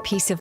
piece of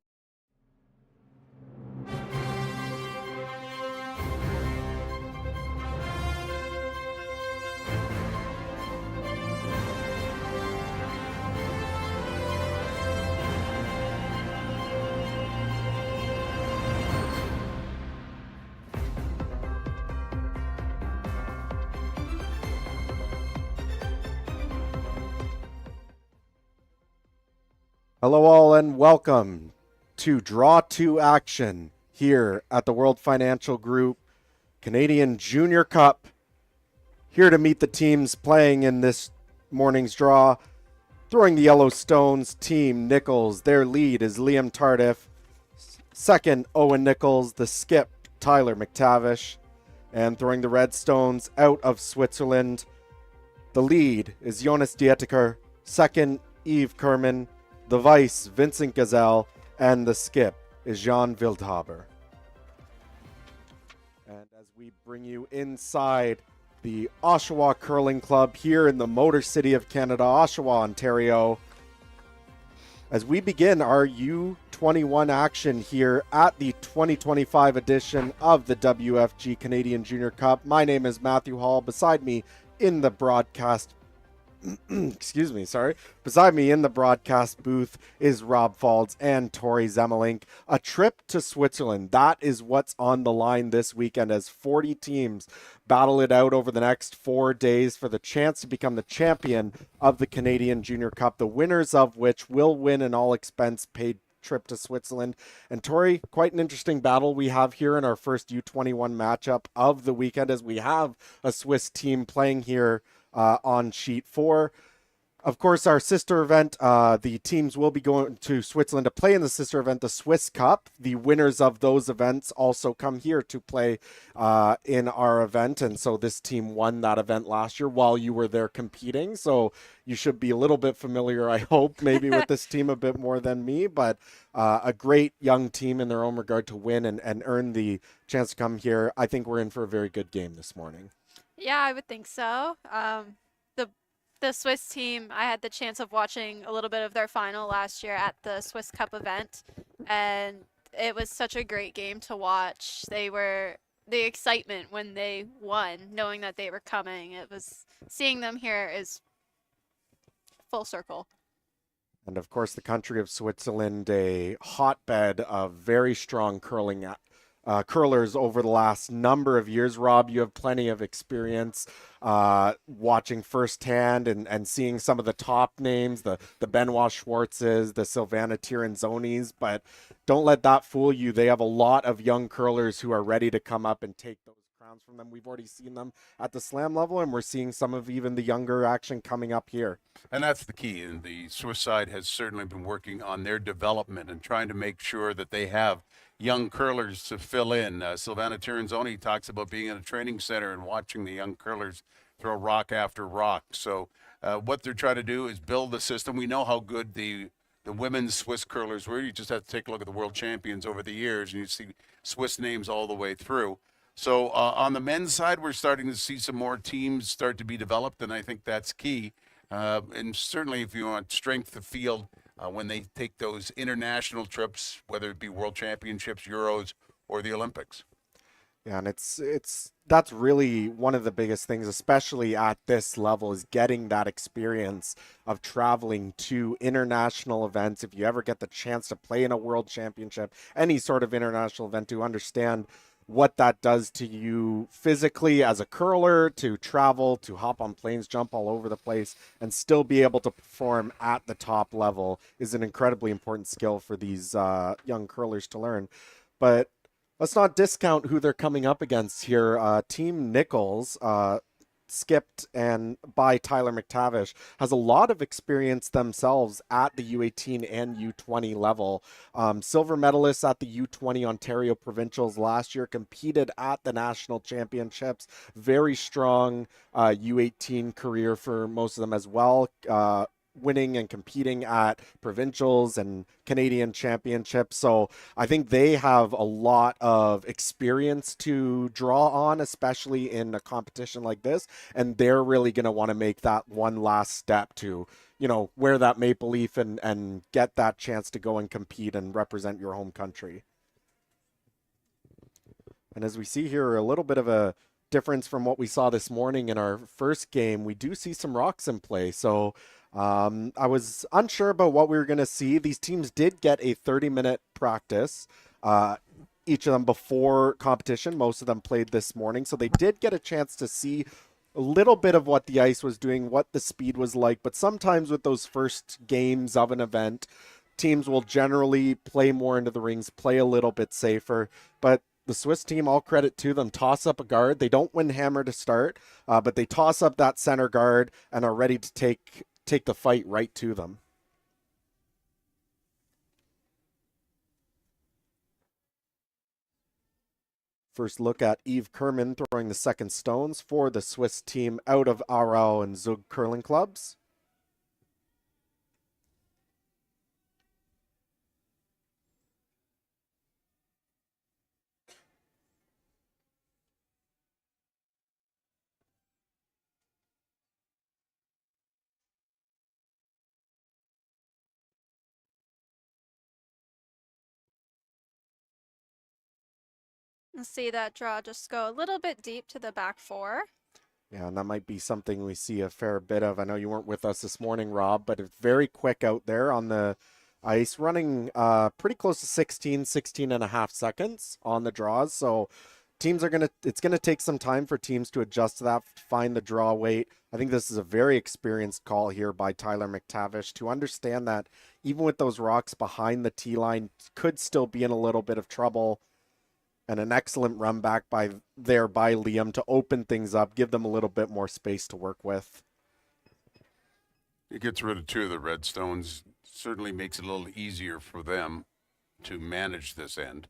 Hello, all, and welcome to Draw 2 action here at the World Financial Group Canadian Junior Cup. Here to meet the teams playing in this morning's draw. Throwing the Yellowstones, Team Nicholls. Their lead is Liam Tardif. Second, Owen Nicholls. The skip, Tyler McTavish. And throwing the Redstones out of Switzerland, the lead is Jonas Dieteker. Second, Yves Kerman. The vice, Vincent Gazelle, and the skip is Jean Wildhaber. And as we bring you inside the Oshawa Curling Club here in the Motor City of Canada, Oshawa, Ontario, as we begin our U21 action here at the 2025 edition of the WFG Canadian Junior Cup. My name is Matthew Hall. Beside me in the broadcast Beside me in the broadcast booth is Rob Faulds and Tori Zemelink. A trip to Switzerland. That is what's on the line this weekend as 40 teams battle it out over the next 4 days for the chance to become the champion of the Canadian Junior Cup, the winners of which will win an all-expense paid trip to Switzerland. And Tori, quite an interesting battle we have here in our first U21 matchup of the weekend, as we have a Swiss team playing here on sheet 4. Of course, our sister event, the teams will be going to Switzerland to play in the sister event, the Swiss Cup. The winners of those events also come here to play in our event. And so this team won that event last year while you were there competing. So you should be a little bit familiar, I hope, maybe with this team a bit more than me. But a great young team in their own regard to win and earn the chance to come here. I think we're in for a very good game this morning. Yeah, I would think so. The Swiss team, I had the chance of watching a little bit of their final last year at the Swiss Cup event, and it was such a great game to watch. The excitement when they won, knowing that they were coming. Seeing them here is full circle. And of course, the country of Switzerland, a hotbed of very strong curlers over the last number of years. Rob, you have plenty of experience watching firsthand and seeing some of the top names, the Benoit Schwartzes, the Silvana Tiranzonis, but don't let that fool you. They have a lot of young curlers who are ready to come up and take those crowns from them. We've already seen them at the slam level, and we're seeing some of even the younger action coming up here. And that's the key. And the Swiss side has certainly been working on their development and trying to make sure that they have young curlers to fill in. Silvana Tiranzoni talks about being in a training center and watching the young curlers throw rock after rock. So what they're trying to do is build the system. We know how good the women's Swiss curlers were. You just have to take a look at the world champions over the years, and you see Swiss names all the way through. So on the men's side, we're starting to see some more teams start to be developed, and I think that's key. And certainly if you want strength of field, when they take those international trips, whether it be World Championships, Euros, or the Olympics. Yeah, and that's really one of the biggest things, especially at this level, is getting that experience of traveling to international events. If you ever get the chance to play in a World Championship, any sort of international event, to understand what that does to you physically as a curler, to travel, to hop on planes, jump all over the place, and still be able to perform at the top level is an incredibly important skill for these young curlers to learn. But let's not discount who they're coming up against here. Team Nicholls, skipped and by Tyler McTavish, has a lot of experience themselves at the U18 and U20 level. Silver medalists at the U20 Ontario Provincials last year, competed at the national championships. Very strong U18 career for most of them as well. winning and competing at provincials and Canadian championships. So I think they have a lot of experience to draw on, especially in a competition like this. And they're really going to want to make that one last step to, wear that maple leaf and get that chance to go and compete and represent your home country. And as we see here, a little bit of a difference from what we saw this morning in our first game. We do see some rocks in play. So I was unsure about what we were going to see. These teams did get a 30-minute practice, each of them before competition. Most of them played this morning. So they did get a chance to see a little bit of what the ice was doing, what the speed was like. But sometimes with those first games of an event, teams will generally play more into the rings, play a little bit safer. But the Swiss team, all credit to them, toss up a guard. They don't win hammer to start, but they toss up that center guard and are ready to take the fight right to them. First look at Yves Kerman throwing the second stones for the Swiss team out of Aarau and Zug curling clubs. And see that draw just go a little bit deep to the back four. Yeah, and that might be something we see a fair bit of. I know you weren't with us this morning, Rob, but it's very quick out there on the ice, running pretty close to 16 and a half seconds on the draws. So teams it's going to take some time for teams to adjust to that, find the draw weight. I think this is a very experienced call here by Tyler McTavish to understand that even with those rocks behind the tee line, could still be in a little bit of trouble. And an excellent run back by Liam to open things up, give them a little bit more space to work with. It gets rid of two of the red stones. Certainly makes it a little easier for them to manage this end.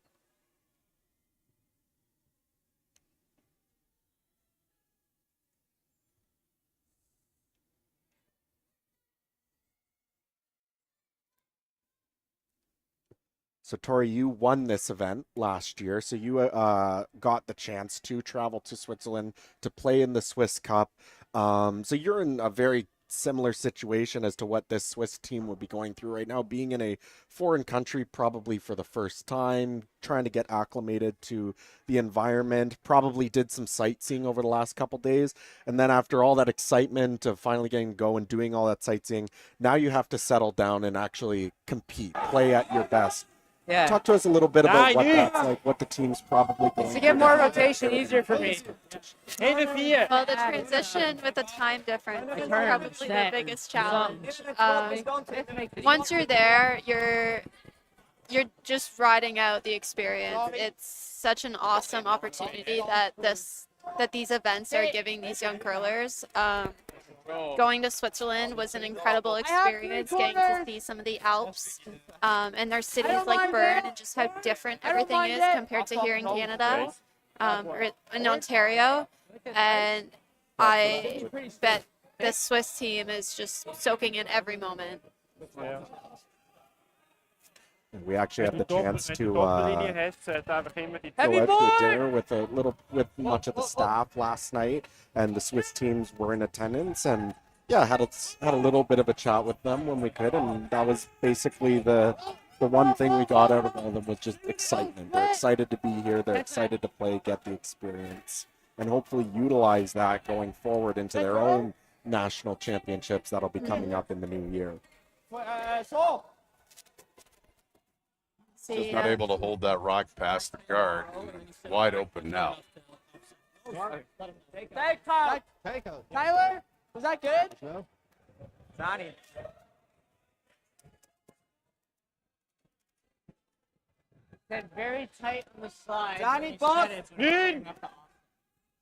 So, Tori, you won this event last year, so you got the chance to travel to Switzerland to play in the Swiss Cup. So you're in a very similar situation as to what this Swiss team would be going through right now, being in a foreign country probably for the first time, trying to get acclimated to the environment, probably did some sightseeing over the last couple days. And then after all that excitement of finally getting to go and doing all that sightseeing, now you have to settle down and actually compete, play at your best. Yeah. Talk to us a little bit about what that's like, what the team's probably going to get more rotation easier for me. Well, the transition with the time difference is probably the biggest challenge. Once you're there, you're just riding out the experience. It's such an awesome opportunity that these events are giving these young curlers. Going to Switzerland was an incredible experience, getting to see some of the Alps and their cities like Bern and just how different everything is compared to here in Canada or in Ontario. And I bet this Swiss team is just soaking in every moment. We actually have the chance to go out to a dinner with much of the staff last night, and the Swiss teams were in attendance, and yeah, had a little bit of a chat with them when we could, and that was basically the one thing we got out of all of them was just excitement. They're excited to be here, they're excited to play, get the experience, and hopefully utilize that going forward into their own national championships that'll be coming up in the new year. Just not able to hold that rock past the guard. Wide open now. Tyler, was that good? No. Johnny. Said very tight on the slide. Johnny, boss.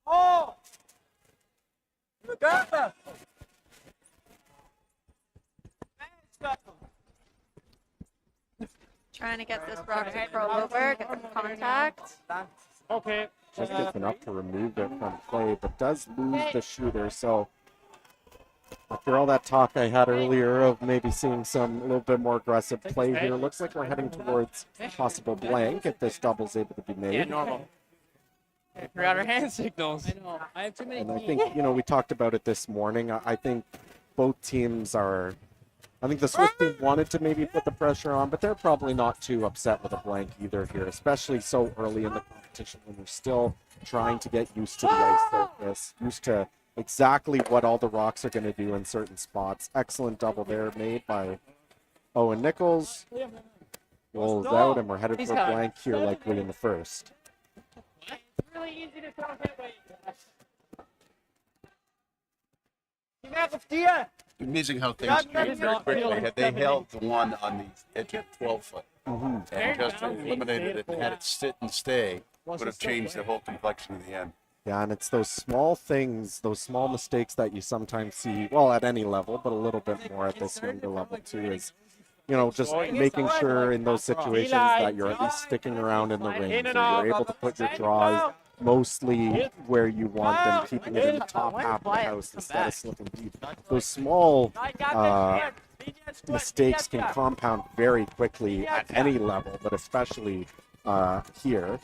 Oh. Got Trying to get this rock to curl over, get some contact. Okay. Just gets enough to remove it from play, but does lose the shooter. So After all that talk I had earlier of maybe seeing some a little bit more aggressive play here, looks like we're heading towards possible blank if this double's able to be made. Yeah, normal. We're out our hand signals. I know. I have too many. And I think, we talked about it this morning. I think both teams are. I think the Swiss team wanted to maybe put the pressure on, but they're probably not too upset with a blank either here, especially so early in the competition when you're still trying to get used to the ice surface, used to exactly what all the rocks are going to do in certain spots. Excellent double there made by Owen Nicholls. Rolls out, and we're headed for a blank here likely in the first. Really easy to talk that way. Give out the steer. Amazing how things change very quickly. Had they held the one on the edge of 12 foot and just eliminated it and had it sit and stay, would have changed the whole complexion in the end. Yeah, and it's those small things, those small mistakes that you sometimes see, well, at any level, but a little bit more at this younger level too, is, just making sure in those situations that you're at least sticking around in the range, or you're able to put your draws mostly where you want them, keeping it in the top half of the house instead of slipping deep. Those small mistakes can compound very quickly at any level, but especially here.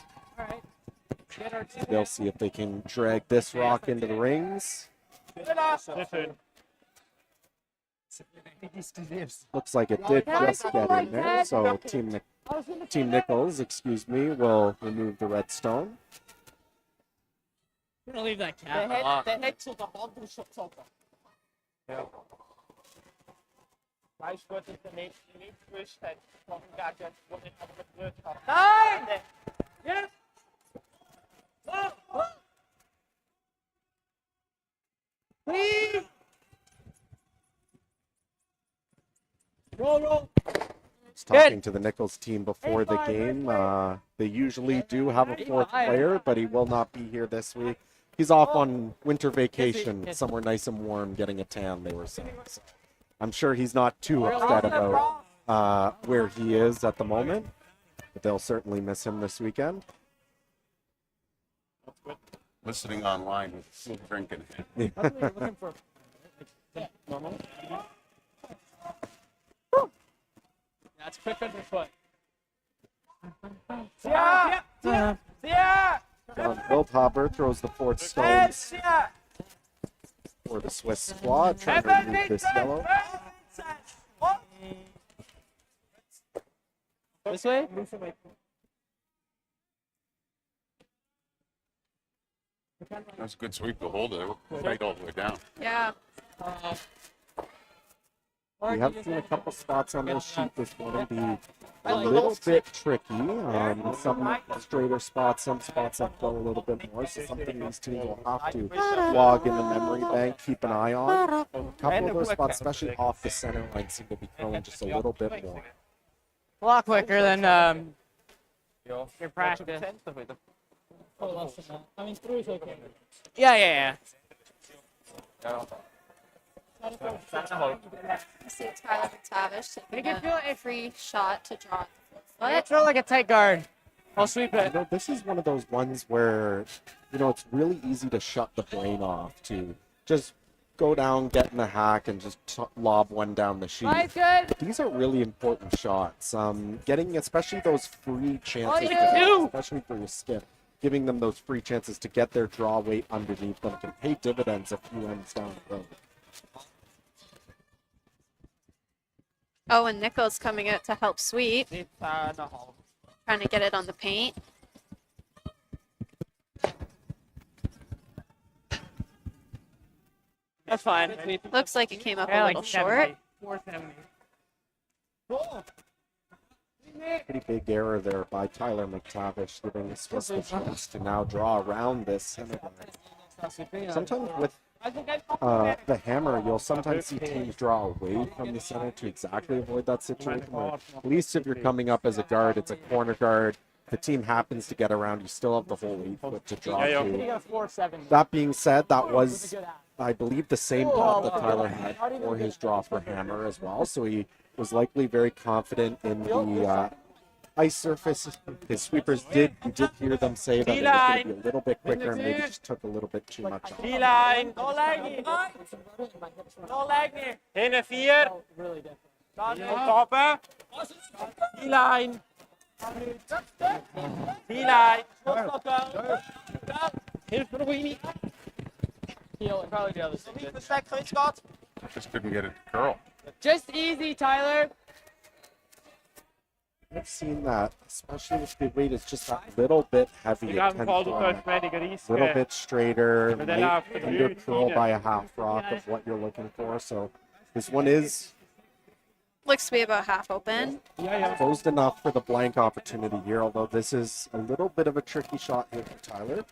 They'll see if they can drag this rock into the rings. Looks like it did just get in there, so Team Nicholls, will remove the red stone. We're gonna leave that cat. The head to the hog and shut off. Yeah. Weißt Gott, ist der nächste Durchschnitt. Nein! Yes! Please! Roll! Talking to the Nicholls team before the game. They usually do have a fourth player, but he will not be here this week. He's off on winter vacation, somewhere nice and warm, getting a tan, they were saying. So I'm sure he's not too upset about where he is at the moment, but they'll certainly miss him this weekend. Listening online with still drinking. That's quick underfoot. Wildhaber throws the fourth stones for the Swiss squad, trying to remove this yellow. This way? That's a good sweep to hold it right all the way down. Yeah. We have seen a couple spots on this sheet this morning be a little bit tricky. Some straighter spots, some spots that flow a little bit more. So something these teams will have to log in the memory bank, keep an eye on. A couple of those spots, especially off the center line, seem to be flowing just a little bit more. A lot quicker than your practice. I mean, 3 is okay. Yeah. I see Tyler McTavish taking a free shot to draw. Let's feel like a tight guard. I'll sweep it. This is one of those ones where, it's really easy to shut the brain off, to just go down, get in the hack, and just lob one down the sheet. Good. These are really important shots. Getting especially those free chances, especially for your skip, giving them those free chances to get their draw weight underneath them can pay dividends a few ends down the road. Oh, and Nicholls coming out to help sweep. Trying to get it on the paint. That's fine. Looks like it came up a little short. 470. Pretty big error there by Tyler McTavish, giving the Swiss a chance to now draw around this center line. Sometimes with the hammer, you'll sometimes see teams draw away from the center to exactly avoid that situation. Where at least if you're coming up as a guard, it's a corner guard. If the team happens to get around, you still have the whole 8 foot to draw to. That being said, that was, I believe, the same thought that Tyler had for his draw for hammer as well. So he was likely very confident in ice surface. His sweepers you did hear them say that it was going to be a little bit quicker and maybe just took a little bit too much off. D-line. No leg. No leg. Hinne 4. Dan stoppen. D-line. D-line. Hilf me nog niet. Probably the other side. Just couldn't get it to curl. Just easy, Tyler. I've seen that, especially with the weight, it's just a little bit heavy. Ik It ga tends hem to gewoon go doen a met de little bit straighter, Maar daarna voor de under muur curl by a dienen. half rock of what you're looking for. So this one is Looks to be about half open. closed enough for the blank opportunity here, although this is a little bit of a tricky shot here for Tyler.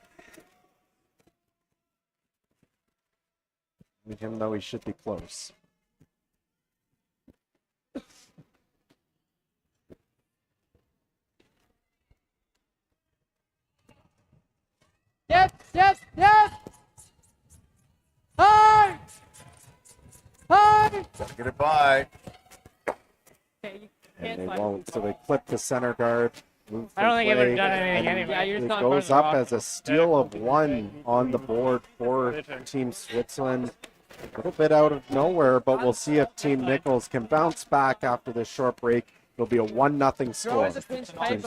Even though he should be close. Yes, yes, yes. Hard. Hard. Gotta get it by. And they won't, so they clip the center guard. Move I don't think it would have play, done anything and anyway. Yeah, you're it just not in front goes of the up rock. as a steal of one on the board for Team Switzerland. A little bit out of nowhere, but we'll see if Team Nicholls can bounce back after this short break. It'll be a 1-0 score. Team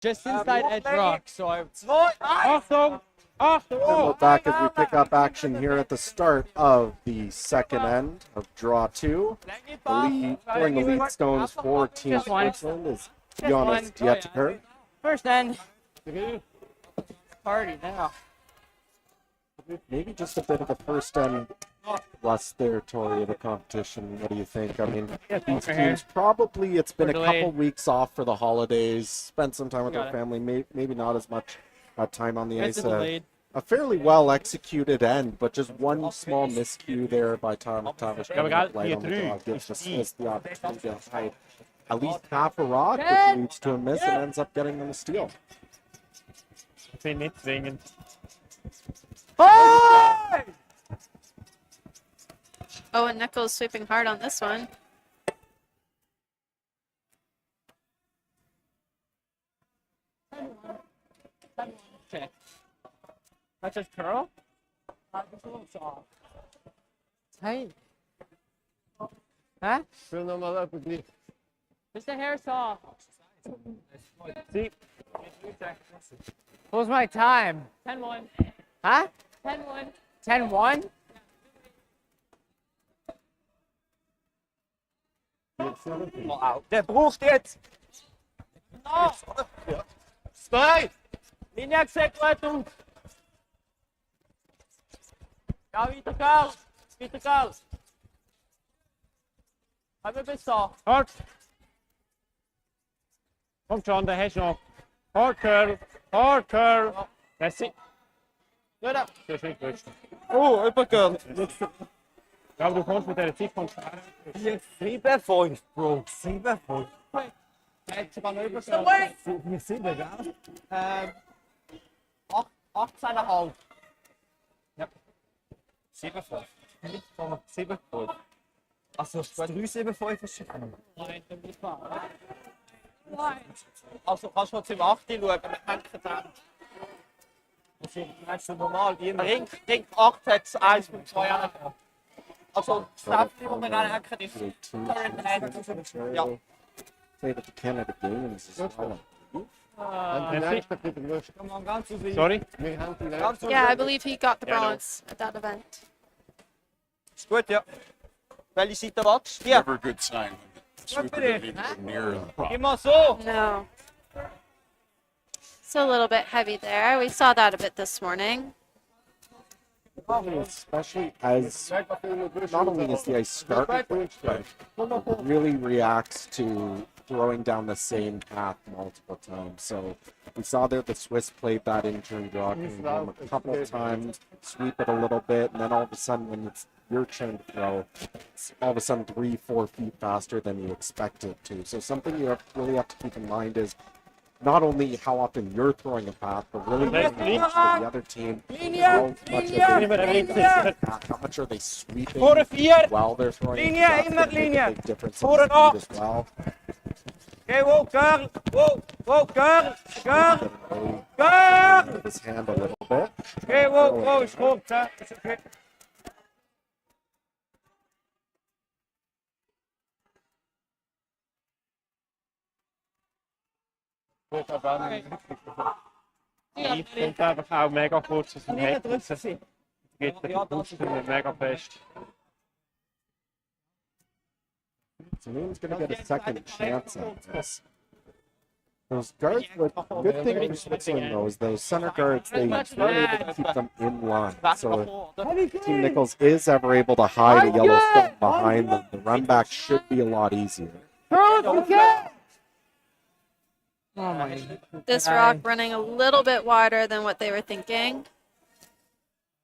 Just inside edge rock, so I. Achtung! Achtung! And we're back as we pick up action here at the start of the second end of draw 2. Pouring the lead stones for Team Switzerland is Jonas Dieteker. First end. Party now. Maybe just a bit of the first end plus their Tory of the competition. What do you think? I mean, these teams probably, it's been a couple weeks off for the holidays, spent some time with their family, maybe not as much time on the ice. A fairly well executed end, but just one small miscue there by Tavish coming up light on the draw gives us the opportunity to hide at least half a rock, which leads to a miss and ends up getting them a steal. Ik vind niet zwingend. Oh, and Nicholls sweeping hard on this one. Okay. That's just curl? Just a little soft. Tight. Huh? Wil nog maar lopen, please. Just the hair saw. See? What was my time? 10-1. Huh? 10-1. 10-1? Der braucht jetzt! No! Stay! Linie-Execution! Ja, weiter, Karl! Weiter, Karl! Haben wir bis da? Hart! Komm schon, der hast noch. Hard curl! Hard curl! Merci! Ja, da! Das ist nicht gewünscht. Oh, übergehend! Ja, aber du kommst mit dieser Zeit von 7,5, Bro. 7,5. Jetzt sogar noch übergehend. 7, gell? 18,5. Ja. 7,5. 7,5. Also, 3,75 ist schon. Nein, das ist wahr. Nein. Also, kannst du mal zum 8 schauen, mit Händen dran. Das ist normal. Ring 8 hat es 1,2 angegeben. Also, das Step, das wir anhängen, ist Current Hand. Ja. played at the Canada Games as well. Sorry? Yeah, I believe he got the bronze at that event. Is goed, ja. Wel, je ziet de box. Ja. Never a good sign when the sweeper doesn't even go near the prop. Iemand zo. No. It's a little bit heavy there. We saw that a bit this morning. Especially as not only is the ice starting quick, but it really reacts to throwing down the same path multiple times. So we saw there the Swiss played that in-turn draw coming home a couple of times, sweep it a little bit, and then all of a sudden when it's your turn to throw, it's all of a sudden 3-4 feet faster than you expect it to. So something you really have to keep in mind is not only how often you're throwing a path, but really paying attention to the other team. How much are they sweeping while they're throwing? That's going to make a big difference in the speed as well. Okay, whoa, girl. Whoa, girl. Move his hand a little bit. Okay, whoa, is goed, hè. Is okay. Ich finde einfach auch mega kurz aus dem Heck raus. Geht der Pusten mega fest. So Newton's going to get a second chance at this. Those guards, the good thing for Switzerland though is those center guards, they are able to keep them in line. So if Team Nicholls is ever able to hide a yellow stone behind them, the run back should be a lot easier. This rock running a little bit wider than what they were thinking.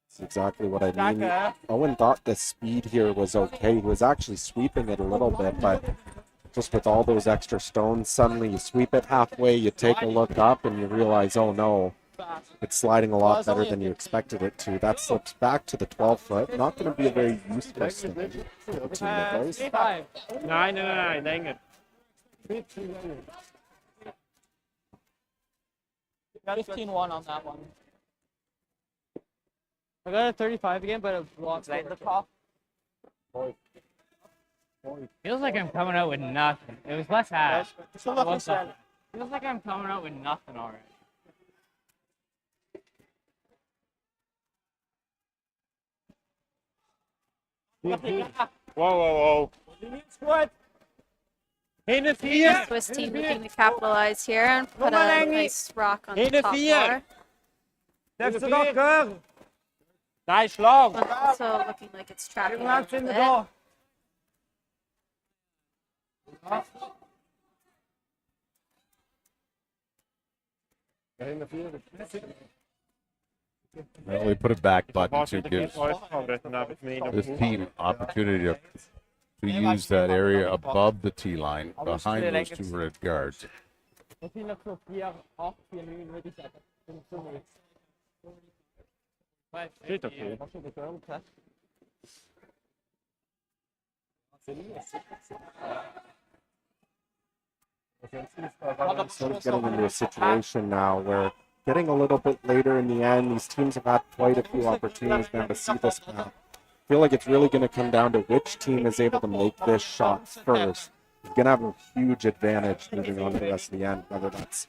That's exactly what I mean. Owen thought the speed here was okay. He was actually sweeping it a little bit, but just with all those extra stones, suddenly you sweep it halfway, you take a look up, and you realize, oh no, it's sliding a lot better than you expected it to. That slips back to the 12-foot. Not going to be a very useful thing for Team Nicholls. Nein, länger. 15-1 on that one. I got a 35 again, but it blocks right the top. Feels like I'm coming out with nothing. It was less half. Feels like I'm coming out with nothing already. Whoa. Swiss team looking to capitalize here and put a nice rock on the top floor. Nice long. Also looking like it's tracking a little bit. Well, we put a back button to give this This team opportunity to use that area above the tee line behind those two red guards. Steht okay. Sort of getting into a situation now where getting a little bit later in the end, these teams have had quite a few opportunities now to see this path. I feel like it's really going to come down to which team is able to make this shot first. You're going to have a huge advantage moving on to the rest of the end, whether that's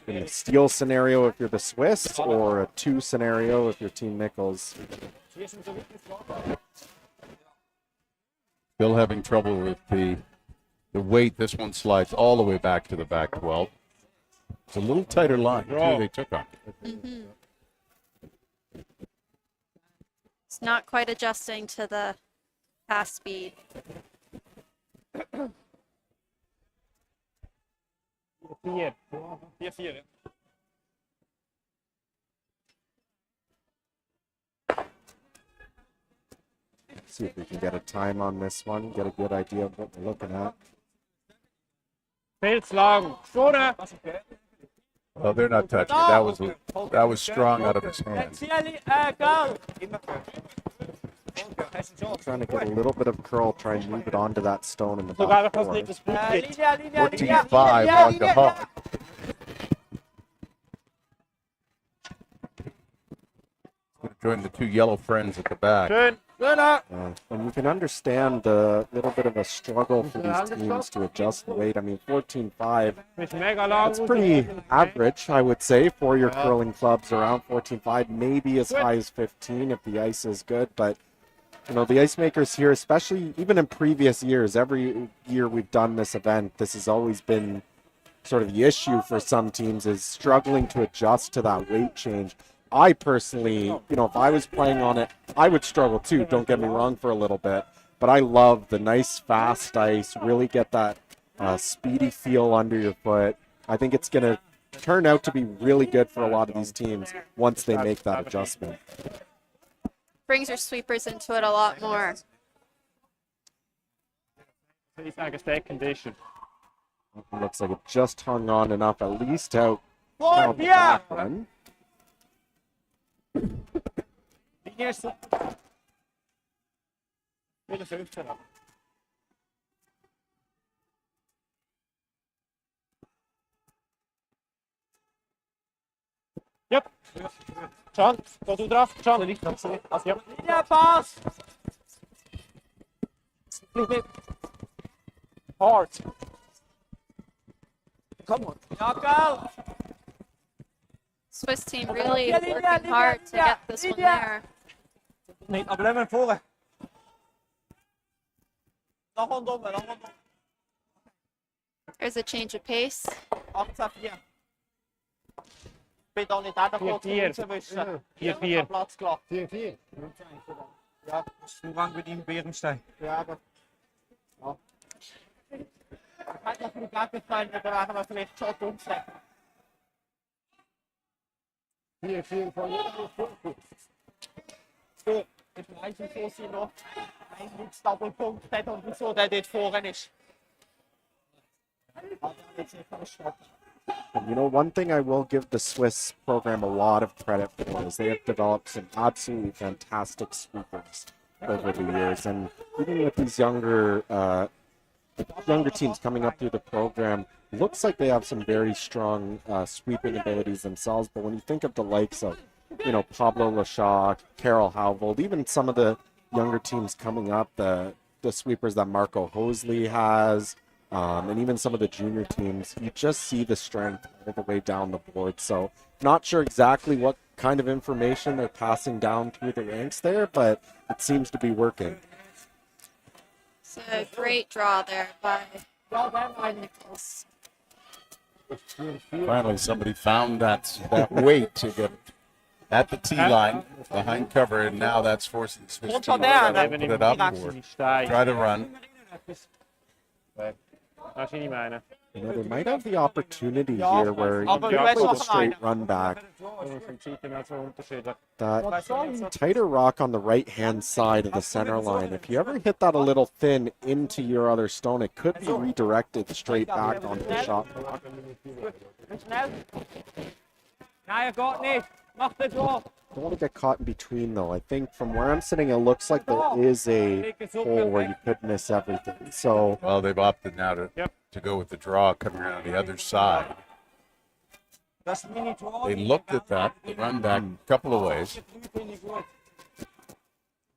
in a steal scenario if you're the Swiss or a 2 scenario if you're Team Nicholls. Still having trouble with the weight. This one slides all the way back to the back 12. It's a little tighter line, too, they took on. It's not quite adjusting to the pass speed. See if we can get a time on this one, get a good idea of what we're looking at. Feels long. Shorter. Oh, they're not touching it. That was strong out of his hand. Trying to get a little bit of curl, try and move it onto that stone in the back four. 14-5 on the Hawk. Join the two yellow friends at the back. Schön. And you can understand the little bit of a struggle for these teams to adjust the weight. I mean, 14.5, Ist mega lang. that's pretty average, I would say, for your curling clubs, around 14.5, maybe as high as 15 if the ice is good. But, you know, the ice makers here, especially even in previous years, every year we've done this event, this has always been sort of the issue for some teams, is struggling to adjust to that weight change. I personally, you know, if I was playing on it, I would struggle too, don't get me wrong, for a little bit. But I love the nice, fast ice, really get that speedy feel under your foot. I think it's going to turn out to be really good for a lot of these teams once they make that adjustment. Brings your sweepers into it a lot more. He's like a state condition. It looks like it just hung on enough, at least out on the back one. Yep. John, go du drauf. John. Ja. Ja, pass. Bleib. Hard. Come on. Ja, geil. Swiss team really working hard to get this one there. Nee, aber blijf maar voor. Nog rondom, nog rondom. There's a change of pace. 18-4. Bitte auch nicht auch noch kurz rauswischen. 4-4. Platz klar. 4-4. Ja, Vorrang mit ihm Bärenstein. Ja, aber. Ja. Hat noch viel Geld gefallen, da werden wir vielleicht schon umsetzen. 4-4 von so, ich weiß nicht, wo sie noch einen Doppelpunkt hat und wieso der dort vorne ist. And you know, one thing I will give the Swiss program a lot of credit for is they have developed some absolutely fantastic sweepers over the years. And even with these younger teams coming up through the program, looks like they have some very strong sweeping abilities themselves. But when you think of the likes of, you know, Pablo Lashaw, Carol Hauvold, even some of the younger teams coming up, the sweepers that Marco Hosley has, and even some of the junior teams, you just see the strength all the way down the board. So not sure exactly what kind of information they're passing down through the ranks there, but it seems to be working. It's a great draw there by Nicholls. Finally, somebody found that weight to get at the tee line behind cover, and now that's forcing the Swiss team to put it up or try to run. Das ist nicht meine. You know, they might have the opportunity here where you can play the straight run back. That tighter rock on the right-hand side of the center line, if you ever hit that a little thin into your other stone, it could be redirected straight back onto the shot block. Nein, geht nicht. Mach den drauf. Don't want to get caught in between, though. I think from where I'm sitting, it looks like there is a hole where you could miss everything. So, Well, they've opted now to go with the draw coming around the other side. They looked at that, the run back a couple of ways.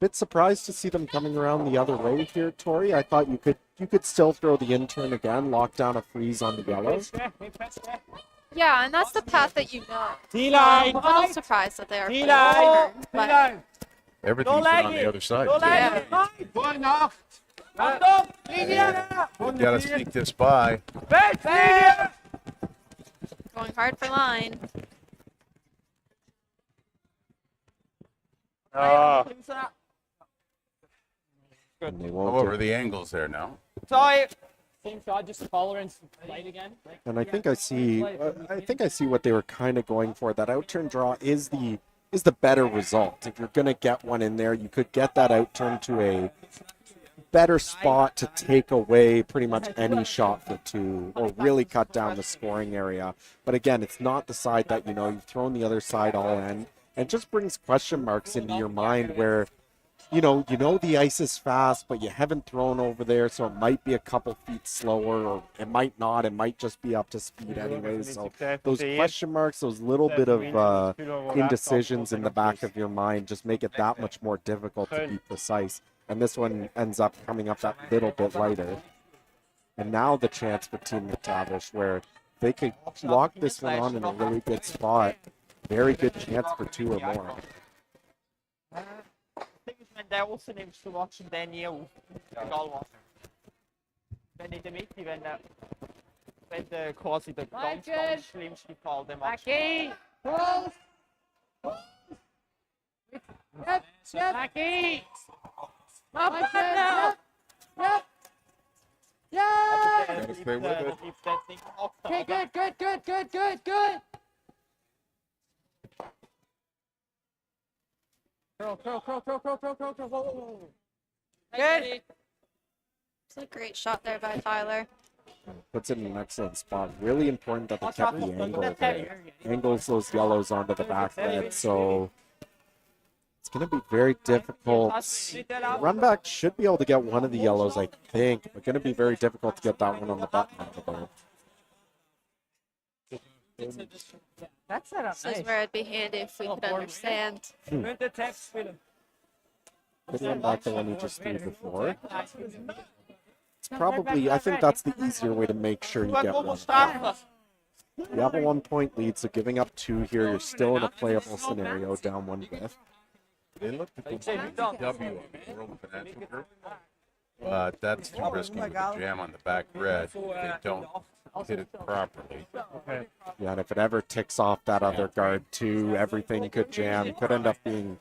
bit surprised to see them coming around the other way here, Tori. I thought you could still throw the intern again, lock down a freeze on the yellows. Yeah, and that's the path that you know. T-line. I'm a little surprised that they are playing T-line. turn, but T-line. Everything's been on the other side. We've got to sneak this by. going hard for line. And they won't Over get- the angles there now. Same shot, just tolerance light again. And I think I see what they were kind of going for. That outturn draw is the better result. If you're going to get one in there, you could get that outturn to a better spot to take away pretty much any shot for two or really cut down the scoring area. But again, it's not the side that, you've thrown the other side all in, and it just brings question marks into your mind where you know the ice is fast, but you haven't thrown over there, so it might be a couple feet slower, or it might not. It might just be up to speed anyways. So those question marks, those little bit of indecisions in the back of your mind just make it that much more difficult to be precise. And this one ends up coming up that little bit lighter. And now the chance for Team McTavish, where they could lock this one on in a really good spot. Very good chance for 2 or more. Wenn der außen nimmst, du wachst ihm den nie auf. Egal was. Wenn in der Mitte, wenn der quasi der ganz schlimmste Fall, der machst du. Gotta stay with it. Okay, good. Curl. Whoa. Good. It's a great shot there by Tyler. Puts it in an excellent spot. Really important that they kept the angle there. Angles those yellows onto the back red, so it's going to be very difficult. Run back should be able to get one of the yellows, I think, but going to be very difficult to get that one on the button over there. That's not This is where it'd be handy if we could understand. Könnte Text spielen. Put one back the one he just threw before. It's probably, I think that's the easier way to make sure you get one. You have a 1-point lead, so giving up 2 here, you're still in a playable scenario, down 1 with. They look at the W on the World Financial Group, but that's too risky with the jam on the back red. They don't hit it properly. Yeah, and if it ever ticks off that other guard too, everything could jam. Could end up being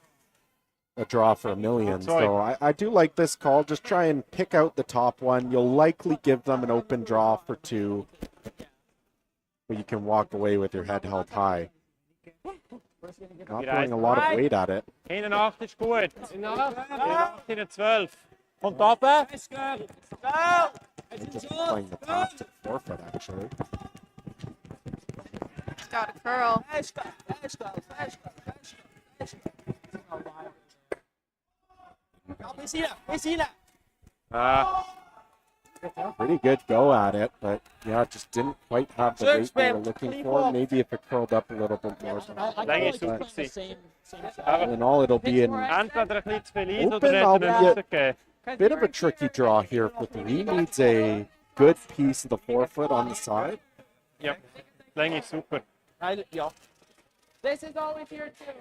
a draw for $1 million. So I do like this call. Just try and pick out the top one. You'll likely give them an open draw for 2, but you can walk away with your head held high. Not throwing a lot of weight at it. 81 ist gut. 81, 12. Kommt runter. May just be playing the path to the forefooot, actually. Got a curl. Pretty good go at it, but yeah, just didn't quite have the weight they were looking for. Maybe if it curled up a little bit more. Länge ist super gewesen. All in all, it'll be an Entweder ein bisschen zu viel Eis oder open, hätte er albeit nicht gegeben. bit of a tricky draw here for 3. Needs a good piece of the forefoot on the side. Ja, Länge ist super. Ja. This is always here too.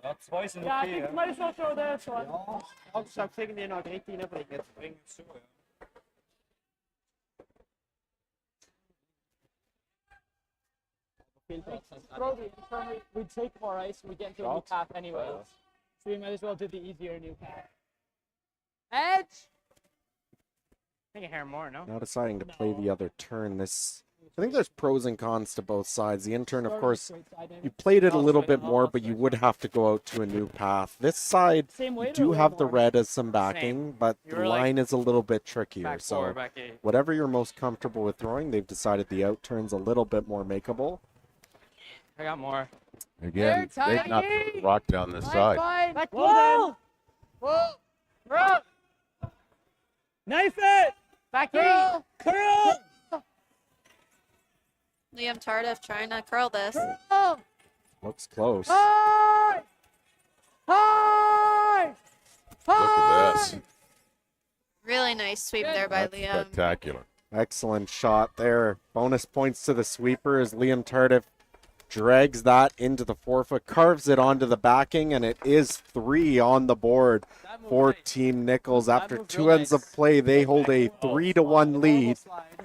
Ja, 2 sind Yeah, I okay. think you might as well throw this one. Ja, kannst du auch irgendwie noch dritte reinbringen. Bring es zu, ja. Throw we take more ice and we get into a new path anyways. So we might as well do the easier new path. Edge! I think a hair more, no? Now deciding to play the other turn. I think there's pros and cons to both sides. The in-turn, of course, you played it a little bit more, but you would have to go out to a new path. This side, you do have the red as some backing, but the line is a little bit trickier. Back So 4, back 8. whatever you're most comfortable with throwing, they've decided the out turn's a little bit more makeable. I got more. Again, they not throw the rock down the side. Back wall! Whoa! Knife it! Back in! Curl! Liam Tardif trying to curl this. Looks close. High! Look at this. Really nice sweep there by That's Liam. spectacular. Excellent shot there. Bonus points to the sweeper as Liam Tardif drags that into the forefoot, carves it onto the backing, and it is 3 on the board for Team Nicholls. After 2 ends of play, they hold a 3-1 lead.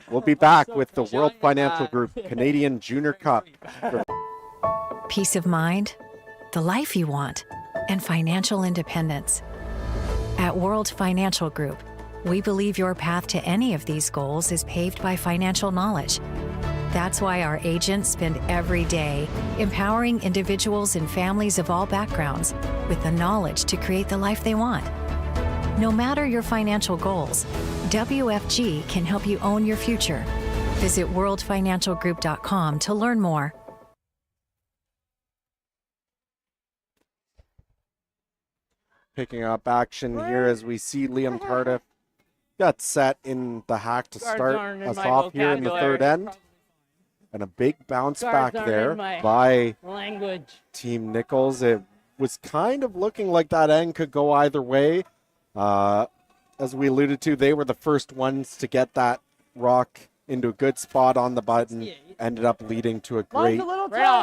We'll be back with the World Financial Group Canadian Junior Cup. Peace of mind, the life you want, and financial independence. At World Financial Group, we believe your path to any of these goals is paved by financial knowledge. That's why our agents spend every day empowering individuals and families of all backgrounds with the knowledge to create the life they want. No matter your financial goals, WFG can help you own your future. Visit worldfinancialgroup.com to learn more. picking up action here as we see Liam Tardif got set in the hack to start us off here in the third end. And a big bounce back there by Team Nicholls. It was kind of looking like that end could go either way. As we alluded to, they were the first ones to get that rock into a good spot on the button. Ended up leading to a great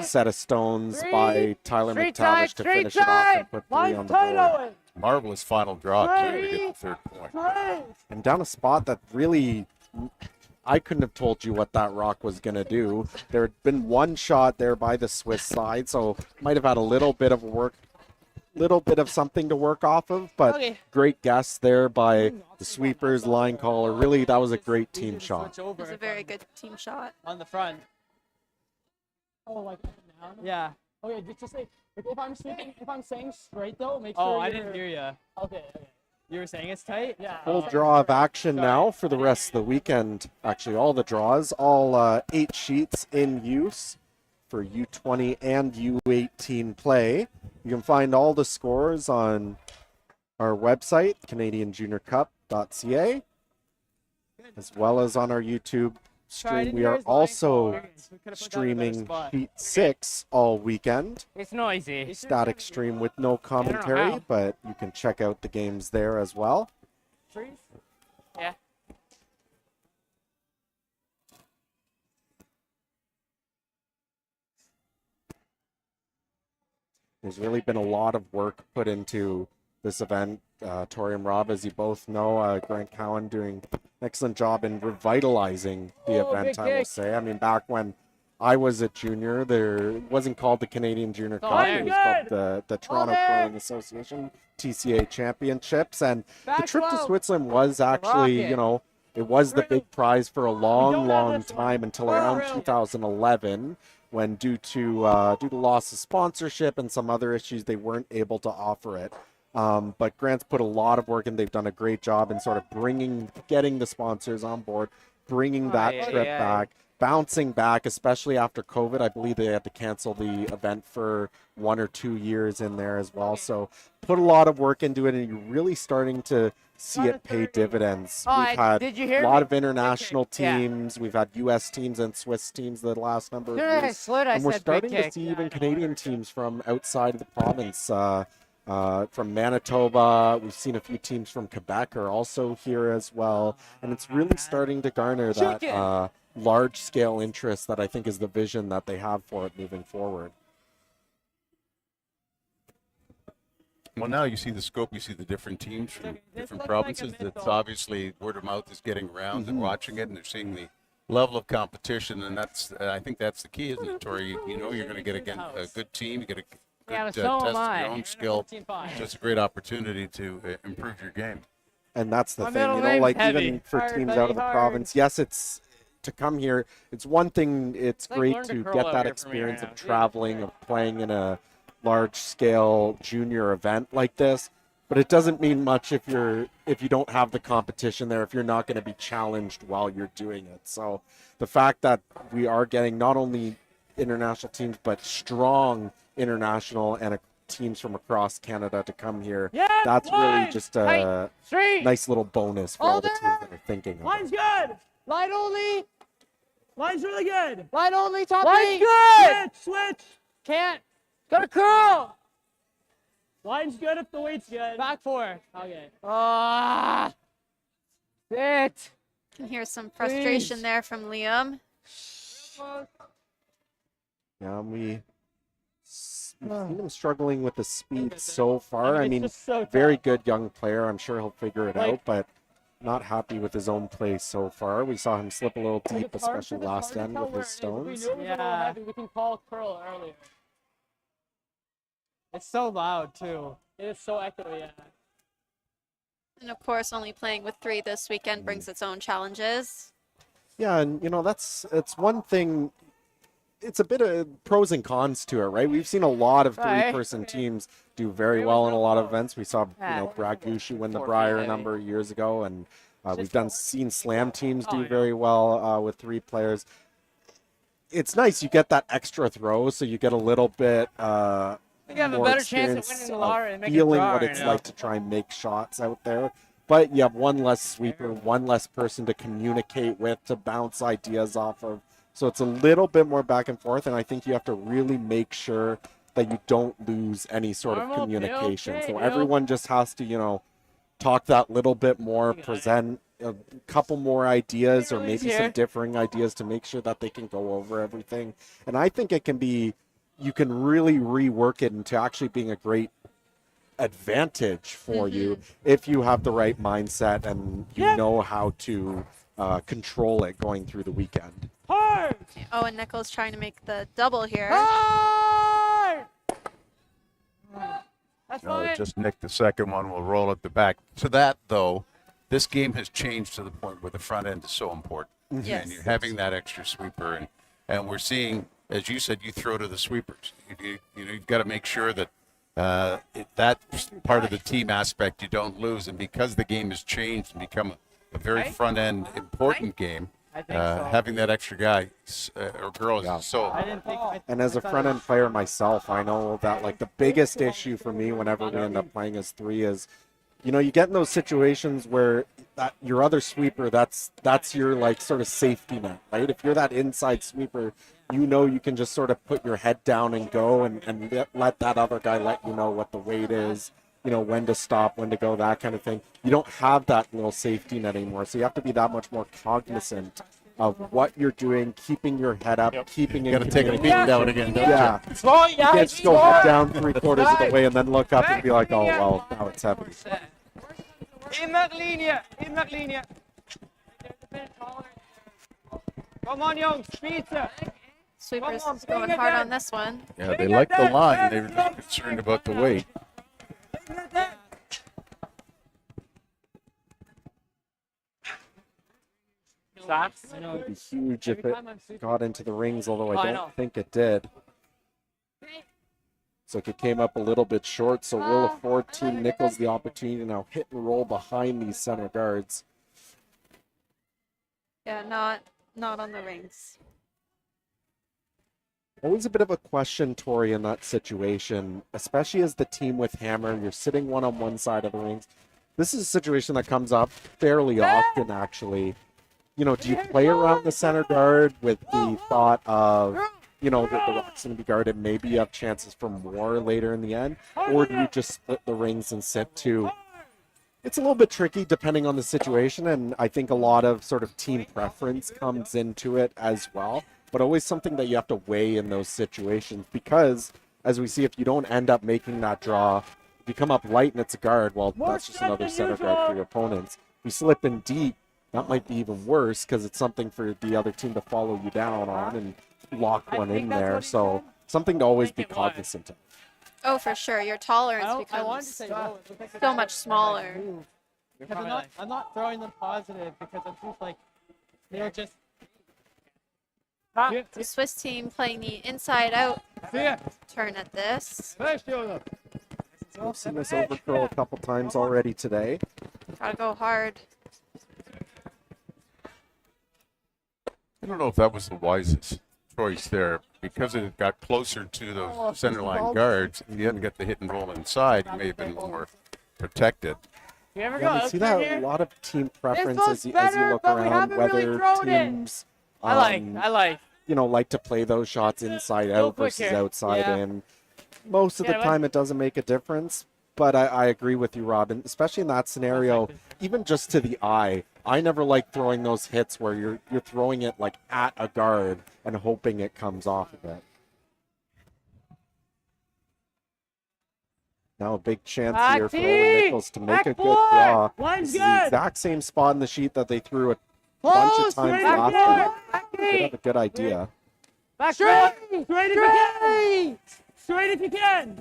set of stones by Tyler McTavish to finish it off and put 3 on the board. Marvelous final draw, too, to get the third point. And down a spot that really, I couldn't have told you what that rock was going to do. There had been one shot there by the Swiss side, so might have had a little bit of something to work off of, but great guess there by the sweepers, line caller. Really, that was a great team shot. It was a very good team shot. On the front. Oh, like now? Yeah. Okay, just say, if I'm sweeping, if I'm saying straight though, make sure. Oh, I didn't hear you. Okay. You were saying it's tight? Yeah. Full draw of action now for the rest of the weekend. Actually, all the draws, all 8 sheets in use for U20 and U18 play. You can find all the scores on our website, CanadianJuniorCup.ca, as well as on our YouTube stream. We are also streaming Sheet 6 all weekend. It's noisy. Static stream with no commentary, but you can check out the games there as well. Yeah. There's really been a lot of work put into this event. Tori and Rob, as you both know, Grant Cowan doing an excellent job in revitalizing the event, I will say. I mean, back when I was a junior, it wasn't called the Canadian Junior Cup. It was called the Toronto Curling Association TCA Championships. And the trip to Switzerland was actually, it was the big prize for a long, long time until around 2011. When due to loss of sponsorship and some other issues, they weren't able to offer it. But Grant's put a lot of work in. They've done a great job in sort of getting the sponsors on board, bringing that trip back, bouncing back, especially after COVID. I believe they had to cancel the event for 1 or 2 years in there as well. So put a lot of work into it, and you're really starting to see it pay dividends. We've had a lot of international teams. We've had U.S. teams and Swiss teams the last number of years. And we're starting to see even Canadian teams from outside of the province. From Manitoba, we've seen a few teams from Quebec are also here as well. And it's really starting to garner that large-scale interest that I think is the vision that they have for it moving forward. Well, now you see the scope, you see the different teams from different provinces. It's obviously word of mouth is getting around and watching it, and they're seeing the level of competition, and I think that's the key, isn't it, Tori? You're going to get a good team, you get a good test of your own skill. So it's a great opportunity to improve your game. And that's the thing, like even for teams out of the province, yes, it's to come here. It's one thing. It's great to get that experience of traveling, of playing in a large-scale junior event like this, but it doesn't mean much if you don't have the competition there, if you're not going to be challenged while you're doing it. So the fact that we are getting not only international teams but strong international and teams from across Canada to come here, that's really just a nice little bonus for all the teams that are thinking of it. Line's good. Line only. Line's really good. Line only. Top Line's good. Switch. Can't. Gotta curl. Line's good if the weight's good. Back 4. Okay. Sit. Can hear some frustration there from Liam. Yeah, we've seen him struggling with the speed so far. I mean, very good young player. I'm sure he'll figure it out, but not happy with his own play so far. We saw him slip a little deep, especially last end with his stones. Yeah. We can call curl earlier. It's so loud, too. It is so echoey, yeah. And of course, only playing with 3 this weekend brings its own challenges. Yeah, and it's one thing. It's a bit of pros and cons to it, right? We've seen a lot of 3-person teams do very well in a lot of events. We saw, Brad Gushue win the Brier a number of years ago, and we've seen slam teams do very well with 3 players. It's nice you get that extra throw, so you get a little bit think I have a more better chance at experience winning the of lottery and making a feeling draw what right it's now. like to try and make shots out there. But you have one less sweeper, one less person to communicate with, to bounce ideas off of. So it's a little bit more back and forth, and I think you have to really make sure that you don't lose any sort of Normal, communication. Bill, So Bill. everyone just has to, talk that little bit more, present a couple more ideas or maybe some differing ideas to make sure that they can go over everything. And I think you can really rework it into actually being a great advantage for you if you have the right mindset and you know how to control it going through the weekend. Hard! Oh, and Nicholls trying to make the double here. Hard! That's No, fine. just nicked the second one. We'll roll at the back. To that, though, this game has changed to the point where the front end is so important. Yes. And you're having that extra sweeper. And we're seeing, as you said, you throw to the sweepers. You've got to make sure that that part of the team aspect you don't lose. And because the game has changed and become a very front end important game, I think so. having that extra guy or girl is so. I didn't think. And as a front end player myself, I know that like the biggest issue for me whenever we end up playing as three is, you get in those situations where that your other sweeper, that's your like sort of safety net, right? If you're that inside sweeper, you can just sort of put your head down and go and let that other guy let you know what the weight is, when to stop, when to go, that kind of thing. You don't have that little safety net anymore. So you have to be that much more cognizant of what you're doing, keeping your head up, keeping it. Got to take a peek down again, don't Yeah. Small, You can't just go head down 3/4 of the way and then look up and be like, oh, well, now it's heavy. In that linie. In that linie. Come on, Jungs. Spitze. Sweepers going hard on this one. Yeah, they like the line. They were just concerned about the weight. Socks. It'd be huge if it got into the rings, although I I know. don't think it did. So it came up a little bit short, so we'll afford Team Nicholls the opportunity to now hit and roll behind these center guards. Yeah, not on the rings. Always a bit of a question, Tori, in that situation, especially as the team with Hammer, you're sitting one on one side of the rings. This is a situation that comes up fairly often, actually. Do you play around the center guard with the thought of, that the rock's going to be guarded, maybe you have chances for more later in the end, or do you just split the rings and sit two? It's a little bit tricky depending on the situation, and I think a lot of sort of team preference comes into it as well, but always something that you have to weigh in those situations because, as we see, if you don't end up making that draw, if you come up light and it's a guard, well, that's just another center guard for your opponents. If you slip in deep, that might be even worse because it's something for the other team to follow you down on and lock one in there. So something to always be cognizant of. Oh, for sure. Your tolerance I wanted to becomes say no. It looks like so much smaller. Because I'm not throwing them positive because I'm just like, just. The Swiss team playing the inside out turn at this. We've seen this overcurl a couple times already today. Gotta go hard. I don't know if that was the wisest choice there because it got closer to the center line guards. If you hadn't got the hit and roll inside, you may have been more protected. You ever Yeah, we see that a lot of team preference as you look around, whether teams I like. like to play those shots inside out quick versus here. outside Yeah. in. Most of the Yeah, time it doesn't make a difference, but I agree with you, Robin, especially in that scenario, even just to the eye. I never like throwing those hits where you're throwing it like at a guard and hoping it comes off of it. Now a big chance here for Owen Nicholls to make a good draw. This is the exact same spot in the sheet that they threw a bunch of times last week. They have a good idea. Back straight if you can. Straight if you can.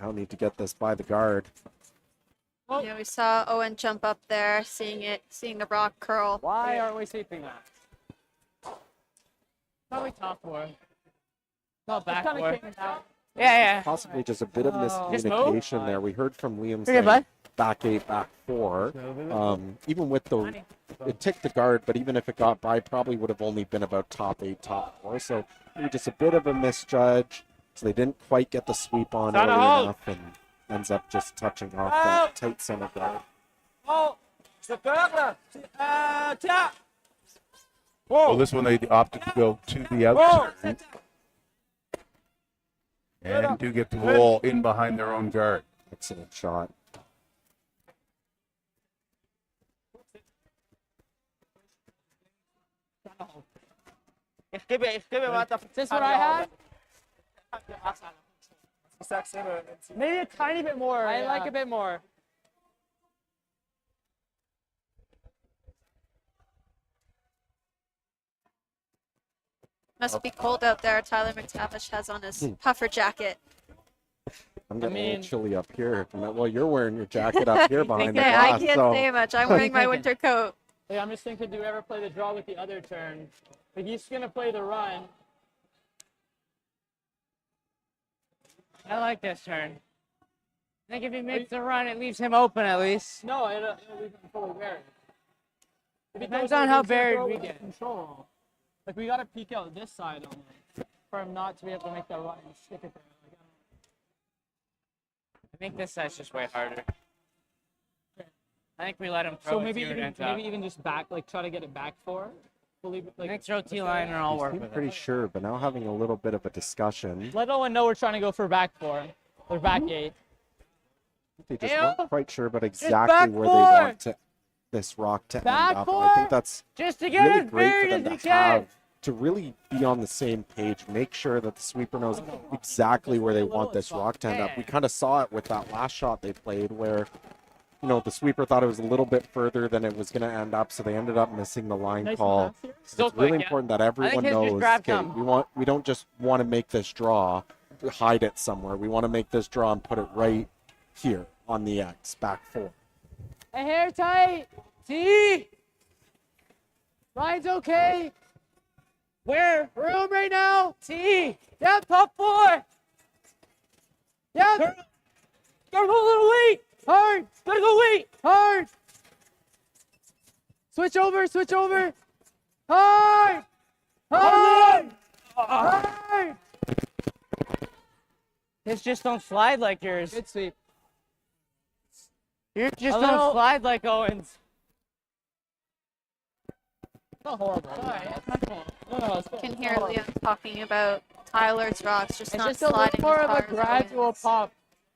Now need to get this by the guard. Yeah, we saw Owen jump up there, seeing the rock curl. Why aren't we sweeping that? Probably top four. Not back four. Yeah. Possibly just a bit of Just miscommunication there. We heard from Liam Okay, saying bud. back 8, back 4. Even with the, it ticked the guard, but even if it got by, probably would have only been about top 8, top 4. So maybe just a bit of a misjudge. So they didn't quite get the sweep on early enough, and ends up just touching off that tight center guard. Well, this one they opted to go to the outside and do get the roll in behind their own guard. Excellent shot. Is this what I had? Maybe a tiny bit more. I like a bit more. Must be cold out there. Tyler McTavish has on his puffer jacket. I'm getting a little chilly up here. Well, you're wearing your jacket up here behind the Okay, glass. I can't so. say much. I'm wearing my winter coat. Hey, I'm just thinking, do we ever play the draw with the other turn? Like, he's going to play the run. I like this turn. I think if he makes the run, it leaves him open at least. No, it'll leave him fully buried. Depends on how buried we get. Control. Like, we got to peek out this side on it for him not to be able to make that run and stick it there. Like, I think this side's just way harder. I think we let him throw so it maybe to even, just back, like, try to get it back for. Like, I think throw T-line and I'll work with it. Pretty sure, but now having a little bit of a discussion. Let Owen know we're trying to go for back 4 or back 8. They just weren't quite sure about exactly where they want to, this rock to end up. And I think that's just to get really as great buried for as them we to can. have, to really be on the same page, make sure that the sweeper knows exactly where they want this rock to end up. We kind of saw it with that last shot they played where, you know, the sweeper thought it was a little bit further than it was going to end up, so they ended up missing the line call. It's really important that everyone knows, okay, we don't just want to make this draw, hide it somewhere. We want to make this draw and put it right here on the X, back 4. A hair tight. T. Ryan's okay. Where? Room right now. T. Yeah, top 4. Yeah. Gotta go a little weight. Hard. Gotta go weight. Hard. Switch over. Switch over. Hard. Hard. Hard. His just don't slide like yours. Good sweep. Yours just don't slide like Owen's. Not horrible. No, You can hear Leon talking about Tyler's rocks just it's not just a little sliding more as of far a as gradual Owen's. pop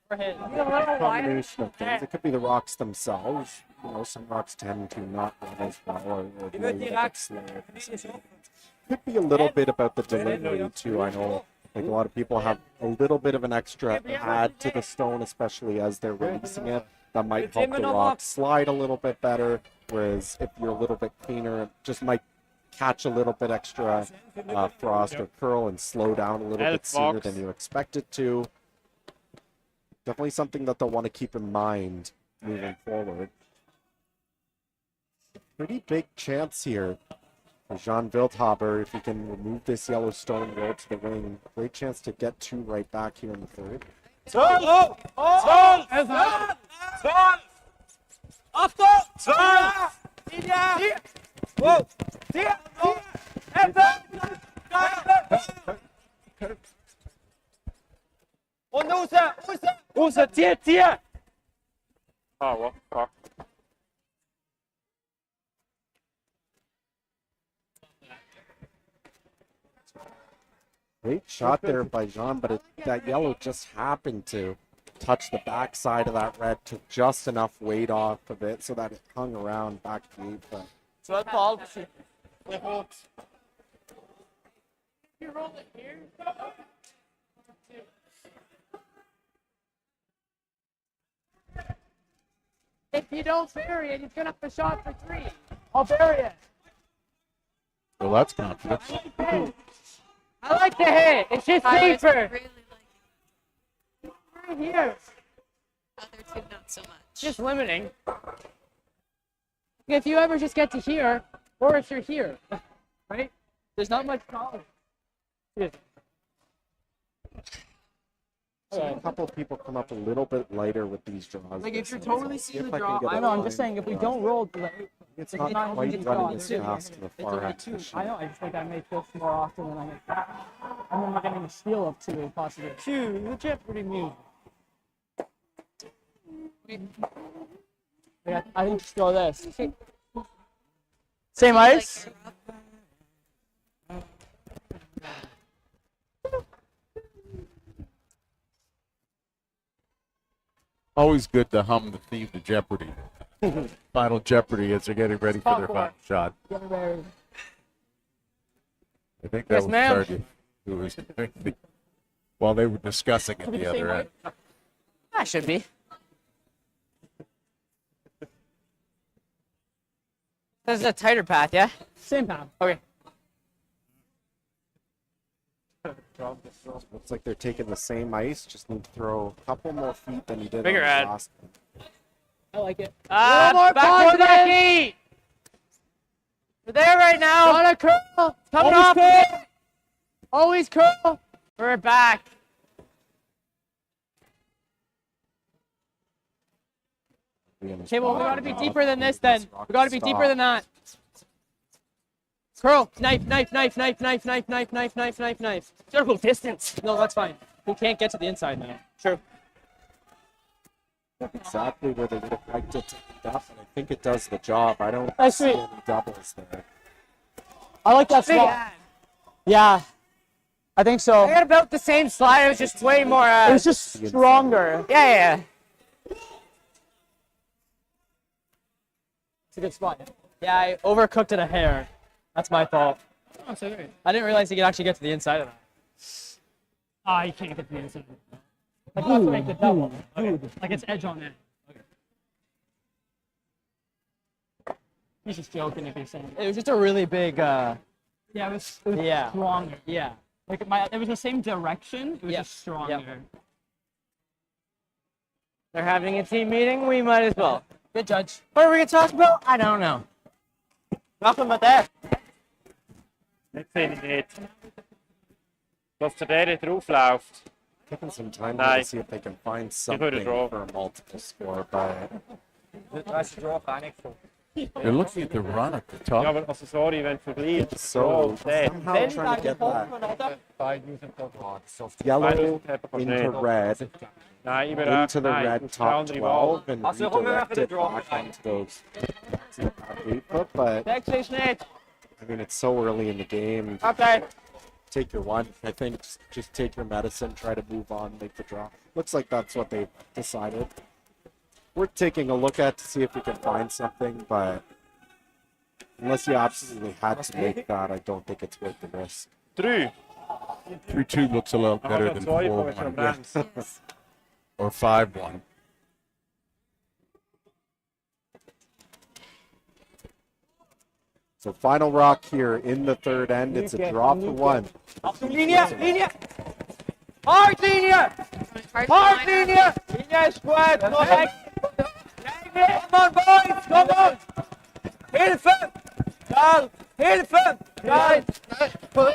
for him. Combination of things. It could be the rocks themselves. You know, some rocks tend to not run as well or be a little bit slower. Could be a little bit about the delivery too. I know, like a lot of people have a little bit of an extra add to the stone, especially as they're releasing it. That might help the rock slide a little bit better. Whereas if you're a little bit cleaner, it just might catch a little bit extra frost or curl and slow down a little bit sooner than you expect it to. Definitely something that they'll want to keep in mind moving forward. Pretty big chance here for Jean Wildhaber if he can remove this yellow stone roll to the wing. Great chance to get 2 right back here in the third. Oh, well, fuck. Great shot there by Jean, but that yellow just happened to touch the backside of that red, took just enough weight off of it so that it hung around back deep. But You roll it here. If you don't bury it, he's gonna have to shot for 3. I'll bury it. Well, that's confidence. I like the hit. It's just Tyler's safer. really like Right here. other two not so much. Just limiting. If you ever just get to here, or if you're here, right? There's not much knowledge. So a couple of people come up a little bit lighter with these draws. Like if you're this totally season. See seeing if the I can draw, get I a know. I'm just fine saying if we draw. don't roll, like, It's if not it's not quite easy to running draw, as they're fast to the it's far only end. of two. the sheet. I know. I just think I make this more often than I make that. And then we're getting a steal of two, possibly. Two, the Jeopardy music. Yeah, I think just throw this. Same ice? Always good to hum the theme to Jeopardy. Final Jeopardy as they're getting ready for their final shot. Get married. I think that Yes, was ma'am. Target who was while they were discussing at the other end. That should be. This is a tighter path, yeah? Same path. Okay. Looks like they're taking the same ice. Just need to throw a couple more feet than you did Bigger on the ad. last one. I like it. Backboard, Becky! We're there right now. Got a curl. Coming Always off. curl. Always curl. We're back. Okay, well, we gotta be deeper than this then. We gotta be deeper than that. Curl. Knife, knife, knife, knife, knife, knife, knife, knife, knife, knife, knife. Circle distance. No, that's fine. We can't get to the inside now. Sure. Exactly where they would have liked it to end up, and I think it does the job. I don't That's see sweet. any doubles there. I like that Big spot. ad. Yeah. I think so. I got about the same slide. It was just way more. It was just stronger. Yeah. It's a good spot. Yeah, I overcooked it a hair. That's my fault. I didn't realize you could actually get to the inside of that. Ah, you can't get to the inside. Like, you have to make the double. Okay. Like, it's edge on it. Okay. He's just joking if he's saying. It was just a really big. Yeah, it was stronger. Yeah. Like, it was the same direction. It was just stronger. They're having a team meeting. We might as well. Good judge. What are we gonna talk about? I don't know. Nothing but that. Jetzt sehe ich nicht. Dass der nicht draufläuft. Taking some time Nice. to see if they can find put something it draw. for a multiple score, but They're looking at the run at the top. Ja, aber also sorry, wenn du vergleichst. so der. somehow trying to get that yellow into red, Nein, ich bin into the nein, red auf die top andere Wahl. 12, and redirect it back onto those 8 foot, but Backstage nicht. I mean, it's so early in the game. Okay. Take your one. I think just take your medicine, try to move on, make the draw. Looks like that's what they decided. We're taking a look at to see if we can find something, but unless you absolutely had to make that, I don't think it's worth the risk. 3. 3-2 looks a lot better than 4-1. Yeah. Yes. Or 5-1. So final rock here in the third end. It's a draw for one. Linie! Hard Linie! Hard Linie! Linie squared! No heck! Come on, boys! Come on! Hilfe! Karl! Hilfe! Nein! Full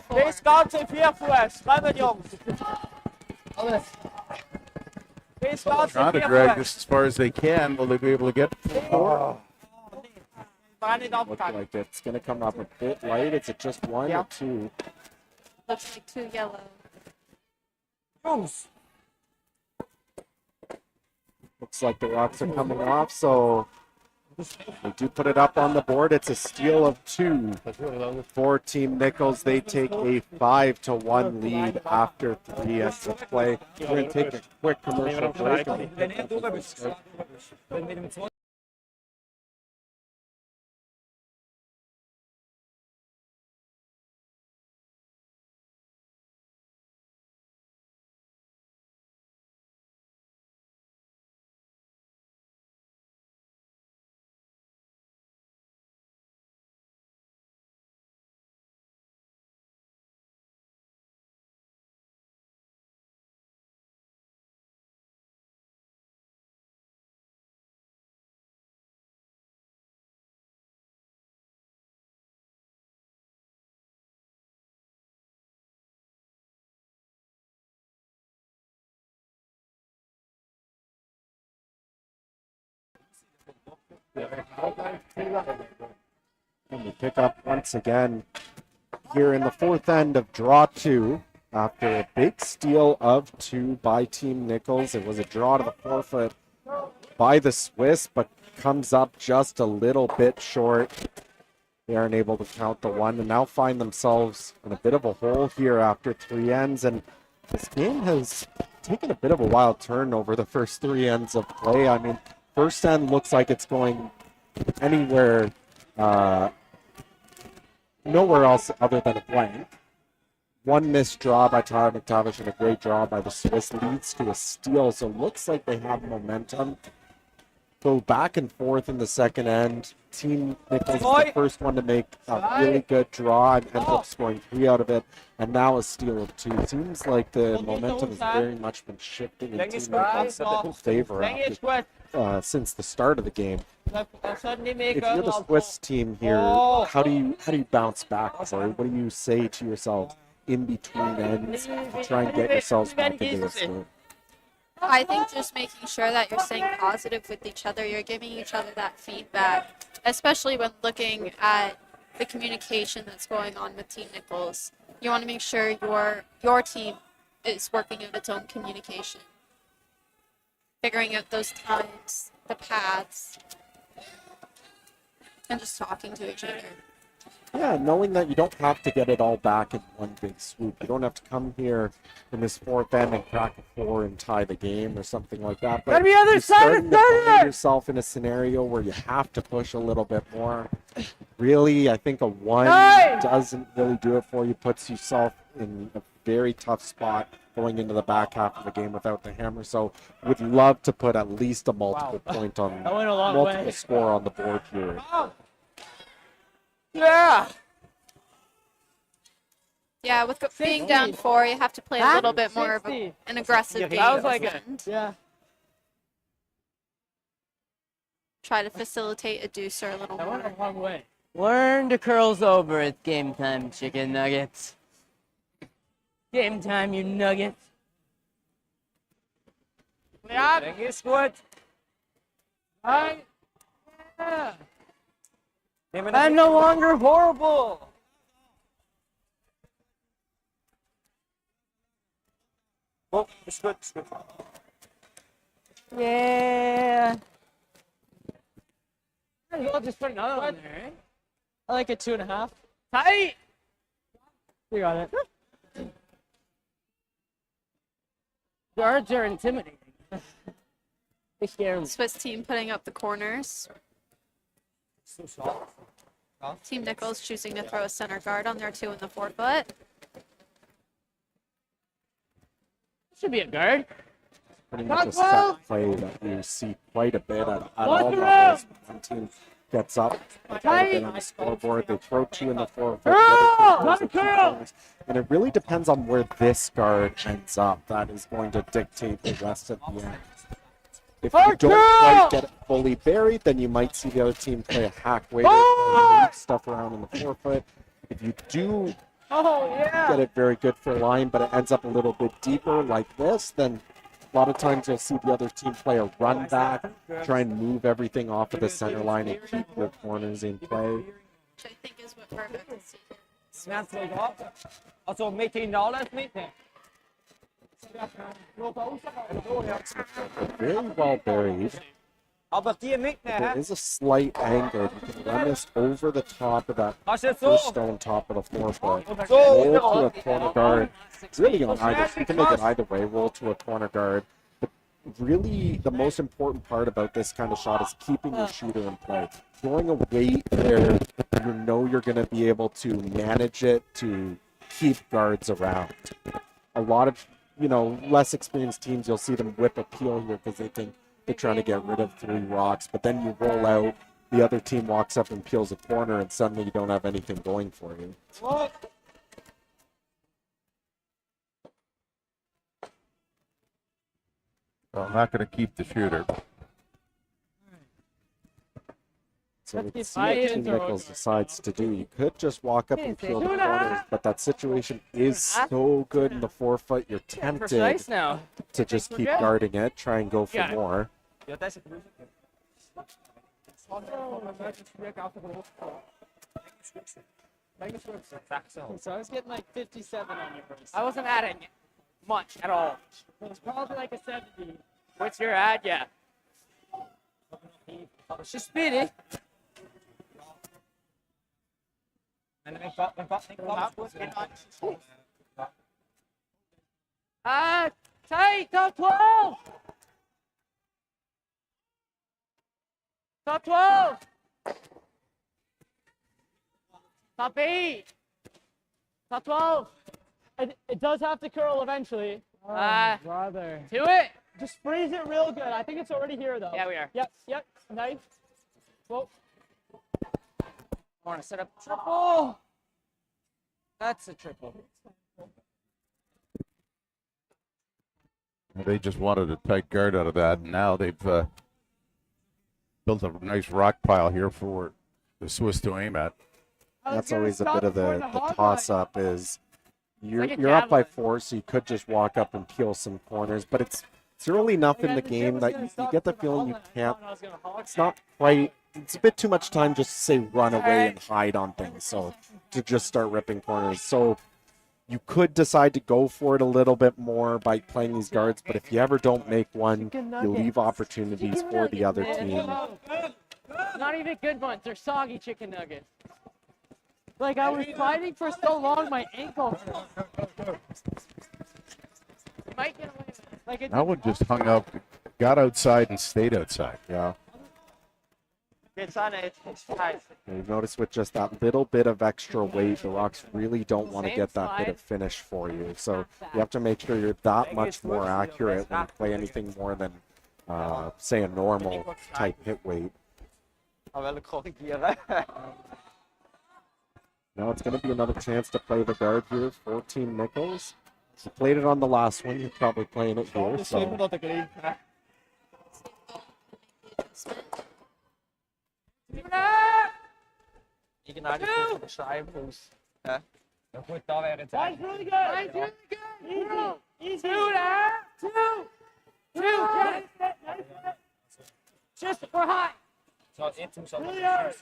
four. Das Ganze 4 Fuß! Kommen, Jungs! Das Ganze Trying to 4 drag Fuß! this as far as they can. Will they be able to get War nicht Look abgegangen. like it's going to come up a bit light. Is it just one or two? Looks like 2 yellow. Jungs! Looks like the rocks are coming off, so they do put it up on the board. It's a steal of 2 for Team Nicholls. They take a 5-1 lead after 3 ends of play. We're going to take a quick commercial break. and we'll pick up And we pick up once again here in the fourth end of draw 2 after a big steal of 2 by Team Nicholls. It was a draw to the forefoot by the Swiss, but comes up just a little bit short. They aren't able to count the 1 and now find themselves in a bit of a hole here after 3 ends. And this game has taken a bit of a wild turn over the first 3 ends of play. I mean, first end looks like it's going anywhere, nowhere else other than a blank. 1 missed draw by Tyler McTavish and a great draw by the Swiss leads to a steal. So it looks like they have momentum. Go back and forth in the second end. Team Nicholls is the first one to make a really good draw and ends up scoring 3 out of it. And now a steal of 2. Seems like the momentum has very much been shifting in Team Nicholls' favor after, since the start of the game. If you're the Swiss team here, how do you bounce back, Corey? What do you say to yourself in between ends to try and get yourselves back into this game? I think just making sure that you're staying positive with each other, you're giving each other that feedback, especially when looking at the communication that's going on with Team Nicholls. You want to make sure your team is working out its own communication, figuring out those times, the paths, and just talking to each other. Yeah, knowing that you don't have to get it all back in one big swoop. You don't have to come here in this fourth end and crack a 4 and tie the game or something like that. But you're starting to find yourself in a scenario where you have to push a little bit more. Really, I think a 1 doesn't really do it for you. Puts yourself in a very tough spot going into the back half of the game without the hammer. So would love to put at least a multiple point on multiple score on the board here. Yeah. Yeah, with being down 4, you have to play a little bit more of an aggressive game. That was like it. Yeah. Try to facilitate a deucer a little That went more. a long way. Learn to curls over. It's game time, chicken nuggets. Game time, you nuggets. Yeah. Thank you, Squid. Hi. Yeah. I'm no longer horrible. Oh, it's good. It's good. Yeah. I'll just put another one there. I like a 2.5. Tight. You got it. Guards are intimidating. They scare me. Swiss team putting up the corners. So soft. Team Nicholls choosing to throw a center guard on their 2 in the forefoot. Should be a guard. Pretty much a set play that you see quite a bit at all levels. One team gets up a bit on the scoreboard. They throw 2 in the forefoot. The other team throws 2 corners. And it really depends on where this guard ends up. That is going to dictate the rest of the end. If you don't quite get it fully buried, then you might see the other team play a hack waiter, move stuff around in the forefoot. If you do get it very good for a line, but it ends up a little bit deeper like this, then a lot of times you'll see the other team play a run back, try and move everything off of the center line and keep your corners in play. Which I think is what perfect is. Also $18, mate. Very well buried. There is a slight angle. You can run this over the top of that first stone top of the forefoot. Roll to a corner guard. Really on either. You can make it either way. Roll to a corner guard. But really, the most important part about this kind of shot is keeping your shooter in play. Throwing a weight there, you know you're going to be able to manage it to keep guards around. A lot of less experienced teams, you'll see them whip a peel here because they think they're trying to get rid of 3 rocks, but then you roll out, the other team walks up and peels a corner, and suddenly you don't have anything going for you. Well, I'm not going to keep the shooter. So let's see what Team Nicholls decides to do. You could just walk up and peel the corners, but that situation is so good in the forefoot, you're tempted to just keep guarding it, try and go for more. So I was getting like 57 on yours. I wasn't adding much at all. It's probably like a 70. What's your ad? Yeah. She's speedy. Tight, top 12. Top 12. Top 8. Top 12. It does have to curl eventually. Brother. Do it. Just freeze it real good. I think it's already here though. Yeah, we are. Yep. Nice. Whoa. I want to set up triple. That's a triple. They just wanted a tight guard out of that, and now they've built a nice rock pile here for the Swiss to aim at. That's always a bit of the toss-up is you're like a up by javelin. 4, so you could just walk up and peel some corners, but it's early enough in the game that you get the feeling you can't. It's not quite. It's a bit too much time just to say run away and hide on things. So to just start ripping corners. So you could decide to go for it a little bit more by playing these guards, but if you ever don't make one, you leave opportunities for the other team. Not even good ones. They're soggy chicken nuggets. Like I was fighting for so long, my ankle. Might get away with it. Like it That one just hung up, got outside and stayed outside. Yeah. It's on it. It's tight. And you've noticed with just that little bit of extra weight, the Rocks really don't want to get that bit of finish for you. So you have to make sure you're that much more accurate when you play anything more than, say, a normal type hit weight. Now it's going to be another chance to play the guard here for Team Nicholls. You played it on the last one, you're probably playing it here. So That's really good. That's really good. Easy. Two. Just we're high. Really hard.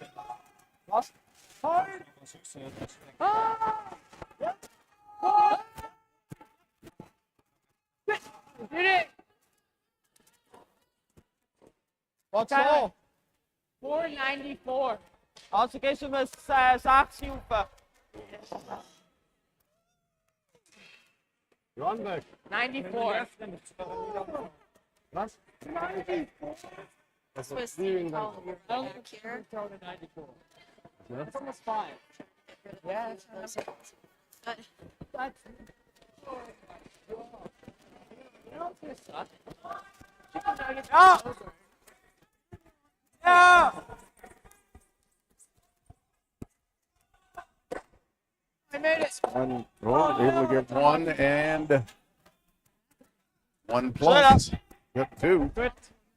Hard. Yep. Did it. What's all? 494. Also gehst du mir 60 rufen. 94. Was? Swiss team all back here. That's almost 5. Yeah. But That's. You know what's gonna suck? Chicken nuggets. Oh! Yeah! I made it. one, Able to get one and one plus. Yep, 2.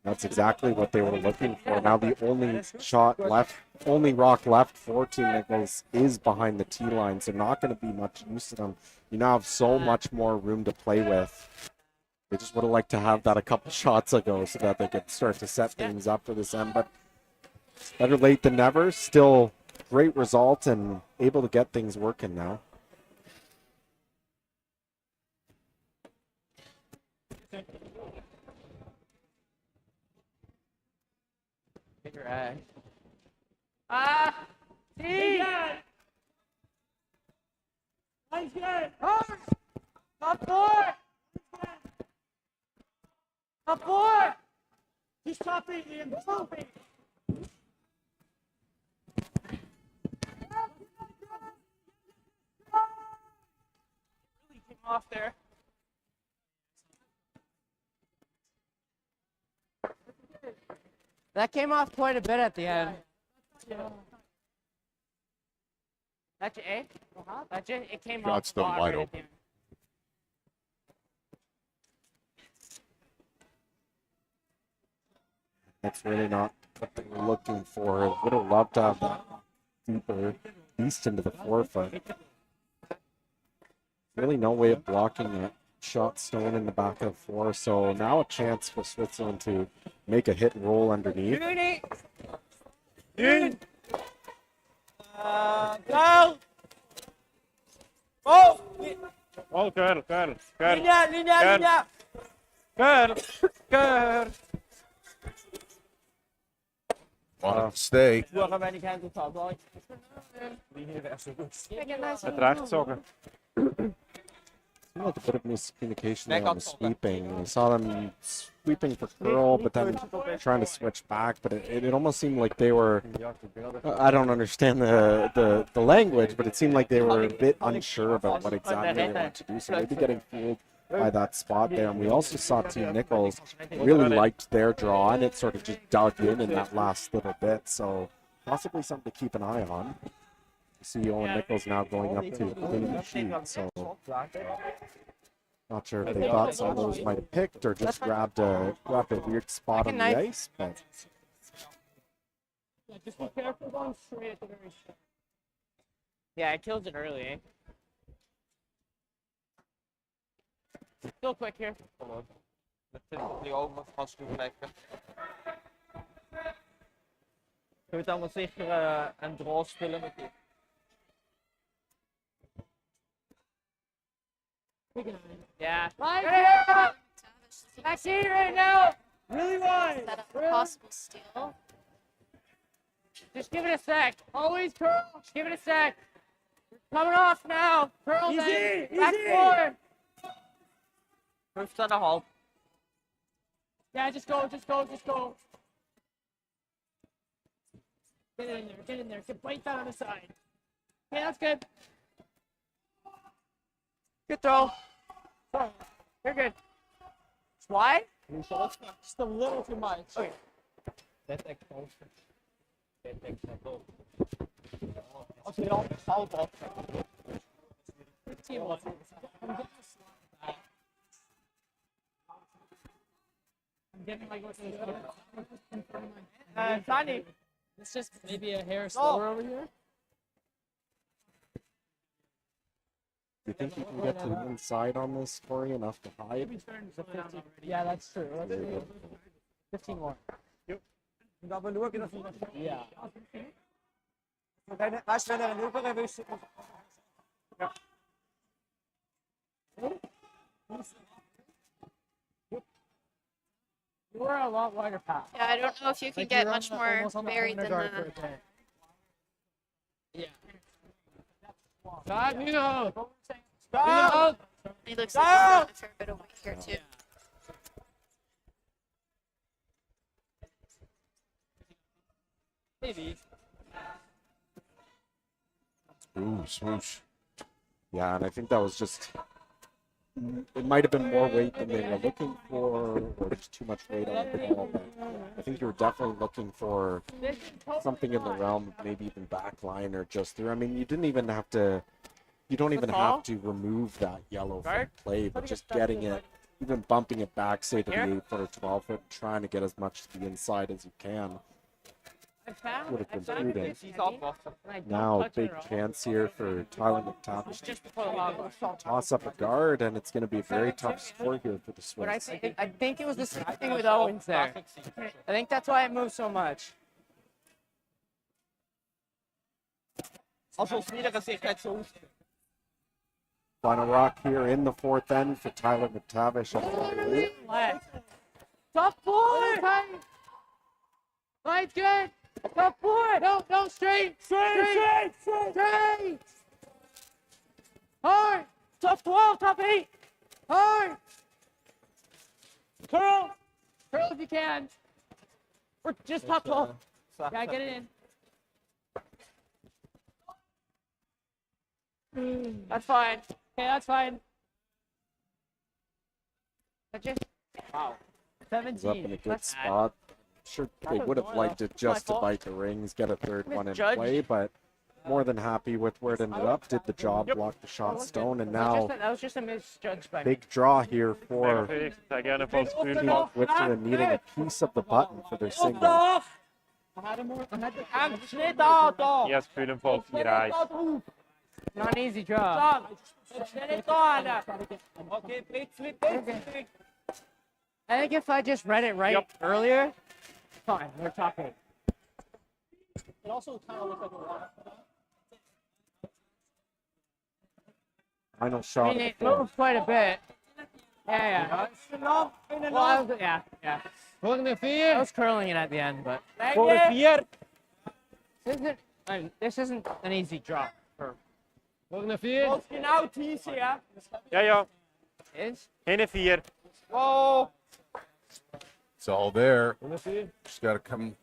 that's exactly what they were looking for. Now the only shot left, only rock left for Team Nicholls is behind the T line, so not going to be much use to them. You now have so much more room to play with. They just would have liked to have that a couple shots ago so that they could start to set things up for this end, but better late than never. Still great result and able to get things working now. See? Nice good. Top 4. Top 4. He's top 8, Liam. Top 8. Really came off there. That came off quite a bit at the end. That's your A? That's it? It came Shot's off still spot wide right at open. the end. That's really not what they were looking for. Would have loved to have that deeper east into the 4-foot. Really no way of blocking that shot stone in the back of 4. So now a chance for Switzerland to make a hit and roll underneath. In. Go. Oh. Oh, girl. Linea. Girl. Want to stay. Vorher, wenn ich keinen Tor habe. Het recht zoeken. Seemed like a bit of miscommunication there on the sweeping. I saw them sweeping for curl, but then trying to switch back. But it almost seemed like they were. I don't understand the language, but it seemed like they were a bit unsure about what exactly they wanted to do. So maybe getting fooled by that spot there. And we also saw Team Nicholls really liked their draw, and it sort of just dug in that last little bit. So possibly something to keep an eye on. See Owen Nicholls now going up to clean the sheet, so not sure if they thought some of those might have picked or just grabbed a weird spot on the ice, but Yeah, just be careful going straight at the very start. Yeah, I killed it early, eh? Still quick here. Je moet allemaal zeker een draw spelen met die. Yeah. Back in right now. Really wide. Set up a possible steal. Just give it a sec. Always curl. Just give it a sec. Coming off now. Curl then. Easy, Back easy. forward. Hoofd aan de hal. Yeah, just go. Get in there. Get right down on the side. Okay, that's good. Good throw. You're good. It's wide. Just a little too much. Okay. Als je dan fout had. I'm getting like what's this? Tiny. It's just maybe a hair slower over here. do you think you can get to the inside on this, Corey, enough to hide? Yeah, that's true. That's true. 15 more. Dat we lukken dat Yeah. als we er een hoeper hebben. Ja. You were a lot wider path. Yeah, I don't know if you can get much more buried than that. Yeah. God, Hugo! Stop! He looks like he's got a fair bit of weight here too. Maybe. Ooh, swoosh. Yeah, and I think that was just. It might have been more weight than they were looking for, or just too much weight on the ball. But I think you were definitely looking for something in the realm of maybe even back line or just through. I mean, you didn't even have to. You don't even have to remove that yellow from play, but just getting it, even bumping it back, say to the 8-foot or 12-foot, and trying to get as much to the inside as you can. Would have been prudent. Now, big chance here for Tyler McTavish to toss up a guard, and it's going to be a very tough score here for the But I Swiss. think it was the same thing with Owens there. I think that's why it moved so much. Als ons niet gezicht zo hoeft. Final rock here in the fourth end for Tyler McTavish. Top four! Line's good! Top four! No, straight! Hard! Top 12, top 8! Hard! Curl if you can. Or just top 12. Yeah, get it in. That's fine. Okay, that's fine. Wow. He's up in a 17. good That's bad. spot. Sure, they would have liked it just to bite the rings, get a third one in play, but more than happy with where it ended up. Did the job, blocked the shot stone, and now That was just a misjudge by me. big draw here for Again, full spoon. Team Switzerland needing a piece of the button for their single. Yes, spoon full 4 eyes. Not an easy draw. I think if I just read it right earlier, fine, we're talking. It also kind of looks like a lot. Final I shot. mean, it moved quite a bit. Yeah. Well, yeah. Volgende I vier. was curling it at the end, but Volgende vier. this isn't an easy drop for Volgende vier. Wat genau teasen, ja? Ja, ja. is. Heen en 4. Oh. It's all there. Volgende vier. Just got to come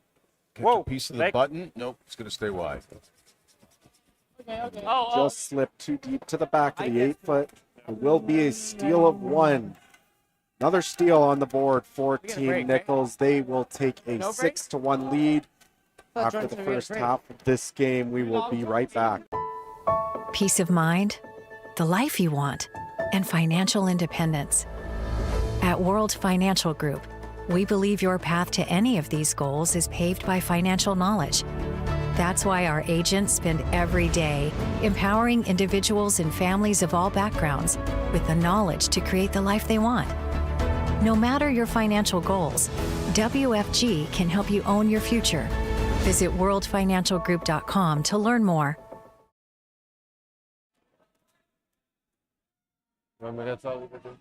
get Whoa, a piece of the leg. button. Nope, it's going to stay wide. Just slipped too deep to the back of the 8-foot. It will be a steal of 1. Another steal on the board for Team break, right? Nicholls. They will take a No break? 6-1 lead. Thought After Jordan the said we had first break. half of this game, we will be right back. Peace of mind, the life you want, and financial independence. At World Financial Group, we believe your path to any of these goals is paved by financial knowledge. That's why our agents spend every day empowering individuals and families of all backgrounds with the knowledge to create the life they want. No matter your financial goals, WFG can help you own your future. Visit worldfinancialgroup.com to learn more. Maar dat zal ik doen.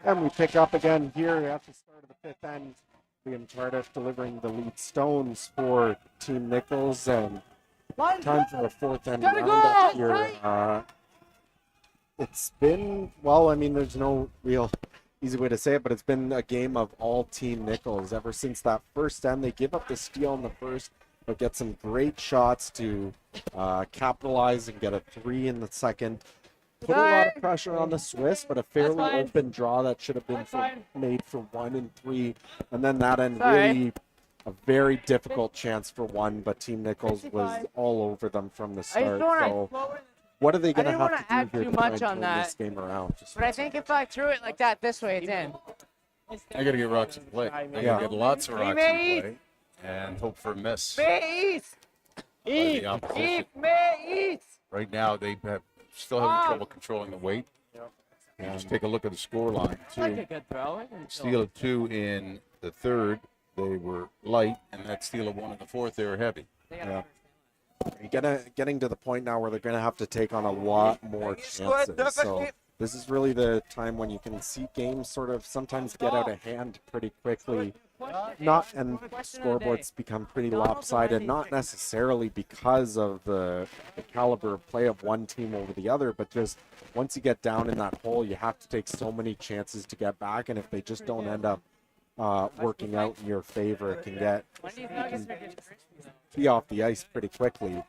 And we pick up again here at the start of the 5th end. Liam Tardif delivering the lead stones for Team Nicholls, and time for a 4th end roundup here. It's been, well, I mean, there's no real easy way to say it, but it's been a game of all Team Nicholls. Ever since that first end, they give up the steal in the first, but get some great shots to capitalize and get a 3 in the second. Put a lot of pressure on the Swiss, but a fairly open draw that should have been made for 1 and 3. And then that end, really a very difficult chance for 1, but Team Nicholls was all over them from the start. So what are they going to didn't wanna have add to do too here to try much and on turn this that. game around? But I think if I threw it like that this way, it's in. I got to get rocks in play. I got to Yeah. get lots of rocks in play and hope for a miss by the opposition. Right now, they have still having trouble controlling the weight. And just take a look at the score line, Like a too. good throw. Steal of 2 in the 3rd, they were light, and that steal of 1 in the 4th, they were heavy. Yeah. Getting to the point now where they're going to have to take on a lot more chances. So this is really the time when you can see games sort of sometimes get out of hand pretty quickly. And scoreboards become pretty lopsided, not necessarily because of the caliber of play of one team over the other, but just once you get down in that hole, you have to take so many chances to get back, and if they just don't end up working out in your favor, it can be off the ice pretty quickly.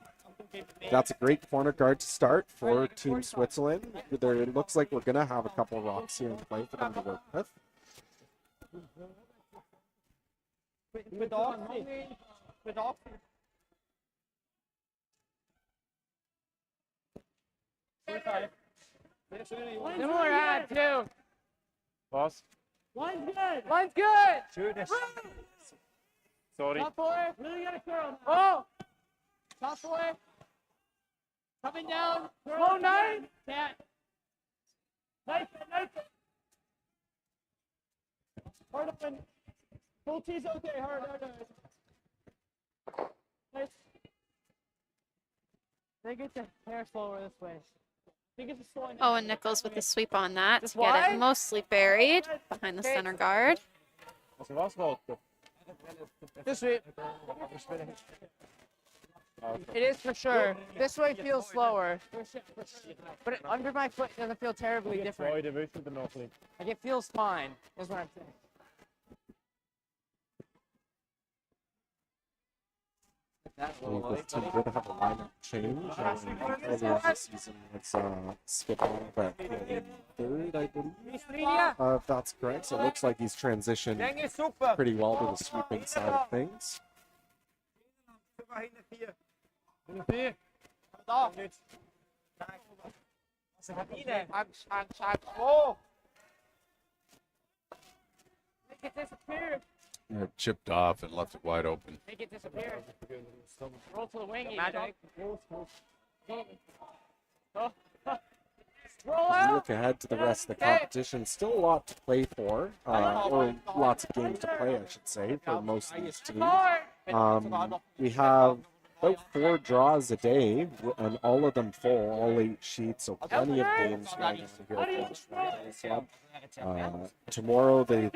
That's a great corner guard to start for Team Switzerland. It looks like we're going to have a couple rocks here in play for them to work with. Similar ad, too. Was? Line's good. Line's good. Schönes. Sorry. Top boy. Really got to curl. Oh, Top boy. Coming down. slow 9. Cat. Nice. Hard open. Full T's okay. Hard. Nice. They get the hair slower this way. Think it's a slowing. Oh, and Nicholls with the sweep on that Just to get wide? it mostly buried behind the center guard. Als er was, rood. This way. It is for sure. This way feels slower. But under my foot doesn't feel terribly different. Mooi, de wissel er nog niet. Like it feels fine, is what I'm saying. This team did have a lineup change. Earlier this season, it's Skipping, but in 3rd, I believe. If that's correct. So it looks like he's transitioned pretty well to the sweeping side of things. Make it disappear. It chipped off and left it wide open. Make it disappear. Roll to the wing. As we look ahead to the rest of the competition, still a lot to play for, or lots of games to play, I should say, for most of these teams. We have about 4 draws a day, and all of them full, all 8 sheets, so plenty of games going on here for us. Tomorrow we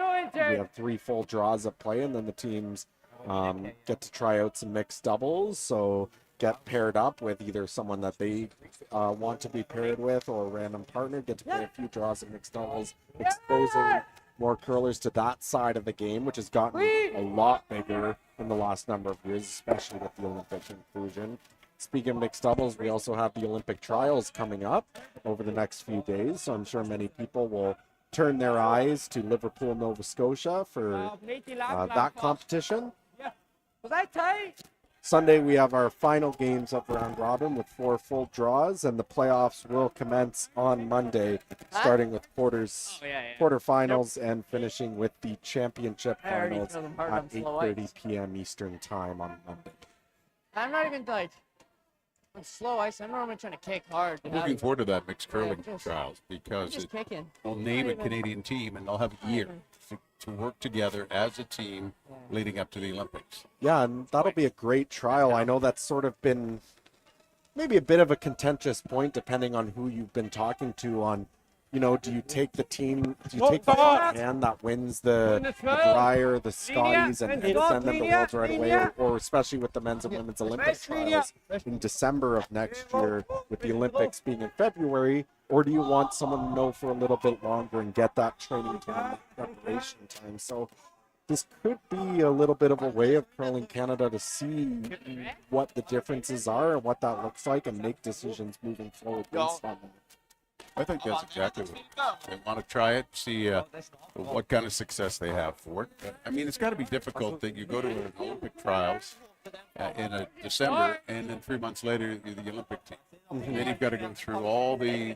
have 3 full draws at play, and then the teams get to try out some mixed doubles, so get paired up with either someone that they want to be paired with or a random partner, get to play a few draws of mixed doubles, exposing more curlers to that side of the game, which has gotten a lot bigger in the last number of years, especially with the Olympic inclusion. Speaking of mixed doubles, we also have the Olympic trials coming up over the next few days, so I'm sure many people will turn their eyes to Liverpool, Nova Scotia for that competition. Was that tight? Sunday, we have our final games of round robin with 4 full draws, and the playoffs will commence on Monday, starting with quarterfinals and finishing with the championship finals at 8:30 p.m. Eastern time on Monday. I'm not even like on slow ice. I'm normally trying to kick hard. I'm looking forward to that mixed curling trials because Just kicking. will name a Canadian team, and they'll have a year to work together as a team leading up to the Olympics. Yeah, and that'll be a great trial. I know that's sort of been maybe a bit of a contentious point depending on who you've been talking to on, you know, do you take the hand that wins the Brier, the Scotties, and send them to Worlds right away, or especially with the men's and women's Olympic trials in December of next year, with the Olympics being in February, or do you want someone to know for a little bit longer and get that training time, preparation time? So this could be a little bit of a way of Curling Canada to see what the differences are and what that looks like and make decisions moving forward based on them. I think that's exactly what they want to try it, see what kind of success they have for it. I mean, it's got to be difficult that you go to an Olympic trials in December, and then 3 months later you're the Olympic team. And then you've got to go through all the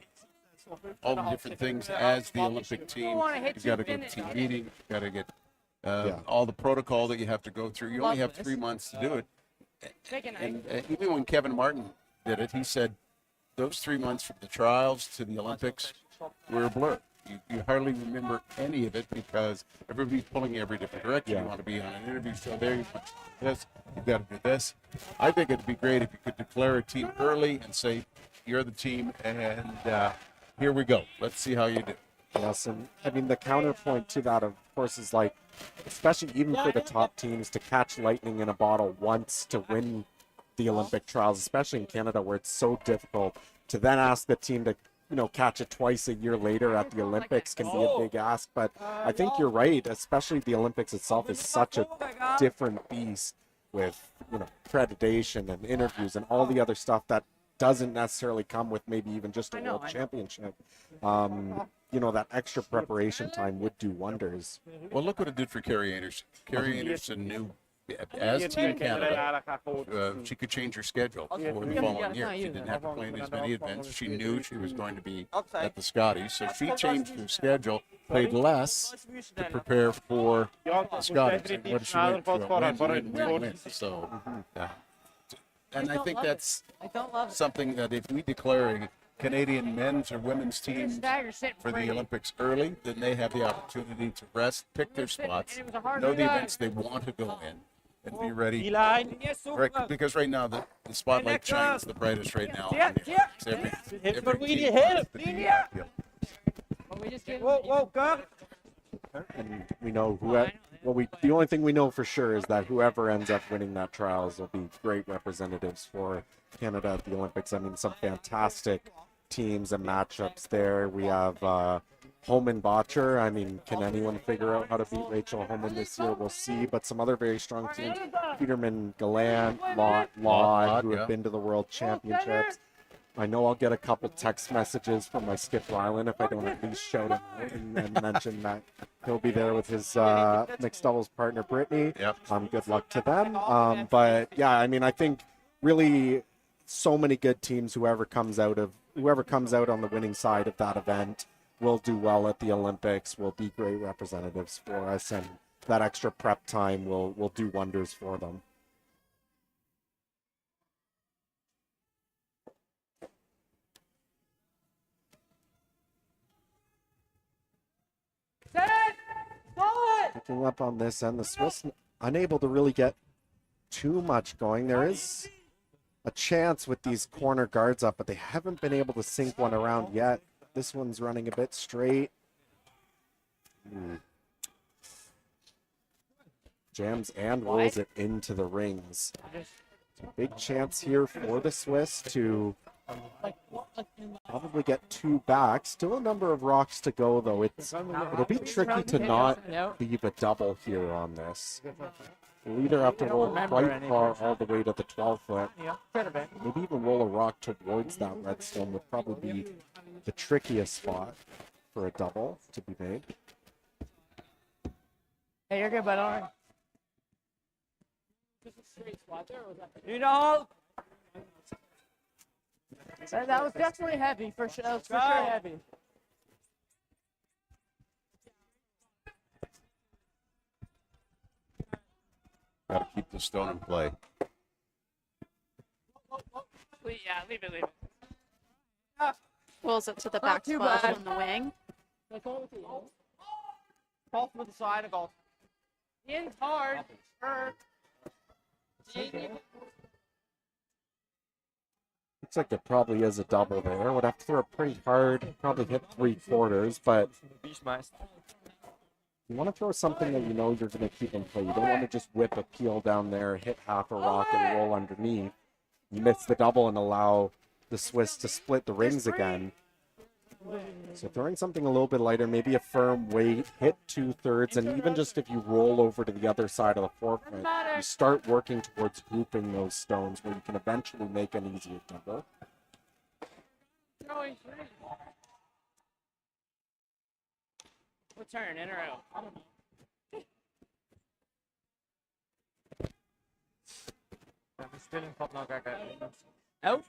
different things as the Olympic team. You've got to go to team meeting. You've got to get all the protocol that you have to go through. You only have 3 months to do it. And even when Kevin Martin did it, he said those 3 months from the trials to the Olympics were a blur. You hardly remember any of it because everybody's pulling you every different direction. You want to be on an interview show there, you want to do this, you've got to do this. I think it'd be great if you could declare a team early and say, you're the team, and here we go. Let's see how you do. Yes, and I mean, the counterpoint to that, of course, is like, especially even for the top teams, to catch lightning in a bottle once to win the Olympic trials, especially in Canada where it's so difficult, to then ask the team to, you know, catch it twice a year later at the Olympics can be a big ask. But I think you're right, especially the Olympics itself is such a different beast with, you know, accreditation and interviews and all the other stuff that doesn't necessarily come with maybe even just a world championship. You know, that extra preparation time would do wonders. Well, look what it did for Carrie Anderson. Carrie Anderson knew, as Team Canada, she could change her schedule for the following year. She didn't have to play in as many events. She knew she was going to be at the Scotties, so she changed her schedule, played less to prepare for the Scotties. And what did she win? So, and I think that's something that if we declare a Canadian men's or women's team for the Olympics early, then they have the opportunity to rest, pick their spots, know the events they want to go in, and be ready. Right, because right now the spotlight shines the brightest right now. Every team wants to be And we know the only thing we know for sure is that whoever ends up winning that trials will be great representatives for Canada at the Olympics. I mean, some fantastic teams and matchups there. We have Holman Botcher. I mean, can anyone figure out how to beat Rachel Holman this year? We'll see. But some other very strong teams: Peterman, Gallant, Law, who have been to the World Championships. I know I'll get a couple text messages from my Skip Ryland if I don't at least shout him out and mention that he'll be there with his mixed doubles partner Brittany. Good luck to them. But yeah, I mean, I think really so many good teams. Whoever comes out on the winning side of that event will do well at the Olympics. Will be great representatives for us, and that extra prep time will do wonders for them. backing up on this end. The Swiss unable to really get too much going. There is a chance with these corner guards up, but they haven't been able to sink one around yet. This one's running a bit straight. Jams and rolls it into the rings. Big chance here for the Swiss to probably get 2 back. Still a number of rocks to go, though. It'll be tricky to not leave a double here on this. We'll either have to roll quite far all the way to the 12-foot. Maybe even roll a rock towards that redstone would probably be the trickiest spot for a double to be made. Hey, you're good, bud. All right. You know. That was definitely heavy, for sure. That was for sure heavy. Got to keep the stone in play. Yeah, leave it. Rolls it to the Not back too spot bad. on the wing. Golf with the side of golf. In's hard. Looks like it probably is a double there. Would have to throw it pretty hard, probably hit 3/4, but you want to throw something that you know you're going to keep in play. You don't want to just whip a peel down there, hit half a rock, and roll underneath. You miss the double and allow the Swiss to split the rings again. So throwing something a little bit lighter, maybe a firm weight, hit 2/3, and even just if you roll over to the other side of the 4-foot, you start working towards grouping those stones where you can eventually make an easier double. Return, in or out? Still in top now, Out.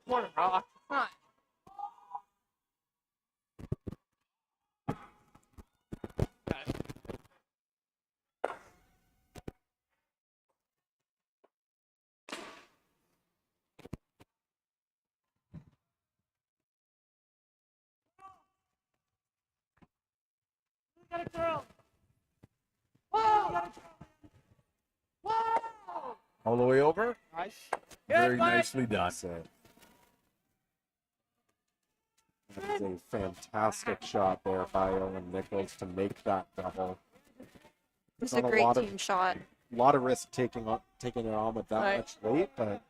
Corner rock. Not. Got a girl. Whoa! Whoa! All the way over? Nice. Very nicely done. That's a fantastic shot there by Owen Nicholls to make that double. It's Not a a great lot of- team shot. A lot of risk taking it on with that much weight, but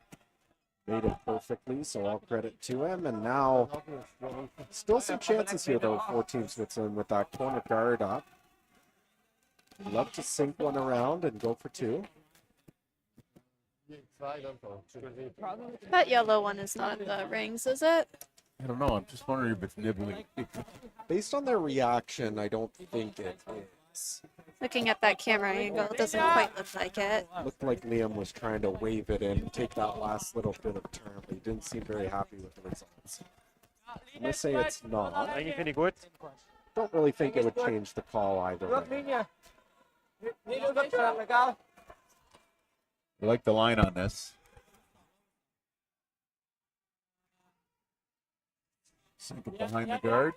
made it perfectly, so all credit to him. And now, still some chances here, though, for Team Switzerland with that corner guard up. Love to sink one around and go for 2. That yellow one is not in the rings, is it? I don't know. I'm just wondering if it's nibbling. Based on their reaction, I don't think it is. Looking at that camera angle, it doesn't quite look like it. Looked like Liam was trying to wave it in, take that last little bit of turn, but he didn't seem very happy with the results. I'm going to say it's not. Eigentlich finde ich gut. Don't really think it would change the call either way. I like the line on this. Sink it behind the guard.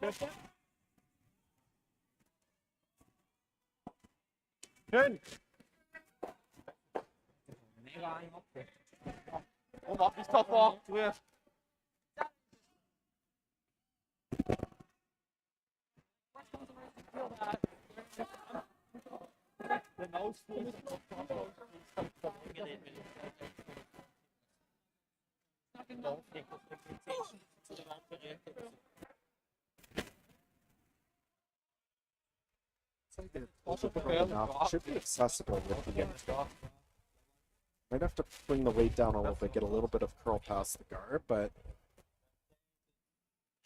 Schön. Oben auf die Stopper. Drift. Should be accessible with the end. Might have to bring the weight down a little bit, get a little bit of curl past the guard, but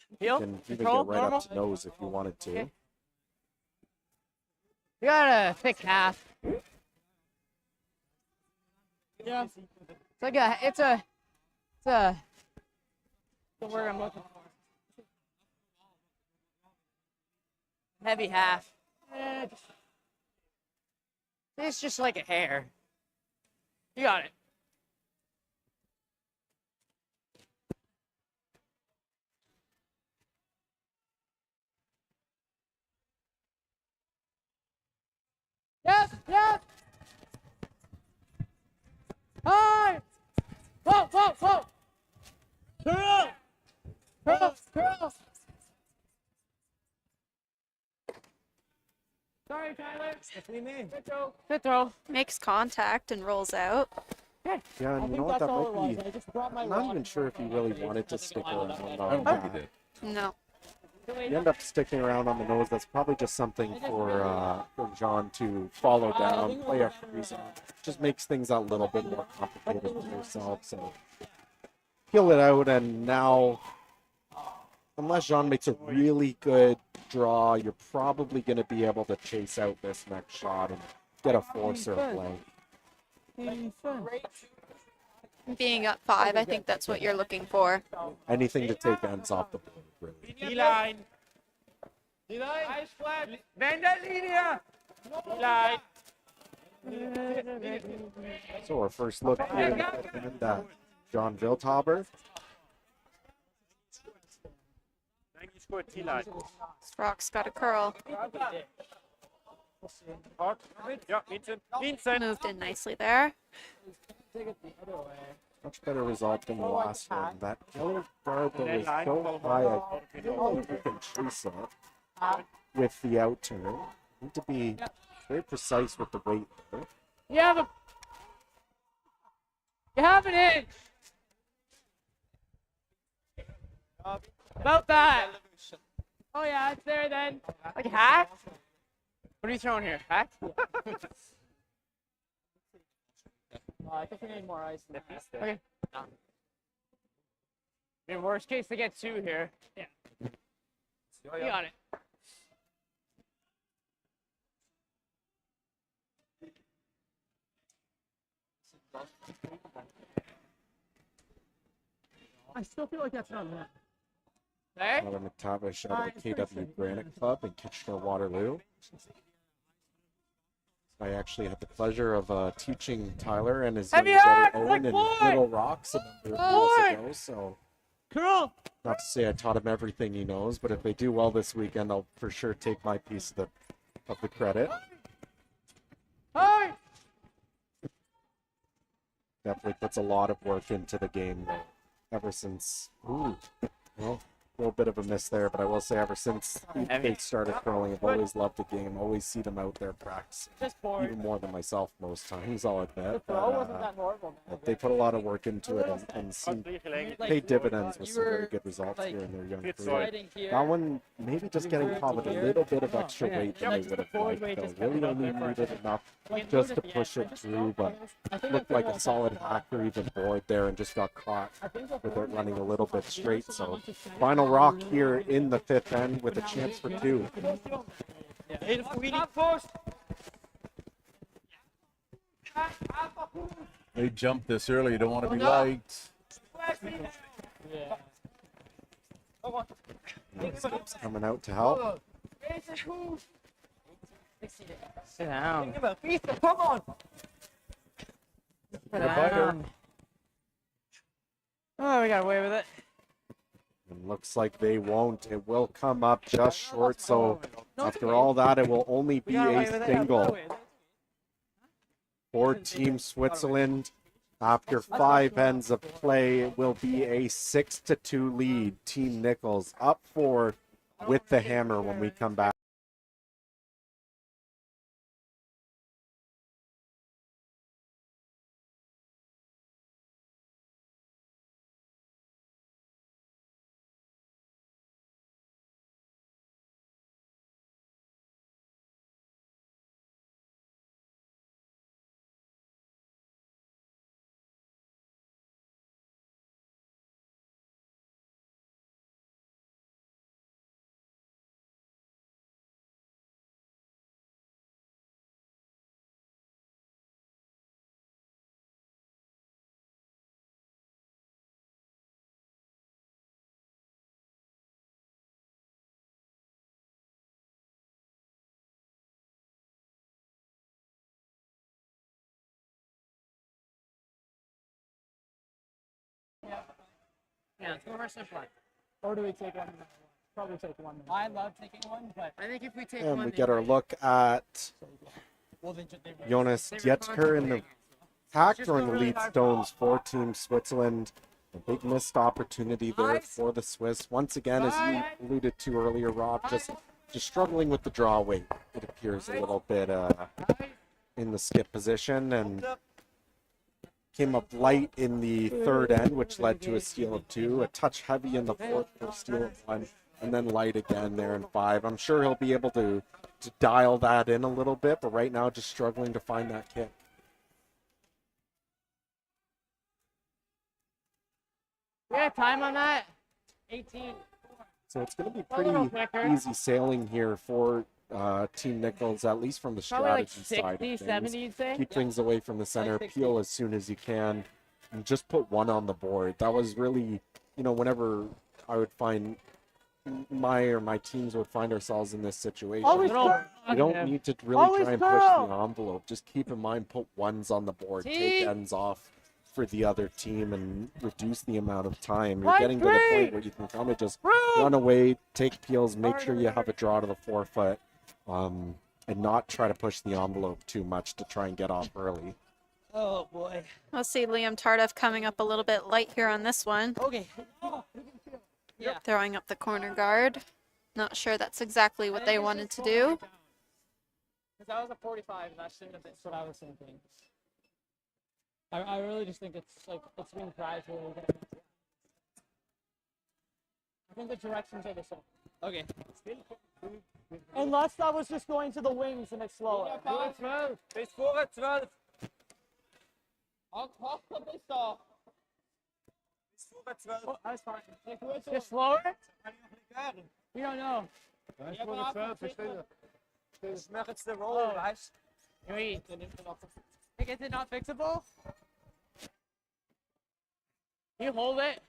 you can even get right up to nose if you wanted to. You got a thick half. Yeah. It's like it's the word I'm looking for. Heavy half. It's just like a hair. You got it. Whoa! Curl! Sorry, Tyler. Good throw. Makes contact and rolls out. Yeah, and you know what? That might be. I just brought my I'm not rod even sure if he really wanted to stick around I on don't think he that. did. No. He ended up sticking around on the nose. That's probably just something for John to follow down, play a freeze on. Just makes things a little bit more complicated for yourself. So peel it out, and now, unless Jean makes a really good draw, you're probably going to be able to chase out this next shot and get a forcer play. Being up 5, I think that's what you're looking for. Anything to take ends off the board, really. D-line. Nice flat. Bend that linie. D-line. So our first look here at John Wildhaber. Thank you, scored T-line. Rock's got a curl. Hot. Yeah, Vincent. Moved in nicely there. Much better result than the last one. That yellow guard that was so high, I feel like you can chase it with the out turn. Need to be very precise with the weight there. You have an inch. About that. Oh yeah, it's there then. Like half? What are you throwing here? Half? I think we need more ice. Okay. In worst case, they get 2 here. Yeah. You got it. I still feel like that's not enough. There? Tyler McTavish out of the KW Granite Club in Kitchener-Waterloo. I actually had the pleasure of teaching Tyler and his Heavy younger brother arm, Owen like in boy! Little Rocks a number of years ago. So, Curl! not to say I taught him everything he knows, but if they do well this weekend, I'll for sure take my piece of the credit. Hi! Definitely puts a lot of work into the game, though. Ever since, well, a little bit of a miss there, but I will say ever since they started curling, I've always loved the game. Always see them out there practicing, Just forward. even more than myself most times, I'll admit. The throw wasn't that horrible, man. They put a lot of work into it and seem pay dividends with some very good results here in their young career. Sliding here. That one, maybe just getting caught with a little bit of extra weight than they would have Forward liked, weight though. just Really coming only up there needed first. enough Like, just move to it at the push end. it through, but looked like a solid hacker even board there and just got caught with it running a little bit straight. So final rock here in the 5th end with a chance for 2. They jumped this early. You don't want to be liked. Skips coming out to help. Sit down. Come on! Sit down. Oh, we got away with it. And looks like they won't. It will come up just short. So after all that, it will only be a single for Team Switzerland. After 5 ends of play, it will be a 6-2 lead. Team Nicholls up 4 with the hammer when we come back. Yeah, it's more simple. Or do we take one? Probably take one. I love taking one, but I think if we take And one, we get our look at well, then Jonas Dietzker in the attack, throwing the lead stones for Team Switzerland. A big missed opportunity there for the Swiss. Once again, as you alluded to earlier, Rob, just struggling with the draw weight. It appears a little bit in the skip position, and came up light in the third end, which led to a steal of 2, a touch heavy in the fourth for a steal of 1, and then light again there in 5. I'm sure he'll be able to dial that in a little bit, but right now just struggling to find that kick. We got time on that? 18. So it's going to be A little pretty quicker. easy sailing here for Team Nicholls, at least from the Probably like strategy side 60, of 70, things. you'd say? Keep things away from the center, 60. peel as soon as you can, and just put 1 on the board. That was really, whenever I would find my teams would find ourselves in this situation. Always Little- curl. You don't need to really Always try and push curl. the envelope. Just keep in mind, put 1s on the board, Tee. take ends off for the other team, and reduce the amount of time. You're Line getting to the 3. point where you can kind of just run away, take peels, make sure you have a draw to the forefoot, and not try to push the envelope too much to try and get off early. Oh boy. We'll see Liam Tardif coming up a little bit light here on this one. Okay. Throwing up the corner guard. Not sure that's exactly what they wanted to do. Because that was a 45, and that shouldn't have been. That's what I was thinking. I really just think it's being prized where we're gonna. I think the directions are the same. Okay. Unless that was just going to the wings and it's slower. Bis vorne 12. Bis vorne 12. Oh, that's fine. Just slower? We don't know. Ich mache jetzt den Roll, weißt Wait. Like, is it not fixable? You hold it.